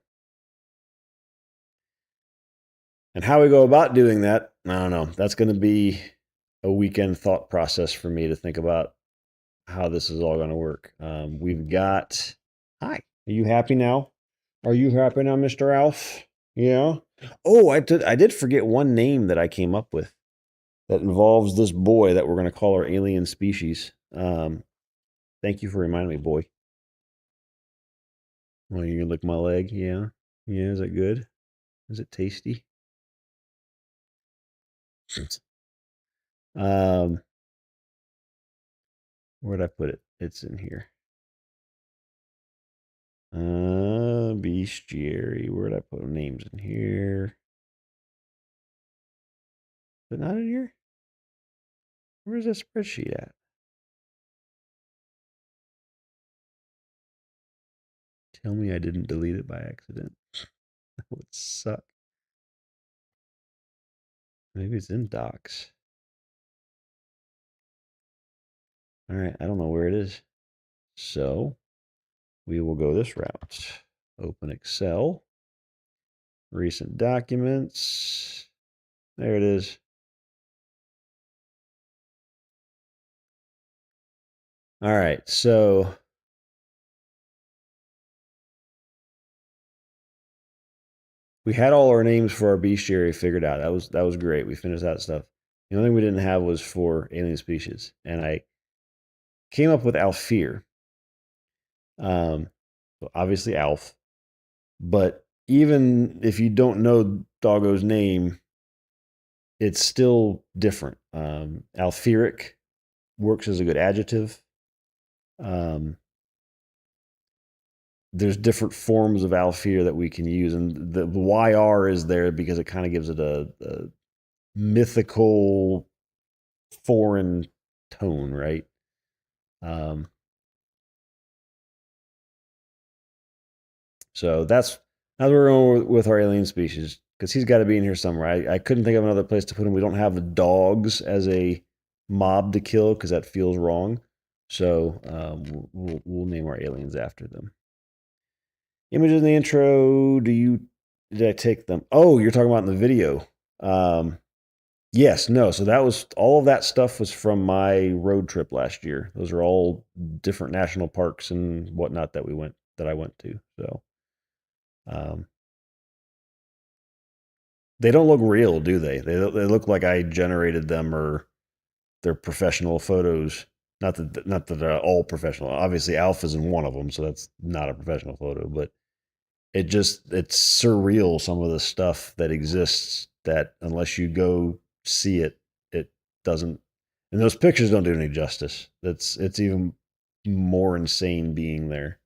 and how we go about doing that, I don't know. That's going to be a weekend thought process for me to think about how this is all going to work. We've got, hi, are you happy now? Are you happy now, Mr. Alf? Yeah. Oh, I did forget one name that I came up with that involves this boy that we're going to call our alien species. Thank you for reminding me, boy. Well, you can lick my leg. Yeah. Yeah. Is it good? Is it tasty? Where'd I put it? It's in here. Bestiary. Where'd I put names in here? Is it not in here? Where's that spreadsheet at? Tell me I didn't delete it by accident. That would suck. Maybe it's in docs. All right, I don't know where it is. So we will go this route. Open Excel. Recent documents. There it is. All right, so we had all our names for our bestiary figured out. That was great. We finished that stuff. The only thing we didn't have was for alien species, and I came up with Alfir. So obviously Alf, but even if you don't know Doggo's name, it's still different. Alfiric works as a good adjective. There's different forms of Alfir that we can use, and the YR is there because it kind of gives it a mythical foreign tone, right? So that's how we're going with our alien species, because he's got to be in here somewhere. I couldn't think of another place to put him. We don't have the dogs as a mob to kill because that feels wrong. So we'll name our aliens after them. Images in the intro. Did I take them? Oh, you're talking about in the video. Yes, no. So that was all of that stuff was from my road trip last year. Those are all different national parks and whatnot that I went to. So they don't look real, do they? They look like I generated them or they're professional photos. Not that they're all professional. Obviously, Alpha's in one of them, so that's not a professional photo. But it's surreal, some of the stuff that exists that unless you go see it, it doesn't. And those pictures don't do any justice. It's even more insane being there.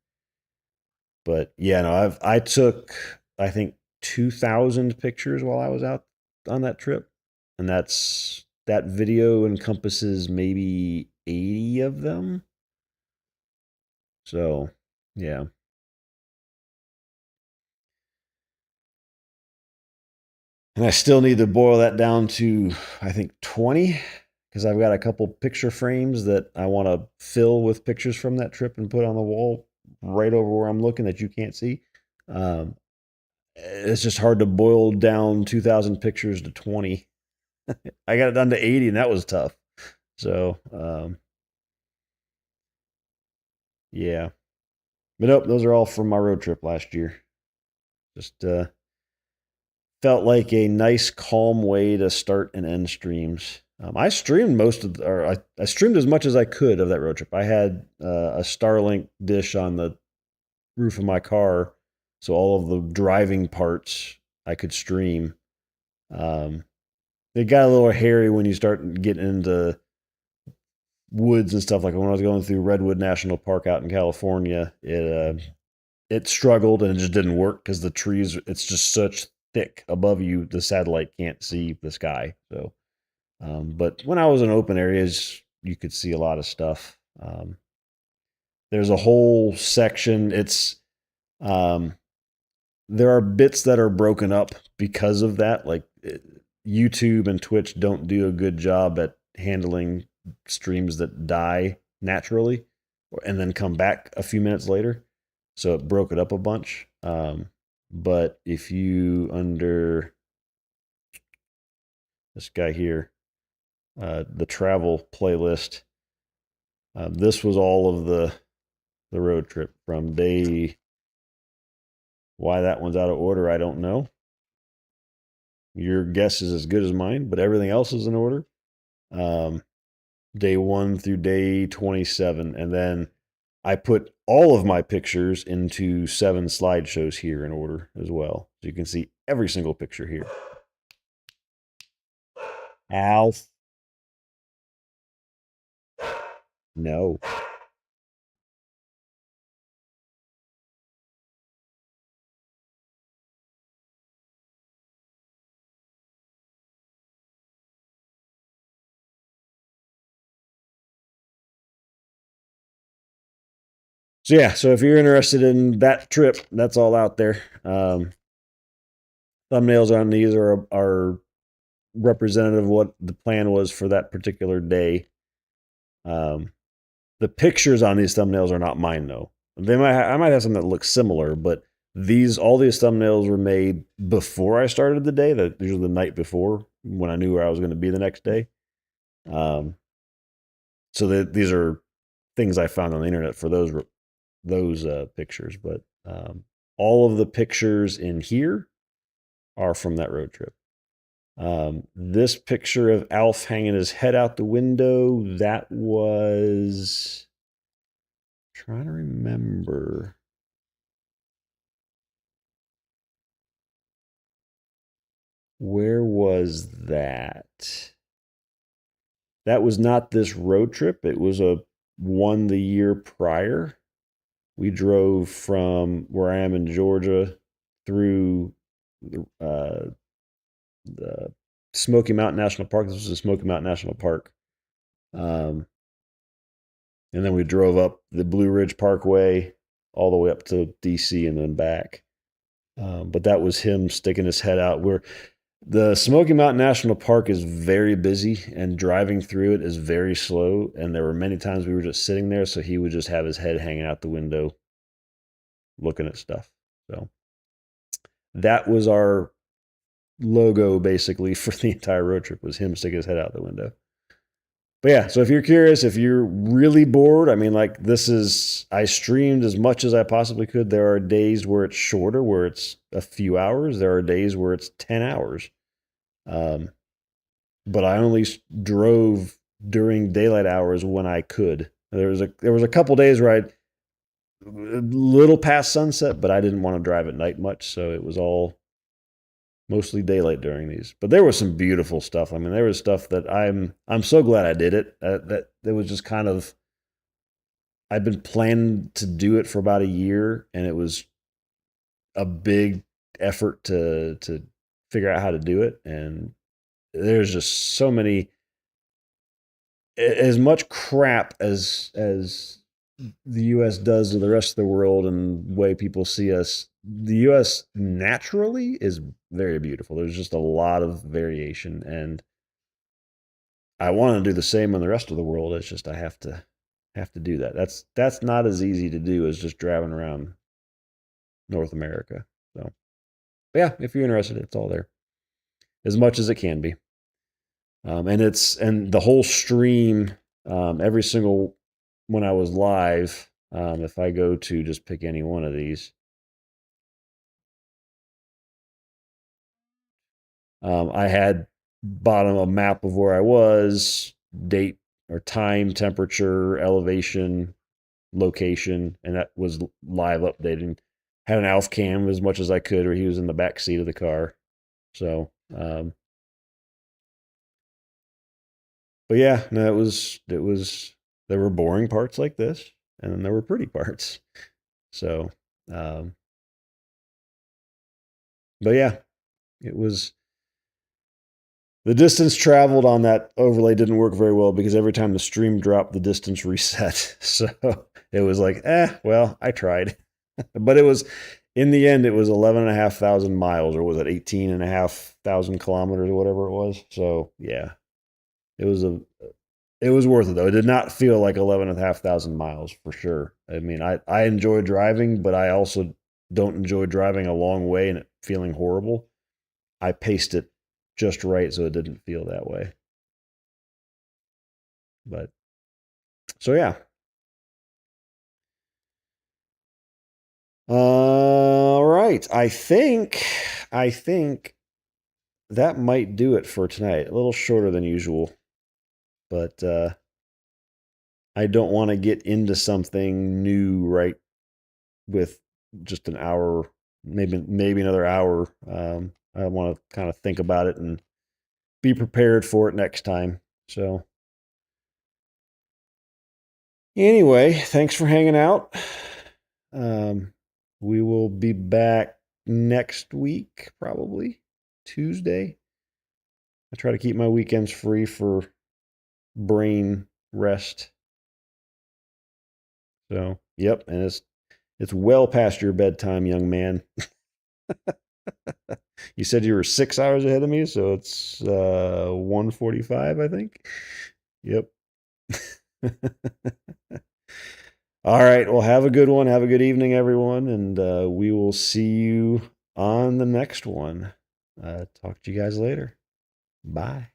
But yeah, no, I took I think 2,000 pictures while I was out on that trip, and that video encompasses maybe 80 of them. So yeah. And I still need to boil that down to, I think, 20, because I've got a couple picture frames that I want to fill with pictures from that trip and put on the wall right over where I'm looking that you can't see. It's just hard to boil down 2,000 pictures to 20. I got it down to 80, and that was tough. So, yeah. But nope, those are all from my road trip last year. Just felt like a nice, calm way to start and end streams. I streamed I streamed as much as I could of that road trip. I had a Starlink dish on the roof of my car, so all of the driving parts I could stream. It got a little hairy when you start getting into woods and stuff. Like when I was going through Redwood National Park out in California, it struggled and it just didn't work because the trees, it's just such thick above you, the satellite can't see the sky. So, but when I was in open areas, you could see a lot of stuff. There's a whole section. There are bits that are broken up because of that. Like YouTube and Twitch don't do a good job at handling streams that die naturally and then come back a few minutes later. So it broke it up a bunch. But if you under this guy here, the travel playlist, this was all of the road trip from day. Why that one's out of order, I don't know. Your guess is as good as mine, but everything else is in order. Day 1 through day 27, and then I put all of my pictures into 7 slideshows here in order as well. So you can see every single picture here. Alf. No. So yeah, so if you're interested in that trip, that's all out there. Thumbnails on these are representative of what the plan was for that particular day. The pictures on these thumbnails are not mine though. I might have something that looks similar, but all these thumbnails were made before I started the day. That usually the night before, when I knew where I was going to be the next day. So these are things I found on the internet for those pictures, but all of the pictures in here are from that road trip. This picture of Alf hanging his head out the window, that was, trying to remember. Where was that? That was not this road trip. It was one the year prior. We drove from where I am in Georgia through the Smoky Mountain National Park. This was the Smoky Mountain National Park. And then we drove up the Blue Ridge Parkway all the way up to DC and then back. But that was him sticking his head out. The Smoky Mountain National Park is very busy and driving through it is very slow. And there were many times we were just sitting there. So he would just have his head hanging out the window looking at stuff. So that was our logo basically for the entire road trip, was him sticking his head out the window. But yeah, so if you're curious, if you're really bored, I mean, like I streamed as much as I possibly could. There are days where it's shorter, where it's a few hours. There are days where it's 10 hours. But I only drove during daylight hours when I could. There was a couple days where a little past sunset, but I didn't want to drive at night much. So it was all mostly daylight during these, but there was some beautiful stuff. I mean, there was stuff that I'm so glad I did it. That was just kind of, I've been planning to do it for about a year, and it was a big effort to figure out how to do it. And there's just so many, as much crap as the U.S. does to the rest of the world and the way people see us. The U.S. naturally is very beautiful. There's just a lot of variation, and I want to do the same in the rest of the world. It's just I have to do that. That's not as easy to do as just driving around North America. So, but yeah, if you're interested, it's all there, as much as it can be. And the whole stream, every single when I was live, if I go to just pick any one of these. I had bottom a map of where I was, date or time, temperature, elevation, location, and that was live updating. Had an Alf cam as much as I could, where he was in the back seat of the car. So, but yeah, no, it was. There were boring parts like this, and then there were pretty parts. So, but yeah, it was. The distance traveled on that overlay didn't work very well because every time the stream dropped, the distance reset. So it was like, well, I tried. But it was, in the end, it was 11,500 miles, or was it 18,500 kilometers or whatever it was. So yeah, it was worth it though. It did not feel like 11,500 miles for sure. I mean, I enjoy driving, but I also don't enjoy driving a long way and it feeling horrible. I paced it just right so it didn't feel that way. But so yeah. All right. I think that might do it for tonight. A little shorter than usual. But I don't want to get into something new right with just an hour, maybe another hour. I want to kind of think about it and be prepared for it next time. So anyway, thanks for hanging out. We will be back next week, probably Tuesday. I try to keep my weekends free for brain rest. So, yep, and it's well past your bedtime, young man. You said you were 6 hours ahead of me, so it's 1:45, I think. Yep. All right. Well, have a good one. Have a good evening, everyone. And we will see you on the next one. Talk to you guys later. Bye.